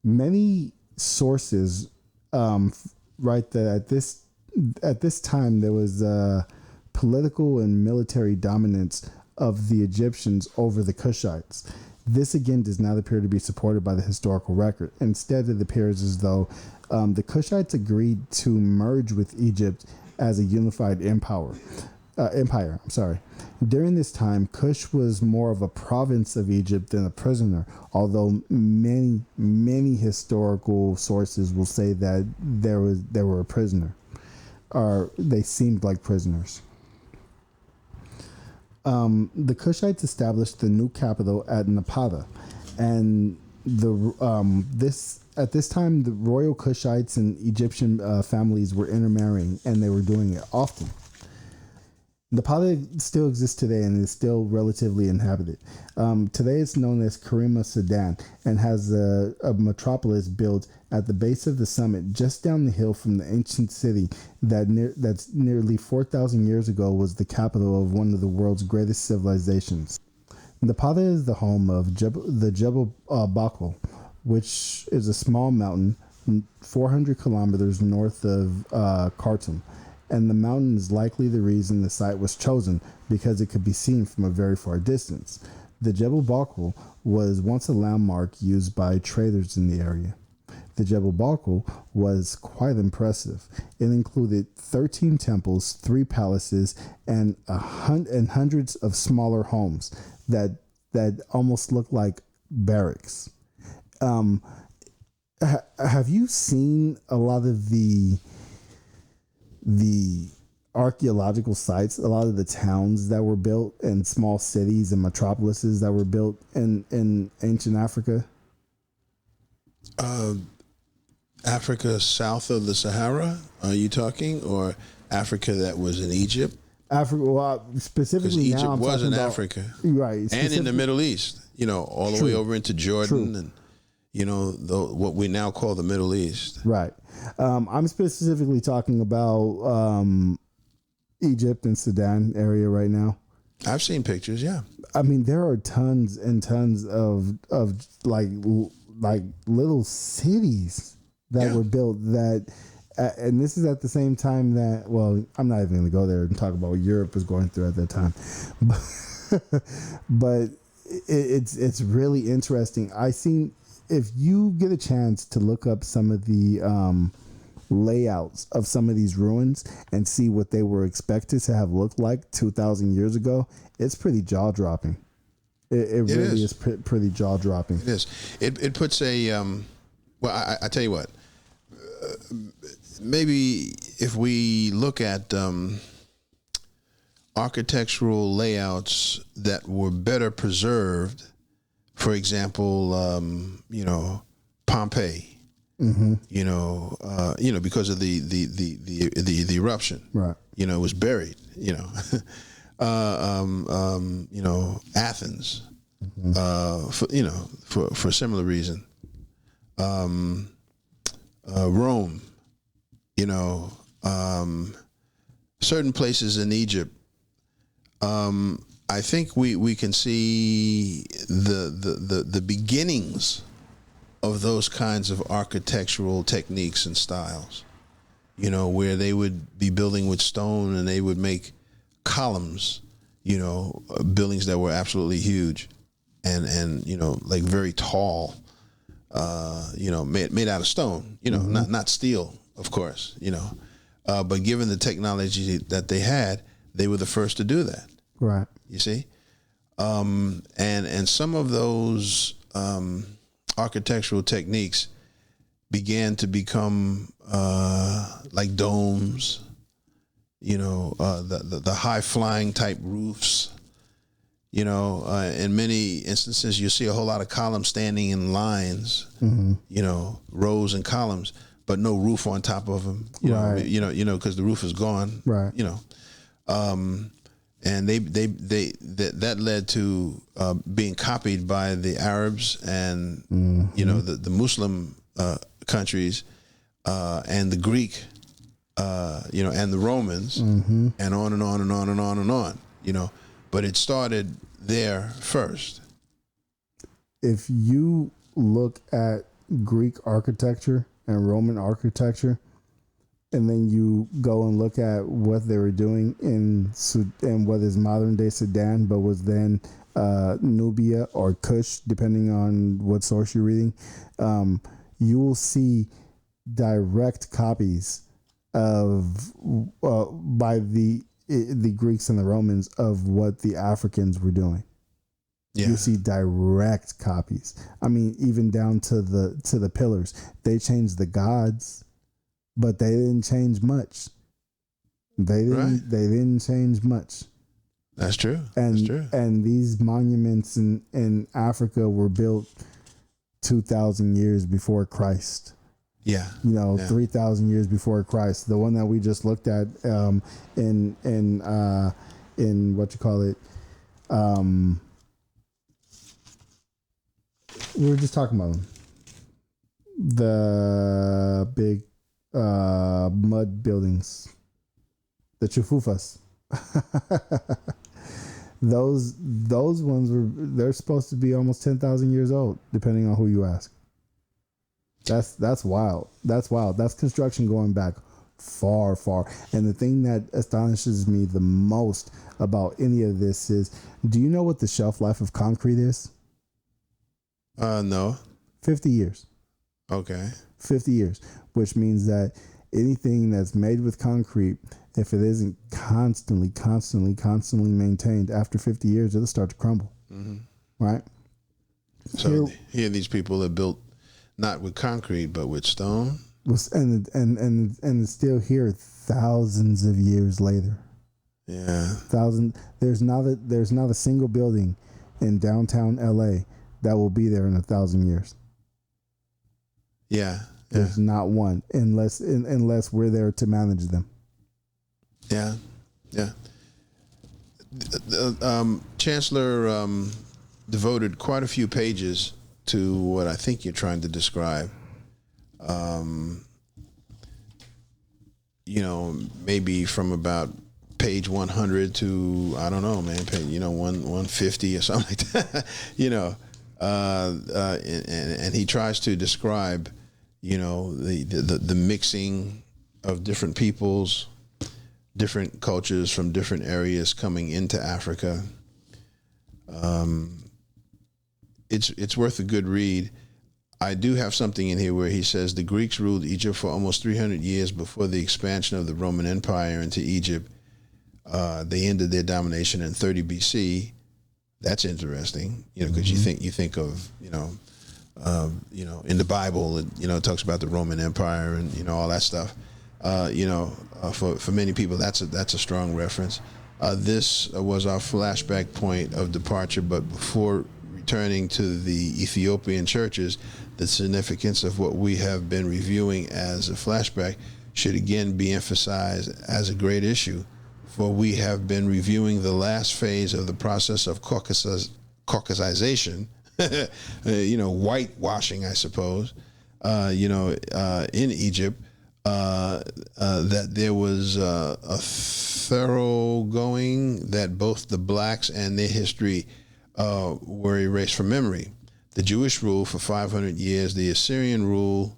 [SPEAKER 2] many sources write that at this time there was political and military dominance of the Egyptians over the Kushites. This again does not appear to be supported by the historical record. Instead, it appears as though the Kushites agreed to merge with Egypt as a unified empire. During this time, Kush was more of a province of Egypt than a prisoner, although many historical sources will say that they were a prisoner, or they seemed like prisoners. The Kushites established the new capital at Napata, and at this time the royal Kushites and Egyptian families were intermarrying, and they were doing it often. Napata still exists today and is still relatively inhabited. Today it's known as Karima Sudan and has a metropolis built at the base of the summit just down the hill from the ancient city that's nearly 4,000 years ago was the capital of one of the world's greatest civilizations. Napata is the home of the Jebel Bakl, which is a small mountain 400 kilometers north of Khartoum. And the mountain is likely the reason the site was chosen, because it could be seen from a very far distance. The Jebel Bakl was once a landmark used by traders in the area. The Jebel Bakl was quite impressive. It included 13 temples, 3 palaces, and hundreds of smaller homes that almost looked like barracks. Have you seen a lot of the archaeological sites, a lot of the towns that were built and small cities and metropolises that were built in ancient Africa?
[SPEAKER 3] Africa south of the Sahara, are you talking, or Africa that was in Egypt?
[SPEAKER 2] Africa, well, specifically
[SPEAKER 3] Egypt
[SPEAKER 2] now,
[SPEAKER 3] was in
[SPEAKER 2] about,
[SPEAKER 3] Africa,
[SPEAKER 2] right?
[SPEAKER 3] And in the Middle East, all the way over into Jordan, and what we now call the Middle East,
[SPEAKER 2] right? I'm specifically talking about Egypt and Sudan area right now.
[SPEAKER 3] I've seen pictures. Yeah,
[SPEAKER 2] I mean there are tons and tons of like little cities that were built that. And this is at the same time that, well, I'm not even going to go there and talk about what Europe was going through at that time, but it's really interesting. If you get a chance to look up some of the layouts of some of these ruins and see what they were expected to have looked like 2,000 years ago, it's pretty jaw dropping. It really is pretty jaw dropping.
[SPEAKER 3] It is. It puts a well, I tell you what. Maybe if we look at architectural layouts that were better preserved, for example, Pompeii, mm-hmm. Because of the eruption, right? It was buried. Athens, mm-hmm. For a similar reason, Rome. Certain places in Egypt, I think we can see the beginnings of those kinds of architectural techniques and styles, where they would be building with stone and they would make columns, buildings that were absolutely huge and like very tall, made out of stone, mm-hmm. not steel. Of course, but given the technology that they had, they were the first to do that.
[SPEAKER 2] Right.
[SPEAKER 3] You see, and some of those architectural techniques began to become like domes. The high flying type roofs. You know, in many instances, you see a whole lot of columns standing in lines. You know, rows and columns, but no roof on top of them. You know, because the roof is gone.
[SPEAKER 2] Right.
[SPEAKER 3] You know, and that led to being copied by the Arabs and you know the Muslim countries and the Greek, you know, and the Romans, and on and on and on and on and on. You know, but it started there first.
[SPEAKER 2] If you look at Greek architecture and Roman architecture, and then you go and look at what they were doing in what is modern day Sudan, but was then Nubia or Kush, depending on what source you're reading, you will see direct copies of by the Greeks and the Romans of what the Africans were doing. Yeah. You see direct copies. I mean, even down to the pillars. They changed the gods, but they didn't change much. They didn't change much.
[SPEAKER 3] That's true.
[SPEAKER 2] And
[SPEAKER 3] that's true.
[SPEAKER 2] And these monuments in Africa were built 2,000 years before Christ.
[SPEAKER 3] Yeah.
[SPEAKER 2] You know, 3,000 years before Christ. The one that we just looked at in what you call it, we were just talking about them. The big mud buildings, the chufufas. Those ones they're supposed to be almost 10,000 years old, depending on who you ask. That's wild. That's wild. That's construction going back far. And the thing that astonishes me the most about any of this is, do you know what the shelf life of concrete is?
[SPEAKER 3] No.
[SPEAKER 2] 50 years.
[SPEAKER 3] Okay.
[SPEAKER 2] 50 years, which means that anything that's made with concrete, if it isn't constantly maintained, after 50 years, it'll start to crumble. Right?
[SPEAKER 3] So here these people are built not with concrete, but with stone.
[SPEAKER 2] And it's still here thousands of years later.
[SPEAKER 3] Yeah.
[SPEAKER 2] There's not a single building in downtown LA that will be there in 1,000 years.
[SPEAKER 3] Yeah.
[SPEAKER 2] There's not one, unless we're there to manage them.
[SPEAKER 3] Yeah. Yeah. Chancellor devoted quite a few pages to what I think you're trying to describe. You know, maybe from about page 100 to, I don't know, man, 150 or something like that. You know, and he tries to describe, you know, the mixing of different peoples, different cultures from different areas coming into Africa. It's worth a good read. I do have something in here where he says the Greeks ruled Egypt for almost 300 years before the expansion of the Roman Empire into Egypt. They ended their domination in 30 BC. That's interesting, you know, because you think of, you know, in the Bible, it talks about the Roman Empire and, you know, all that stuff. For many people, that's a strong reference. This was our flashback point of departure, but before returning to the Ethiopian churches, the significance of what we have been reviewing as a flashback should again be emphasized as a great issue, for we have been reviewing the last phase of the process of Caucasization, whitewashing, I suppose, in Egypt, that there was a thoroughgoing that both the blacks and their history were erased from memory. The Jewish rule for 500 years, the Assyrian rule,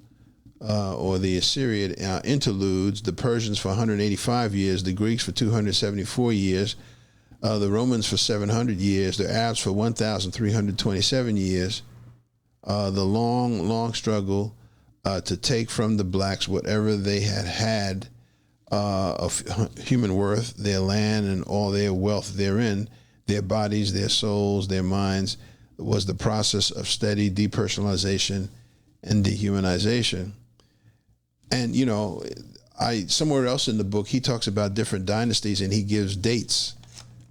[SPEAKER 3] or the Assyrian interludes, the Persians for 185 years, the Greeks for 274 years, the Romans for 700 years, the Arabs for 1,327 years, the long struggle to take from the blacks whatever they had of human worth, their land and all their wealth therein, their bodies, their souls, their minds, was the process of steady depersonalization and dehumanization. And, somewhere else in the book, he talks about different dynasties and he gives dates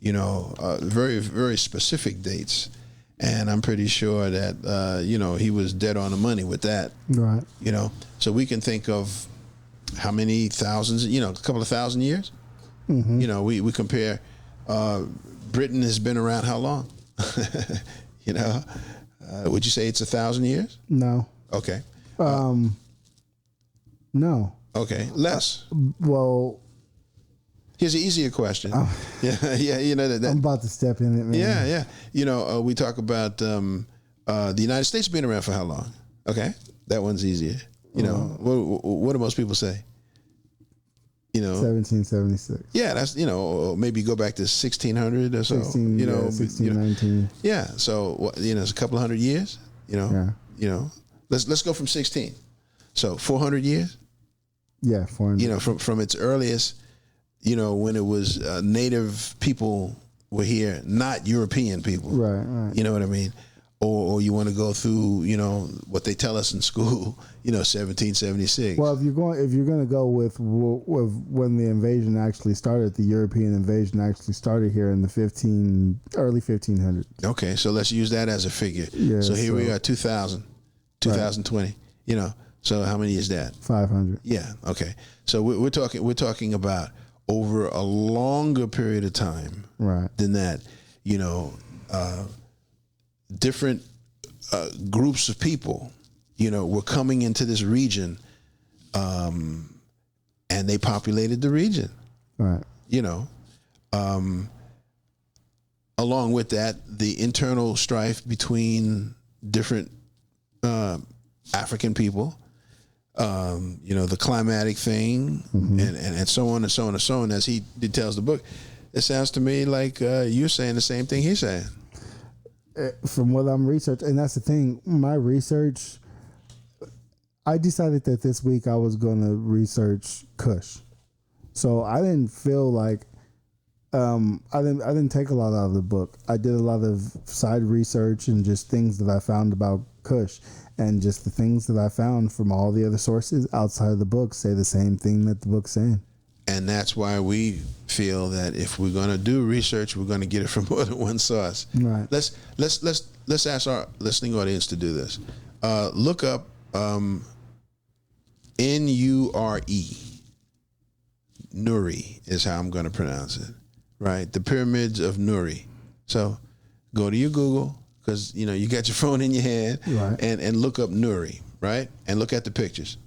[SPEAKER 3] very, very specific dates. And I'm pretty sure that, he was dead on the money with that.
[SPEAKER 2] Right.
[SPEAKER 3] So we can think of how many thousands, a couple of thousand years.
[SPEAKER 2] Mm-hmm.
[SPEAKER 3] We compare, Britain has been around how long? Would you say it's 1,000 years?
[SPEAKER 2] No.
[SPEAKER 3] Okay.
[SPEAKER 2] No.
[SPEAKER 3] Okay. Less.
[SPEAKER 2] Well,
[SPEAKER 3] here's an easier question. Yeah.
[SPEAKER 2] I'm about to step in it, man.
[SPEAKER 3] Yeah. We talk about the United States being around for how long? Okay. That one's easier. What do most people say?
[SPEAKER 2] 1776.
[SPEAKER 3] Yeah, that's maybe go back to 1600 or so.
[SPEAKER 2] 1619.
[SPEAKER 3] Yeah, so it's a couple of hundred years. Let's go from 16. So 400 years.
[SPEAKER 2] Yeah, 400.
[SPEAKER 3] From its earliest, when it was native people were here, not European people.
[SPEAKER 2] Right.
[SPEAKER 3] You know what I mean? Or you want to go through, what they tell us in school, 1776.
[SPEAKER 2] Well, if you're going to go with when the invasion actually started, the European invasion actually started here in the early 1500s.
[SPEAKER 3] Okay, so let's use that as a figure.
[SPEAKER 2] Yeah,
[SPEAKER 3] so here we are, 2020. Right. So how many is that? 500. Yeah. Okay. So we're talking about over a longer period of time.
[SPEAKER 2] Right.
[SPEAKER 3] Than that, different groups of people, were coming into this region, and they populated the region.
[SPEAKER 2] Right.
[SPEAKER 3] Along with that, the internal strife between different African people, the climatic thing,
[SPEAKER 2] mm-hmm.
[SPEAKER 3] and so on and so on and so on. As he details the book, it sounds to me like you're saying the same thing he's saying.
[SPEAKER 2] From what I'm researching, and that's the thing, my research, I decided that this week I was going to research Kush. So I didn't feel like, I didn't take a lot out of the book. I did a lot of side research and just things that I found about Kush, and just the things that I found from all the other sources outside of the book say the same thing that the book's saying.
[SPEAKER 3] And that's why we feel that if we're going to do research, we're going to get it from more than one source.
[SPEAKER 2] Right.
[SPEAKER 3] Let's ask our listening audience to do this. Look up N-U-R-E. Nuri is how I'm going to pronounce it. Right? The pyramids of Nuri. So go to your Google, because you got your phone in your hand,
[SPEAKER 2] right,
[SPEAKER 3] and look up Nuri, right? And look at the pictures.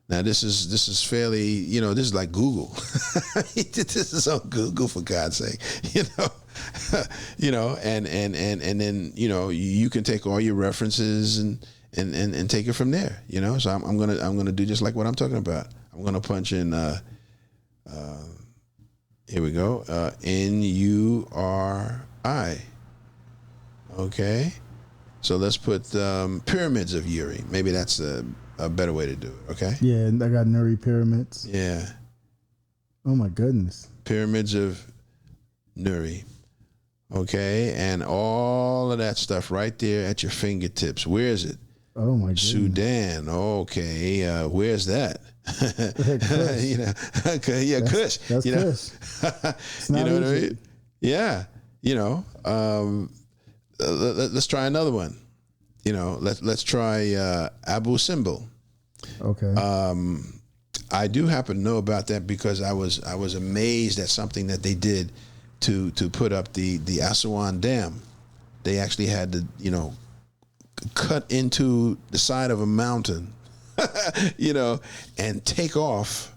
[SPEAKER 3] Now this is fairly, this is like Google. This is on Google, for God's sake, and then you can take all your references and take it from there. So I'm gonna do just like what I'm talking about. I'm gonna punch in. Here we go. N-U-R-I. Okay. So let's put pyramids of Uri. Maybe that's a better way to do it, okay?
[SPEAKER 2] Yeah, and I got Nuri pyramids.
[SPEAKER 3] Yeah.
[SPEAKER 2] Oh my goodness.
[SPEAKER 3] Pyramids of Nuri. Okay, and all of that stuff right there at your fingertips. Where is it?
[SPEAKER 2] Oh my goodness.
[SPEAKER 3] Sudan. Okay, where's that? Okay, yeah, Kush.
[SPEAKER 2] That's Kush.
[SPEAKER 3] You know what I mean? Yeah. Let's try another one. Let's try Abu Simbel.
[SPEAKER 2] Okay.
[SPEAKER 3] I do happen to know about that because I was amazed at something that they did to put up the Aswan Dam. They actually had to cut into the side of a mountain, and take off,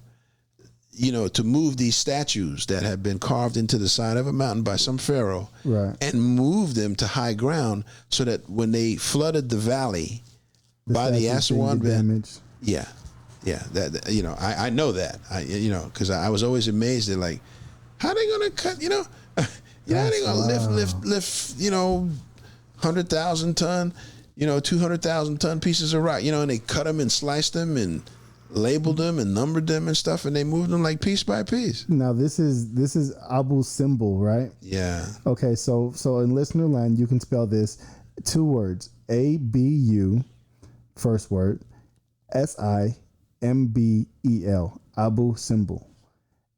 [SPEAKER 3] to move these statues that had been carved into the side of a mountain by some pharaoh,
[SPEAKER 2] right,
[SPEAKER 3] and move them to high ground so that when they flooded the valley by the Aswan Dam, that I know that because I was always amazed at how they gonna cut how they gonna lift 100,000 ton 200,000 ton pieces of rock and they cut them and sliced them and labeled them and numbered them and stuff, and they moved them piece by piece.
[SPEAKER 2] Now this is Abu Simbel, right?
[SPEAKER 3] Yeah.
[SPEAKER 2] Okay, so in listener land you can spell this 2 words: A-B-U, first word, S-I-M-B-E-L, Abu Simbel.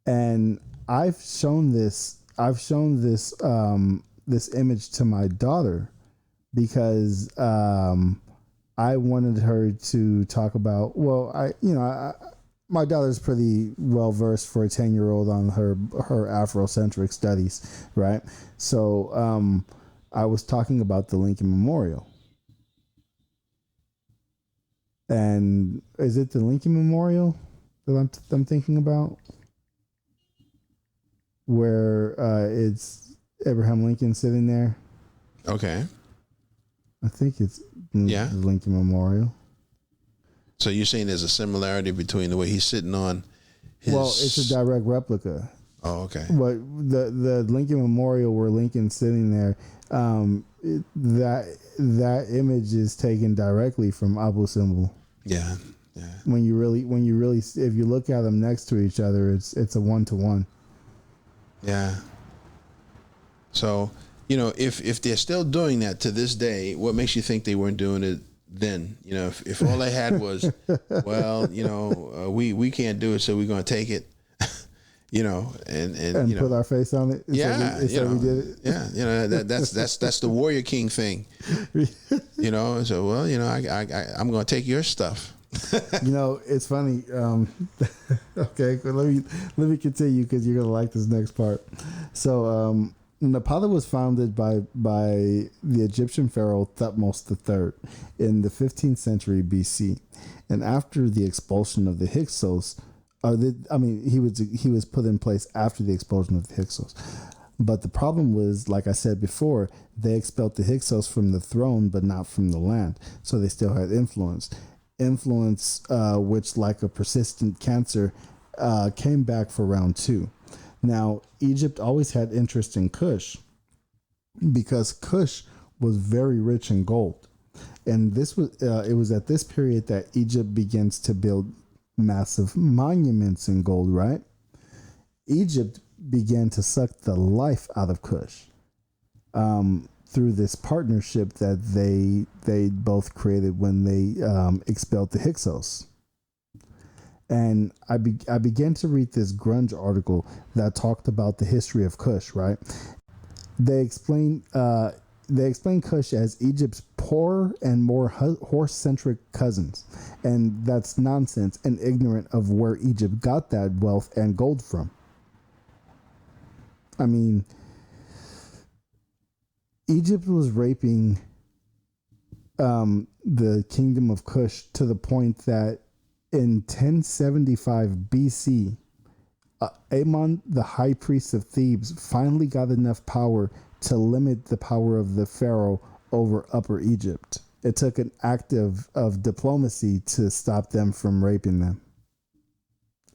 [SPEAKER 2] And I've shown this this image to my daughter because I wanted her to talk about. Well, my daughter's pretty well versed for a 10-year-old on her Afrocentric studies, right? So I was talking about the Lincoln Memorial. And is it the Lincoln Memorial that I'm thinking about? Where it's Abraham Lincoln sitting there.
[SPEAKER 3] Okay.
[SPEAKER 2] I think it's the Lincoln Memorial.
[SPEAKER 3] So you're saying there's a similarity between the way he's sitting on his...
[SPEAKER 2] Well, it's a direct replica.
[SPEAKER 3] Oh, okay.
[SPEAKER 2] But the Lincoln Memorial where Lincoln's sitting there, that image is taken directly from Abu Simbel.
[SPEAKER 3] Yeah.
[SPEAKER 2] When you really, if you look at them next to each other, it's a 1-to-1.
[SPEAKER 3] Yeah. So, if they're still doing that to this day, what makes you think they weren't doing it then? If all they had was, well, we can't do it, so we're going to take it, and
[SPEAKER 2] put our face on it.
[SPEAKER 3] We did
[SPEAKER 2] it.
[SPEAKER 3] Yeah. That's the Warrior King thing. So, well, I'm going to take your stuff.
[SPEAKER 2] It's funny. Okay, let me continue because you're gonna like this next part. So, Napata was founded by the Egyptian pharaoh Thutmose III in the 15th century BC, and after the expulsion of the Hyksos, he was put in place after the expulsion of the Hyksos. But the problem was, like I said before, they expelled the Hyksos from the throne, but not from the land, so they still had influence, which, like a persistent cancer, came back for round 2. Now, Egypt always had interest in Kush because Kush was very rich in gold, and it was at this period that Egypt begins to build massive monuments in gold. Right? Egypt began to suck the life out of Kush through this partnership that they both created when they expelled the Hyksos. And I began to read this grunge article that talked about the history of Kush, right? They explain Kush as Egypt's poorer and more horse-centric cousins. And that's nonsense and ignorant of where Egypt got that wealth and gold from. I mean, Egypt was raping the kingdom of Kush to the point that in 1075 BC, Amon, the high priest of Thebes, finally got enough power to limit the power of the pharaoh over Upper Egypt. It took an act of diplomacy to stop them from raping them.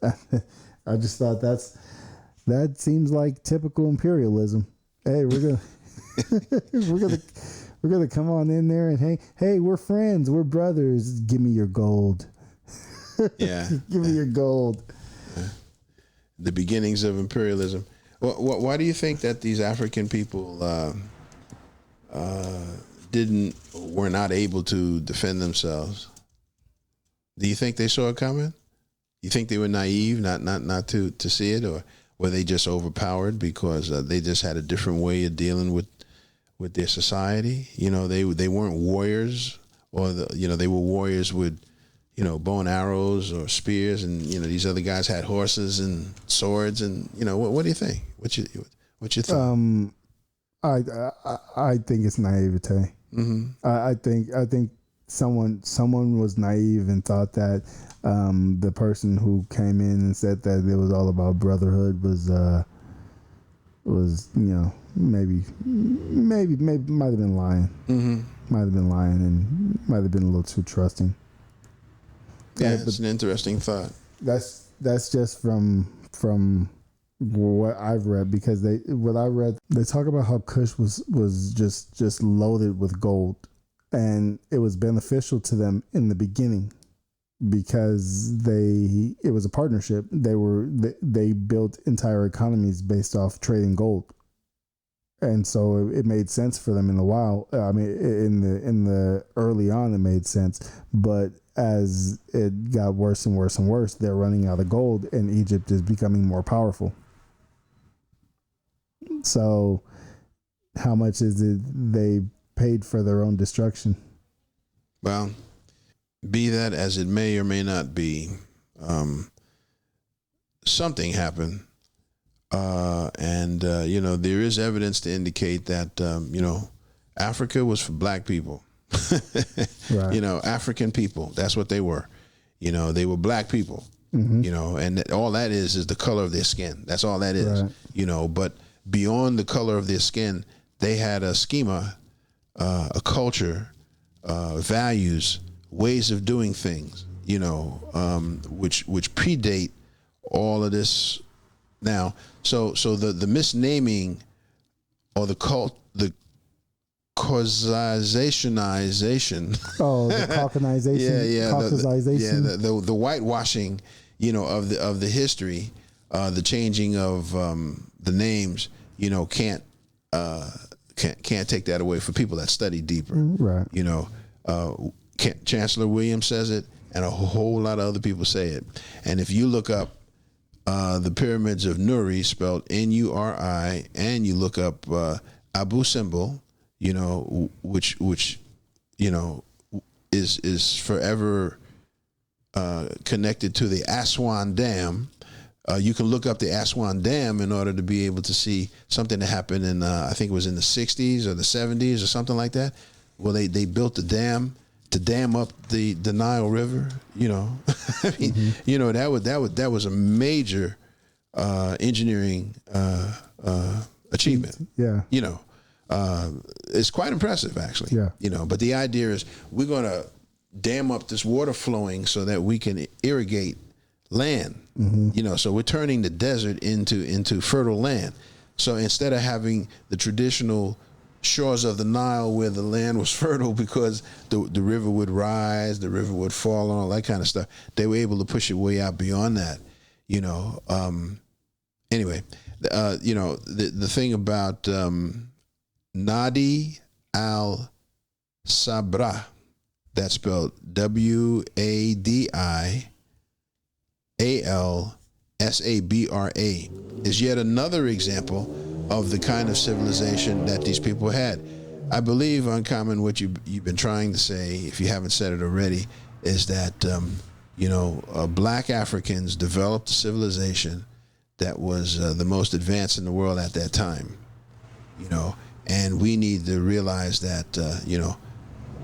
[SPEAKER 2] I just thought that seems like typical imperialism. Hey, we're gonna come on in there and hey, we're friends, we're brothers. Give me your gold.
[SPEAKER 3] Yeah.
[SPEAKER 2] Give me your gold.
[SPEAKER 3] The beginnings of imperialism. Why do you think that these African people were not able to defend themselves? Do you think they saw it coming? You think they were naive, not to see it, or were they just overpowered because they just had a different way of dealing with their society? They weren't warriors, or they were warriors with bow and arrows or spears, and these other guys had horses and swords, and what do you think? What you think?
[SPEAKER 2] I think it's naivete. Mm-hmm. I think someone was naive and thought that the person who came in and said that it was all about brotherhood was maybe might have been lying. Mm-hmm. Might have been lying and might have been a little too trusting.
[SPEAKER 3] Yeah, it's an interesting thought.
[SPEAKER 2] That's just from what I've read, because they talk about how Kush was just loaded with gold, and it was beneficial to them in the beginning because it was a partnership. They built entire economies based off trading gold, and so it made sense for them in the while. I mean, in the early on, it made sense, but as it got worse and worse and worse, they're running out of gold, and Egypt is becoming more powerful. So how much is it they paid for their own destruction?
[SPEAKER 3] Well, be that as it may or may not be, something happened. And there is evidence to indicate that, Africa was for black people. Right. African people, that's what they were. They were black people, and all that is the color of their skin. That's all that is, right. But beyond the color of their skin, they had a schema, a culture, values, ways of doing things, which predate all of this now. So the misnaming or the causationization. Oh, the caucasization. The whitewashing, of the history, the changing of the names, can't take that away for people that study deeper.
[SPEAKER 2] Right.
[SPEAKER 3] Chancellor Williams says it, and a whole lot of other people say it. And if you look up the pyramids of Nuri, spelled Nuri, and you look up Abu Simbel, which is forever connected to the Aswan Dam. You can look up the Aswan Dam in order to be able to see something that happened in, I think it was in the 60s or the 70s or something like that. Well, they built the dam to dam up the Nile River. I mean, that was a major engineering achievement.
[SPEAKER 2] Yeah.
[SPEAKER 3] It's quite impressive, actually.
[SPEAKER 2] Yeah.
[SPEAKER 3] But the idea is we're going to dam up this water flowing so that we can irrigate land. So we're turning the desert into fertile land. So instead of having the traditional shores of the Nile where the land was fertile because the river would rise, the river would fall, and all that kind of stuff, they were able to push it way out beyond that. Anyway, the thing about Nadi al-Sabra, that's spelled Wadialsabra, is yet another example of the kind of civilization that these people had. I believe, Uncommon, what you've been trying to say, if you haven't said it already, is that black Africans developed a civilization that was the most advanced in the world at that time. And we need to realize that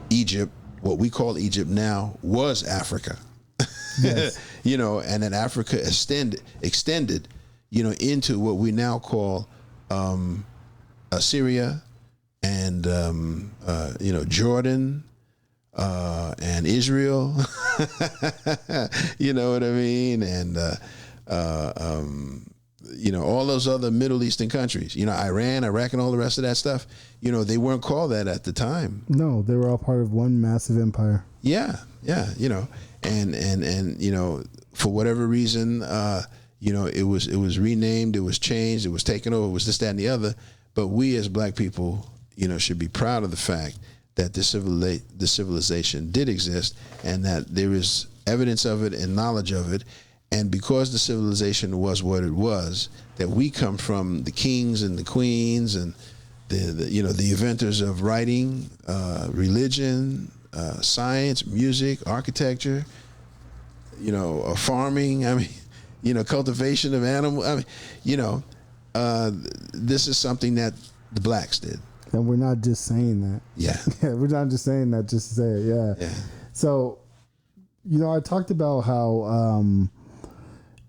[SPEAKER 3] Egypt, what we call Egypt now, was Africa. Yes. And that Africa extended into what we now call Syria and Jordan and Israel. You know what I mean? And all those other Middle Eastern countries, Iran, Iraq, and all the rest of that stuff, they weren't called that at the time.
[SPEAKER 2] No, they were all part of one massive empire.
[SPEAKER 3] Yeah, and for whatever reason, it was renamed, it was changed, it was taken over, it was this, that, and the other. But we as black people, should be proud of the fact that this civilization did exist and that there is evidence of it and knowledge of it. And because the civilization was what it was, that we come from the kings and the queens and the inventors of writing, religion, science, music, architecture, farming. I mean, cultivation of animals. This is something that the blacks did.
[SPEAKER 2] And we're not just saying that.
[SPEAKER 3] Yeah.
[SPEAKER 2] We're not just saying that just to say it. Yeah. So, I talked about how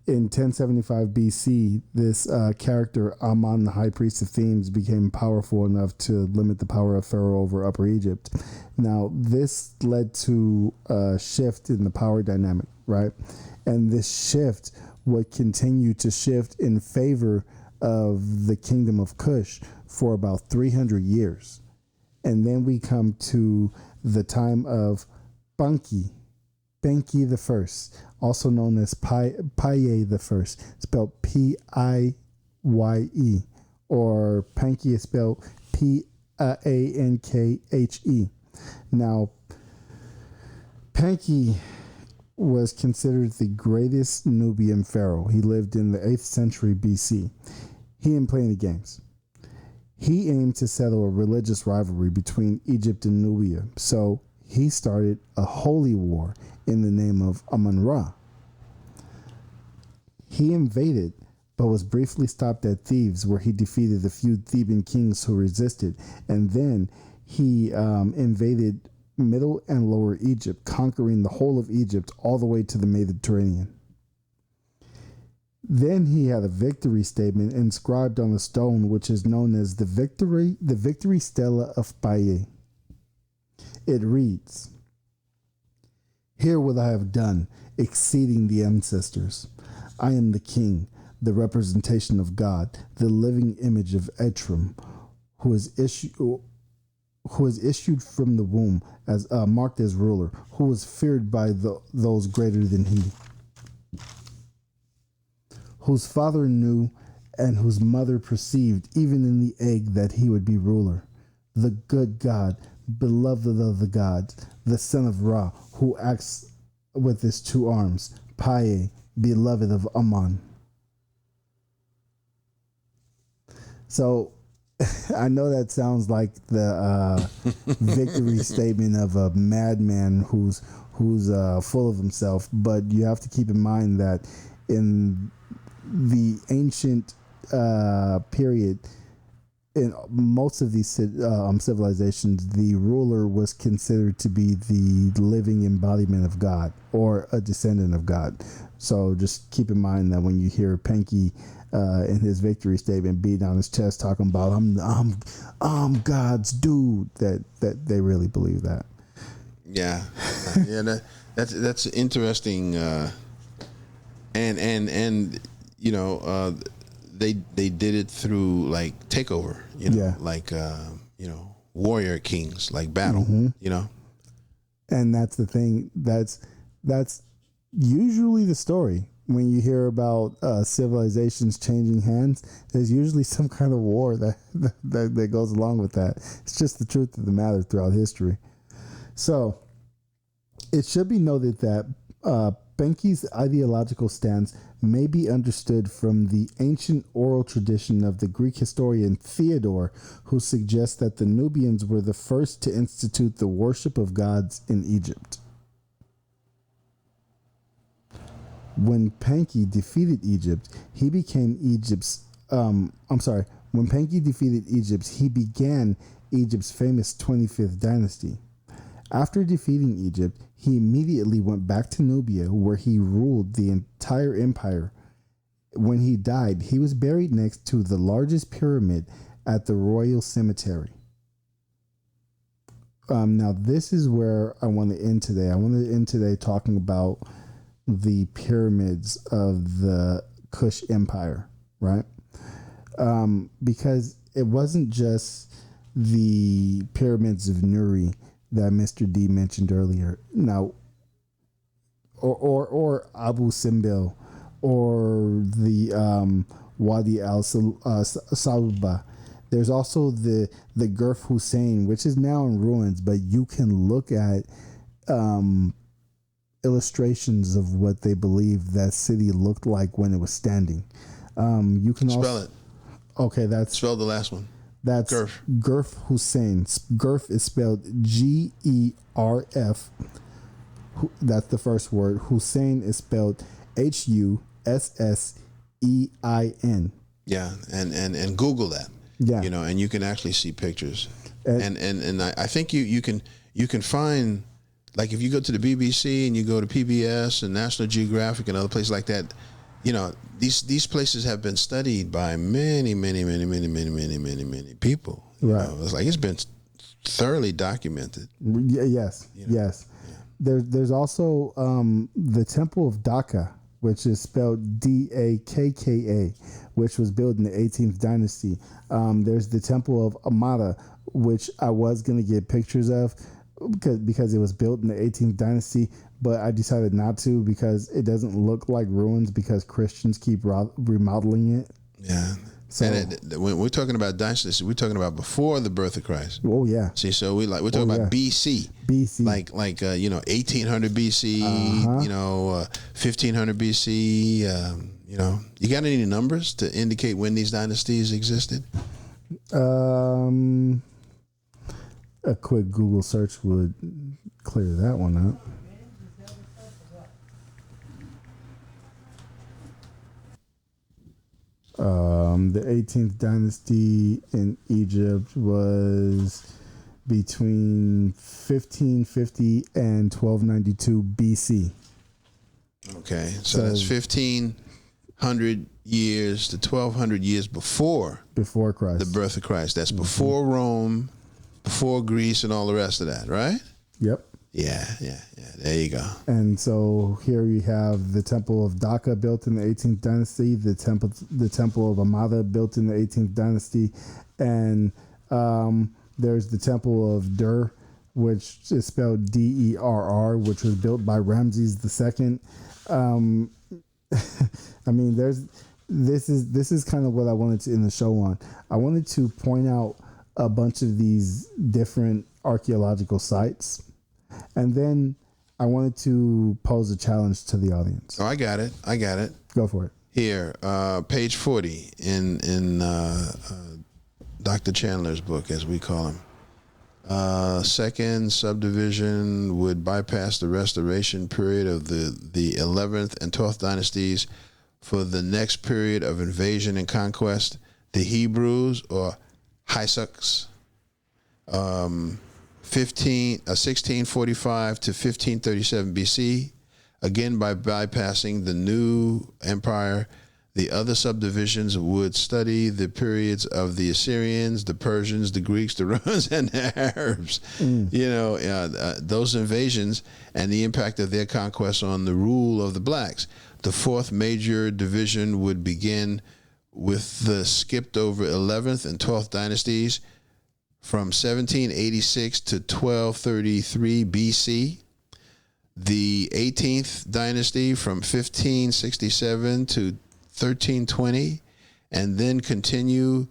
[SPEAKER 2] in 1075 BC, this character, Amun, the high priest of Thebes, became powerful enough to limit the power of Pharaoh over Upper Egypt. Now, this led to a shift in the power dynamic, right? And this shift would continue to shift in favor of the kingdom of Kush for about 300 years. And then we come to the time of Benki the First, also known as Paye the First, spelled Piye, or Penki is spelled Pankhe. Now, Penki was considered the greatest Nubian pharaoh. He lived in the 8th century BC. He didn't play any games. He aimed to settle a religious rivalry between Egypt and Nubia, so he started a holy war in the name of Amun-Ra. He invaded, but was briefly stopped at Thebes, where he defeated a few Theban kings who resisted, and then he invaded Middle and Lower Egypt, conquering the whole of Egypt all the way to the Mediterranean. Then he had a victory statement inscribed on a stone, which is known as the victory stela of Paye. It reads, "Hear what I have done, exceeding the ancestors. I am the king, the representation of God, the living image of Etrum, who is issued from the womb, as marked as ruler, who was feared by those greater than he, whose father knew and whose mother perceived even in the egg that he would be ruler, the good God, beloved of the gods, the son of Ra, who acts with his two arms, Paye, beloved of Ammon." So I know that sounds like the victory statement of a madman who's full of himself, but you have to keep in mind that in the ancient period, in most of these civilizations, the ruler was considered to be the living embodiment of God or a descendant of God. So just keep in mind that when you hear Penke in his victory statement beating on his chest talking about I'm God's dude, that they really believe that.
[SPEAKER 3] Yeah, yeah, that's interesting, and you know, they did it through like takeover, you know,
[SPEAKER 2] yeah.
[SPEAKER 3] like you know, warrior kings, like battle, you know.
[SPEAKER 2] And that's the thing. That's usually the story when you hear about civilizations changing hands. There's usually some kind of war that goes along with that. It's just the truth of the matter throughout history. So it should be noted that Penke's ideological stance may be understood from the ancient oral tradition of the Greek historian Theodore, who suggests that the Nubians were the first to institute the worship of gods in Egypt. When Penke defeated Egypt, he became Egypt's. When Penke defeated Egypt, he began Egypt's famous 25th dynasty. After defeating Egypt, he immediately went back to Nubia, where he ruled the entire empire. When he died, he was buried next to the largest pyramid at the royal cemetery. Now, this is where I want to end today. I want to end today talking about the pyramids of the Kush Empire, right? Because it wasn't just the pyramids of Nuri that Mr. D mentioned earlier. Now, or Abu Simbel, or the Wadi al-Sauba. There's also the Gurf Hussein, which is now in ruins, but you can look at illustrations of what they believe that city looked like when it was standing. You can
[SPEAKER 3] spell it.
[SPEAKER 2] Okay, that's
[SPEAKER 3] spell the last one.
[SPEAKER 2] That's Gurf Hussein. Gurf is spelled Gerf. That's the first word. Hussein is spelled Hussein.
[SPEAKER 3] Yeah, and Google that.
[SPEAKER 2] Yeah,
[SPEAKER 3] you know, and you can actually see pictures. And I think you can find, like, if you go to the BBC and you go to PBS and National Geographic and other places like that, you know, these places have been studied by many people.
[SPEAKER 2] Right.
[SPEAKER 3] Know? It's like it's been thoroughly documented.
[SPEAKER 2] Yes. You know? Yes. Yeah. There's also the Temple of Dhaka, which is spelled Dakka, which was built in the 18th dynasty. There's the Temple of Amata, which I was going to get pictures of because it was built in the 18th dynasty, but I decided not to because it doesn't look like ruins because Christians keep remodeling it.
[SPEAKER 3] Yeah. So, and when we're talking about dynasties, we're talking about before the birth of Christ.
[SPEAKER 2] Oh yeah.
[SPEAKER 3] See, so we're talking about BC.
[SPEAKER 2] BC.
[SPEAKER 3] Like you know, 1800 BC. You know, 1500 BC. You know, you got any numbers to indicate when these dynasties existed?
[SPEAKER 2] A quick Google search would clear that one up. The 18th dynasty in Egypt was between 1550 and 1292 BC.
[SPEAKER 3] Okay, so that's 1500 years to 1200 years before
[SPEAKER 2] Christ.
[SPEAKER 3] The birth of Christ. That's before Rome, before Greece, and all the rest of that, right?
[SPEAKER 2] Yep.
[SPEAKER 3] Yeah. There you go.
[SPEAKER 2] And so here we have the Temple of Dhaka built in the 18th dynasty, the Temple of Amada built in the 18th dynasty, and there's the Temple of Dur, which is spelled Derr, which was built by Ramses II. I mean, this is kind of what I wanted to end the show on. I wanted to point out a bunch of these different archaeological sites, and then I wanted to pose a challenge to the audience.
[SPEAKER 3] Oh, I got it.
[SPEAKER 2] Go for it.
[SPEAKER 3] Here, page 40 in Dr. Chandler's book, as we call him. Second subdivision would bypass the restoration period of the 11th and 12th dynasties for the next period of invasion and conquest. The Hebrews, or Hysuks, 1645 to 1537 BC, again by bypassing the new empire. The other subdivisions would study the periods of the Assyrians, the Persians, the Greeks, the Romans, and the Arabs. Those invasions and the impact of their conquest on the rule of the blacks. The fourth major division would begin with the skipped over 11th and 12th dynasties from 1786 to 1233 BC. The 18th dynasty from 1567 to 1320, and then continue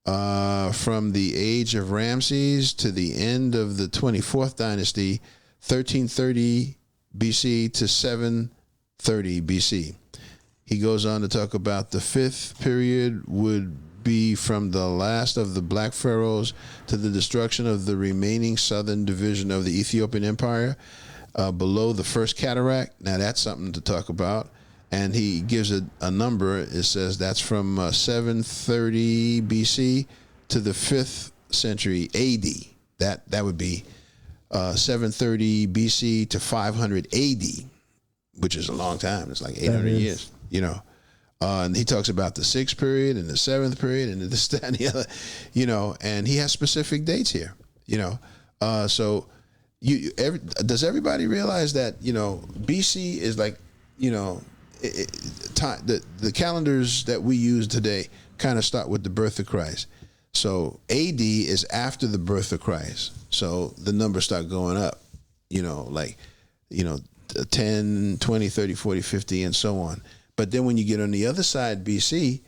[SPEAKER 3] from the age of Ramses to the end of the 24th dynasty, 1330 BC to 730 BC. He goes on to talk about the fifth period would be from the last of the black pharaohs to the destruction of the remaining southern division of the Ethiopian Empire below the first cataract. Now that's something to talk about. And he gives a number. It says that's from 730 BC to the 5th century AD. That would be 730 BC to 500 AD, which is a long time. It's like 800 years, And he talks about the 6th period and the 7th period and this, that, and the other, and he has specific dates here, So does everybody realize that, BC is like, the calendars that we use today kind of start with the birth of Christ. So AD is after the birth of Christ. So the numbers start going up, 10, 20, 30, 40, 50, and so on. But then when you get on the other side, BC,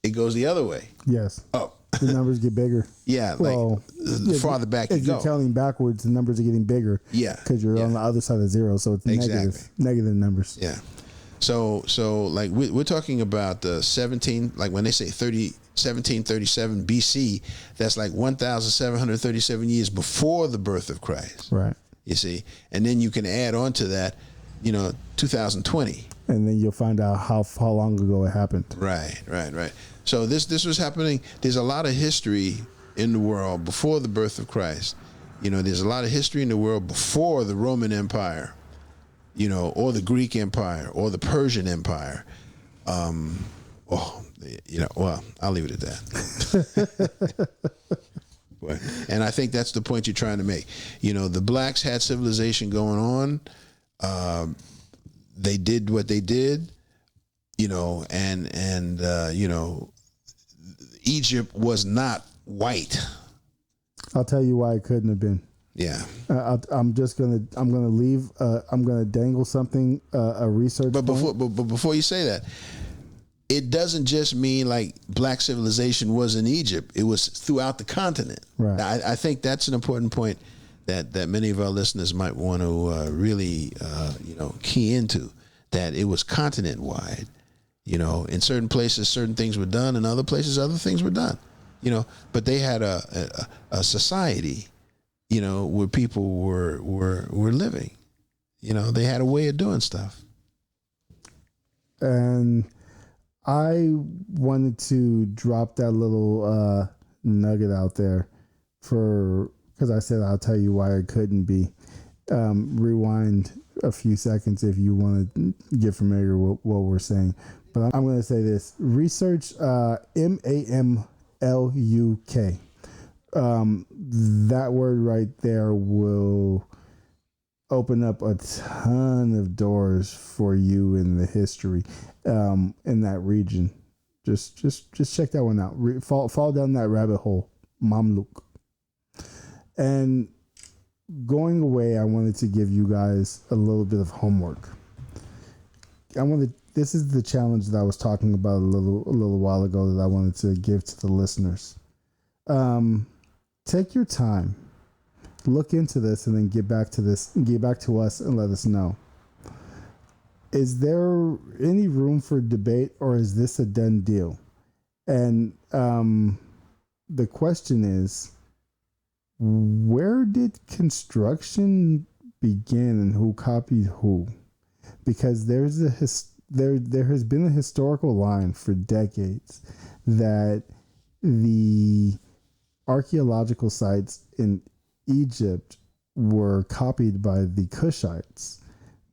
[SPEAKER 3] it goes the other way.
[SPEAKER 2] Yes.
[SPEAKER 3] Up.
[SPEAKER 2] The numbers get bigger.
[SPEAKER 3] Yeah. The farther back you go.
[SPEAKER 2] If you're counting backwards, the numbers are getting bigger.
[SPEAKER 3] Yeah.
[SPEAKER 2] Because you're on the other side of zero. So it's negative numbers.
[SPEAKER 3] Yeah. So like we're talking about the 17, like when they say 1737 BC, that's like 1,737 years before the birth of Christ.
[SPEAKER 2] Right.
[SPEAKER 3] You see, and then you can add on to that, 2020.
[SPEAKER 2] And then you'll find out how long ago it happened.
[SPEAKER 3] Right. So this was happening. There's a lot of history in the world before the birth of Christ. There's a lot of history in the world before the Roman Empire. Or the Greek Empire, or the Persian Empire. Well, I'll leave it at that. And I think that's the point you're trying to make. The blacks had civilization going on. They did what they did, and Egypt was not white.
[SPEAKER 2] I'll tell you why it couldn't have been.
[SPEAKER 3] Yeah,
[SPEAKER 2] I'm gonna dangle something, a research.
[SPEAKER 3] But before you say that, it doesn't just mean like black civilization was in Egypt. It was throughout the continent.
[SPEAKER 2] Right.
[SPEAKER 3] I think that's an important point that many of our listeners might want to really key into. That it was continent wide. In certain places, certain things were done, in other places, other things were done. but they had a society, where people were living. They had a way of doing stuff.
[SPEAKER 2] And I wanted to drop that little nugget out there because I said I'll tell you why it couldn't be. Rewind a few seconds if you want to get familiar with what we're saying. But I'm going to say this. Research MAMLUK. That word right there will open up a ton of doors for you in the history in that region. Just check that one out. Fall down that rabbit hole. Mamluk. And going away, I wanted to give you guys a little bit of homework. This is the challenge that I was talking about a little while ago that I wanted to give to the listeners. Take your time, look into this, and then get back to us and let us know. Is there any room for debate, or is this a done deal? And the question is, where did construction begin and who copied who? Because there has been a historical line for decades that the archaeological sites in Egypt were copied by the Kushites,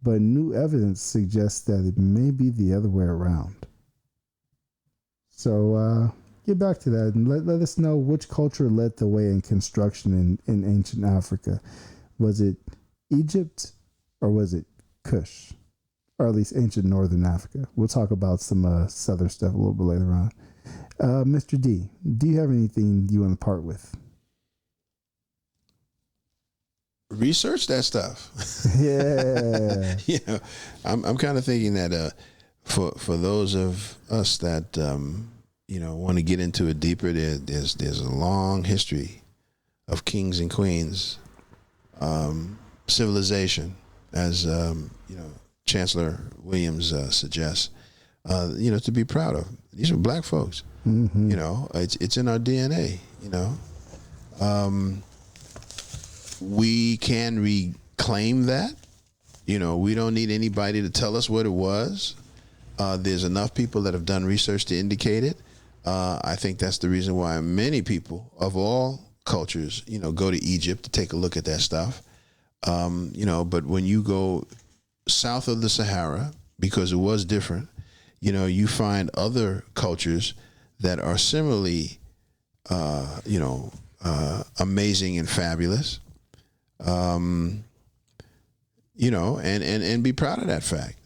[SPEAKER 2] but new evidence suggests that it may be the other way around. So get back to that and let us know which culture led the way in construction in ancient Africa. Was it Egypt or was it Kush? Or at least ancient northern Africa. We'll talk about some southern stuff a little bit later on. Mr. D, do you have anything you want to part with?
[SPEAKER 3] Research that stuff.
[SPEAKER 2] Yeah.
[SPEAKER 3] I'm kind of thinking that for those of us that want to get into it deeper, there's a long history of kings and queens, civilization, as Chancellor Williams suggests, to be proud of. These are black folks.
[SPEAKER 2] Mm-hmm.
[SPEAKER 3] It's in our DNA. We can reclaim that. We don't need anybody to tell us what it was. There's enough people that have done research to indicate it. I think that's the reason why many people of all cultures, go to Egypt to take a look at that stuff. But when you go south of the Sahara, because it was different, you find other cultures that are similarly, amazing and fabulous, and be proud of that fact,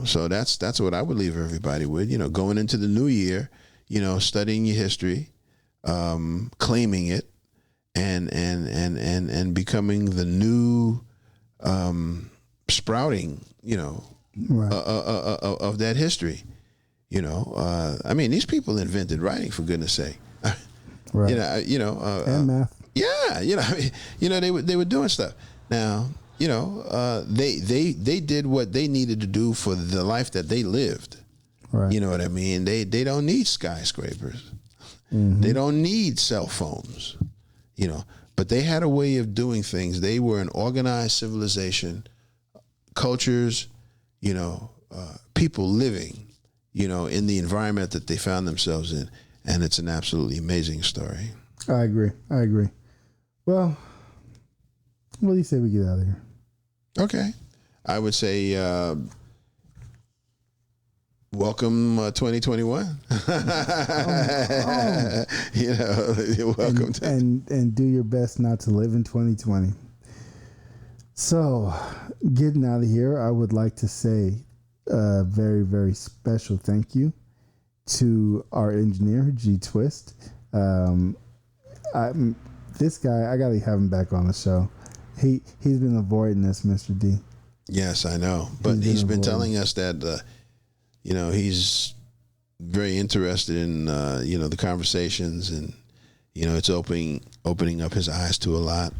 [SPEAKER 3] So that's what I would leave everybody with, going into the new year, studying your history, claiming it, and becoming the new sprouting,
[SPEAKER 2] right.
[SPEAKER 3] Of that history. These people invented writing, for goodness sake.
[SPEAKER 2] Right. And math.
[SPEAKER 3] Yeah, they were doing stuff. Now, they did what they needed to do for the life that they lived.
[SPEAKER 2] Right.
[SPEAKER 3] You know what I mean? They don't need skyscrapers.
[SPEAKER 2] Mm-hmm.
[SPEAKER 3] They don't need cell phones. But they had a way of doing things. They were an organized civilization, cultures, people living, in the environment that they found themselves in. And it's an absolutely amazing story.
[SPEAKER 2] I agree. Well, what do you say we get out of here?
[SPEAKER 3] Okay. I would say, welcome 2021. You're welcome.
[SPEAKER 2] And do your best not to live in 2020. So, getting out of here, I would like to say a very, very special thank you to our engineer, G Twist. This guy, I gotta have him back on the show. He's been avoiding this, Mr. D.
[SPEAKER 3] Yes, I know, but he's been telling us that he's very interested in the conversations, and it's opening up his eyes to a lot.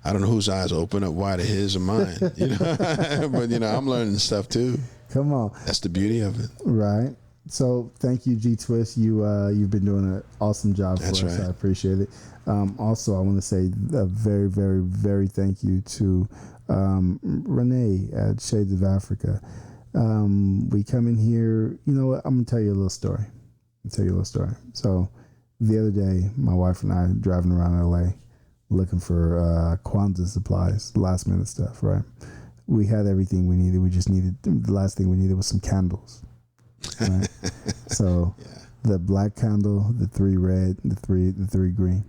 [SPEAKER 3] I don't know whose eyes open up wider, his or mine. But I'm learning stuff too.
[SPEAKER 2] Come on,
[SPEAKER 3] that's the beauty of it,
[SPEAKER 2] right? So thank you, G Twist. You've been doing an awesome job for us. Right. I appreciate it. Also, I want to say a very, very, very thank you to Renee at Shades of Africa. We come in here. You know what? I'm gonna tell you a little story. So the other day, my wife and I driving around LA looking for Kwanzaa supplies, last minute stuff. Right? We had everything we needed. We just needed the last thing we needed was some candles. Right? So the black candle, the 3 red, the three green,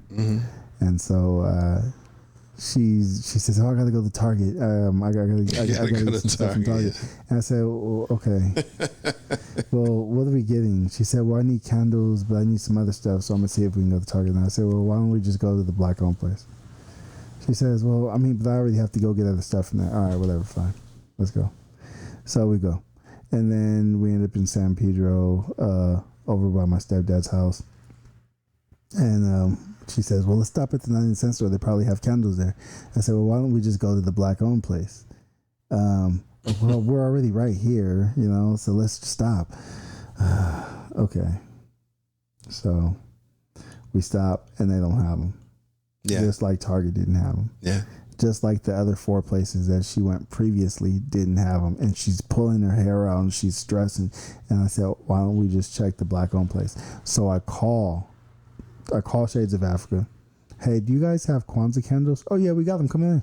[SPEAKER 2] and so she says, "Oh, I gotta go to Target. I gotta get some stuff from Target." Yeah. And I said, well, "Okay, well, what are we getting?" She said, "Well, I need candles, but I need some other stuff, so I'm gonna see if we can go to Target." And I said, "Well, why don't we just go to the black-owned place?" She says, "Well, I mean, but I already have to go get other stuff from there." All right, whatever, fine, let's go. So we go. And then we end up in San Pedro, over by my stepdad's house. And she says, "Well, let's stop at the 99-cent store. They probably have candles there." I said, "Well, why don't we just go to the black-owned place? Well, we're already right here, so let's just stop." Okay. So we stop, and they don't have them. Yeah. Just like Target didn't have them. Yeah. Just like the other 4 places that she went previously didn't have them. And she's pulling her hair out and she's stressing. And I said, "Why don't we just check the black-owned place?" So I call Shades of Africa. "Hey, do you guys have Kwanzaa candles?" "Oh, yeah, we got them. Come in."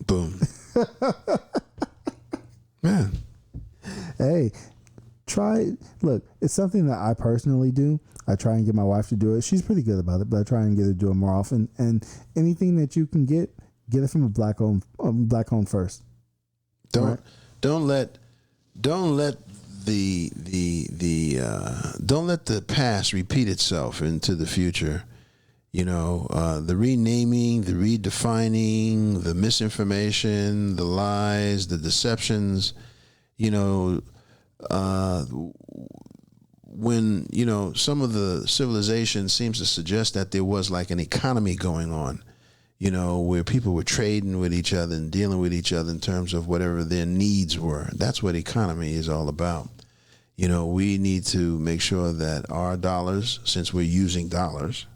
[SPEAKER 3] Boom. Man.
[SPEAKER 2] Hey, look, it's something that I personally do. I try and get my wife to do it. She's pretty good about it, but I try and get her to do it more often. And anything that you can get it from a black-owned first.
[SPEAKER 3] Don't let the past repeat itself into the future. The renaming, the redefining, the misinformation, the lies, the deceptions. When some of the civilization seems to suggest that there was like an economy going on. Where people were trading with each other and dealing with each other in terms of whatever their needs were. That's what economy is all about. We need to make sure that our dollars, since we're using dollars,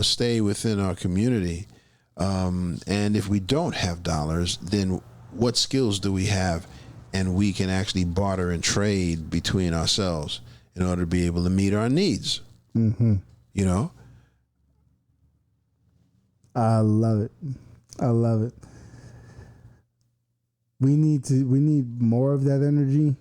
[SPEAKER 3] stay within our community. And if we don't have dollars, then what skills do we have? And we can actually barter and trade between ourselves in order to be able to meet our needs.
[SPEAKER 2] Mm-hmm. I love it. We need more of that energy,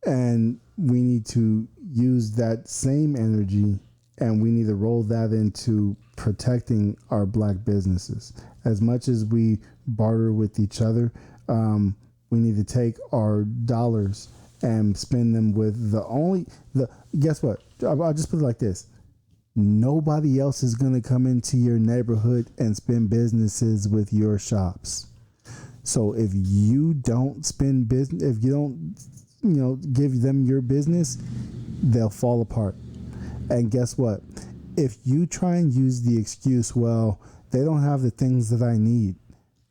[SPEAKER 2] and we need to use that same energy, and we need to roll that into protecting our black businesses. As much as we barter with each other, we need to take our dollars and spend them with guess what? I'll just put it like this. Nobody else is going to come into your neighborhood and spend businesses with your shops. So if you don't spend business, if you don't, give them your business, they'll fall apart. And guess what? If you try and use the excuse, well, they don't have the things that I need.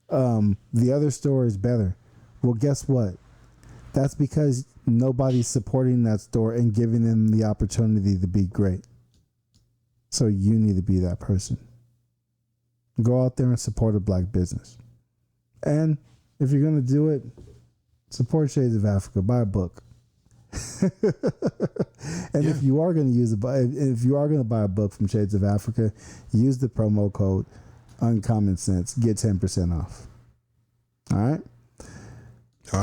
[SPEAKER 2] The other store is better. Well, guess what? That's because nobody's supporting that store and giving them the opportunity to be great. So you need to be that person. Go out there and support a black business. And if you're going to do it, support Shades of Africa. Buy a book. And if you are going to buy a book from Shades of Africa, use the promo code Uncommon Sense. Get 10% off. All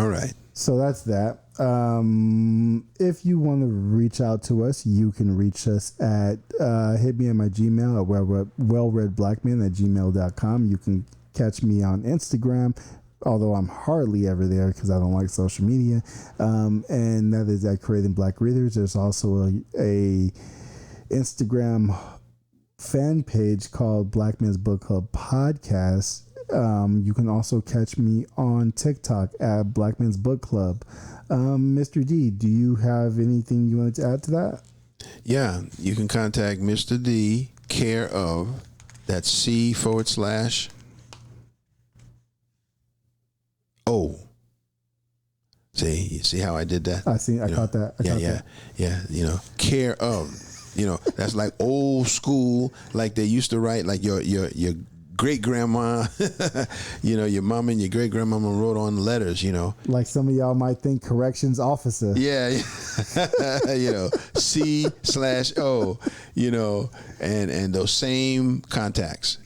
[SPEAKER 2] right. So that's that. If you want to reach out to us, you can reach us at hit me at my Gmail at wellreadblackman@gmail.com. You can catch me on Instagram, although I'm hardly ever there because I don't like social media. And that is at Creating Black Readers. There's also a Instagram fan page called Black Men's Book Club Podcast. You can also catch me on TikTok at Black Men's Book Club. Mr. D, do you have anything you wanted to add to that?
[SPEAKER 3] Yeah, you can contact Mr. D, care of, that's C/O See, you see how I did that?
[SPEAKER 2] I caught that.
[SPEAKER 3] Yeah. Care of. That's like old school, like they used to write, like your great grandma, your mom and your great grandmama wrote on letters,
[SPEAKER 2] Like some of y'all might think corrections officer.
[SPEAKER 3] Yeah. C/O, and those same contacts,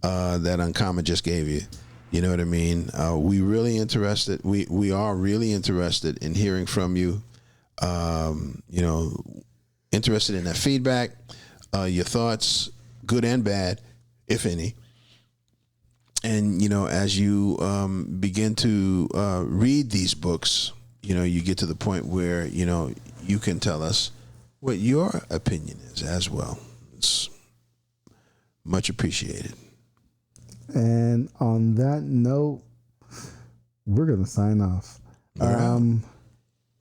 [SPEAKER 3] that Uncommon just gave you. You know what I mean? We are really interested in hearing from you. Interested in that feedback, your thoughts, good and bad, if any. And, as you begin to read these books, you get to the point where, you can tell us what your opinion is as well. It's much appreciated. And
[SPEAKER 2] on that note, we're going to sign off.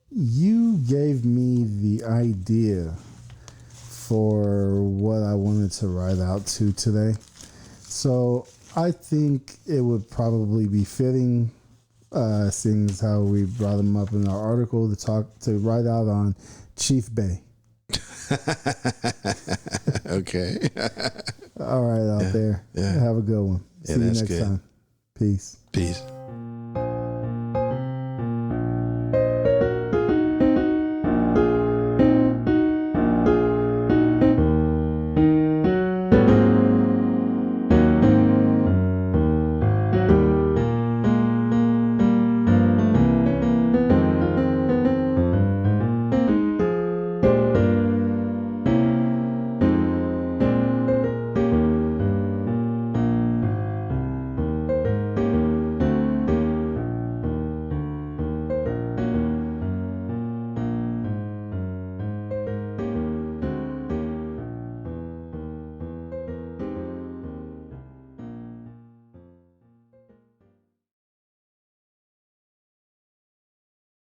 [SPEAKER 2] You gave me the idea for what I wanted to write out to today. So I think it would probably be fitting, seeing as how we brought him up in our article, to write out on Chief Bay.
[SPEAKER 3] Okay.
[SPEAKER 2] All right, out there. Yeah. Have a good one. See you next time. Peace.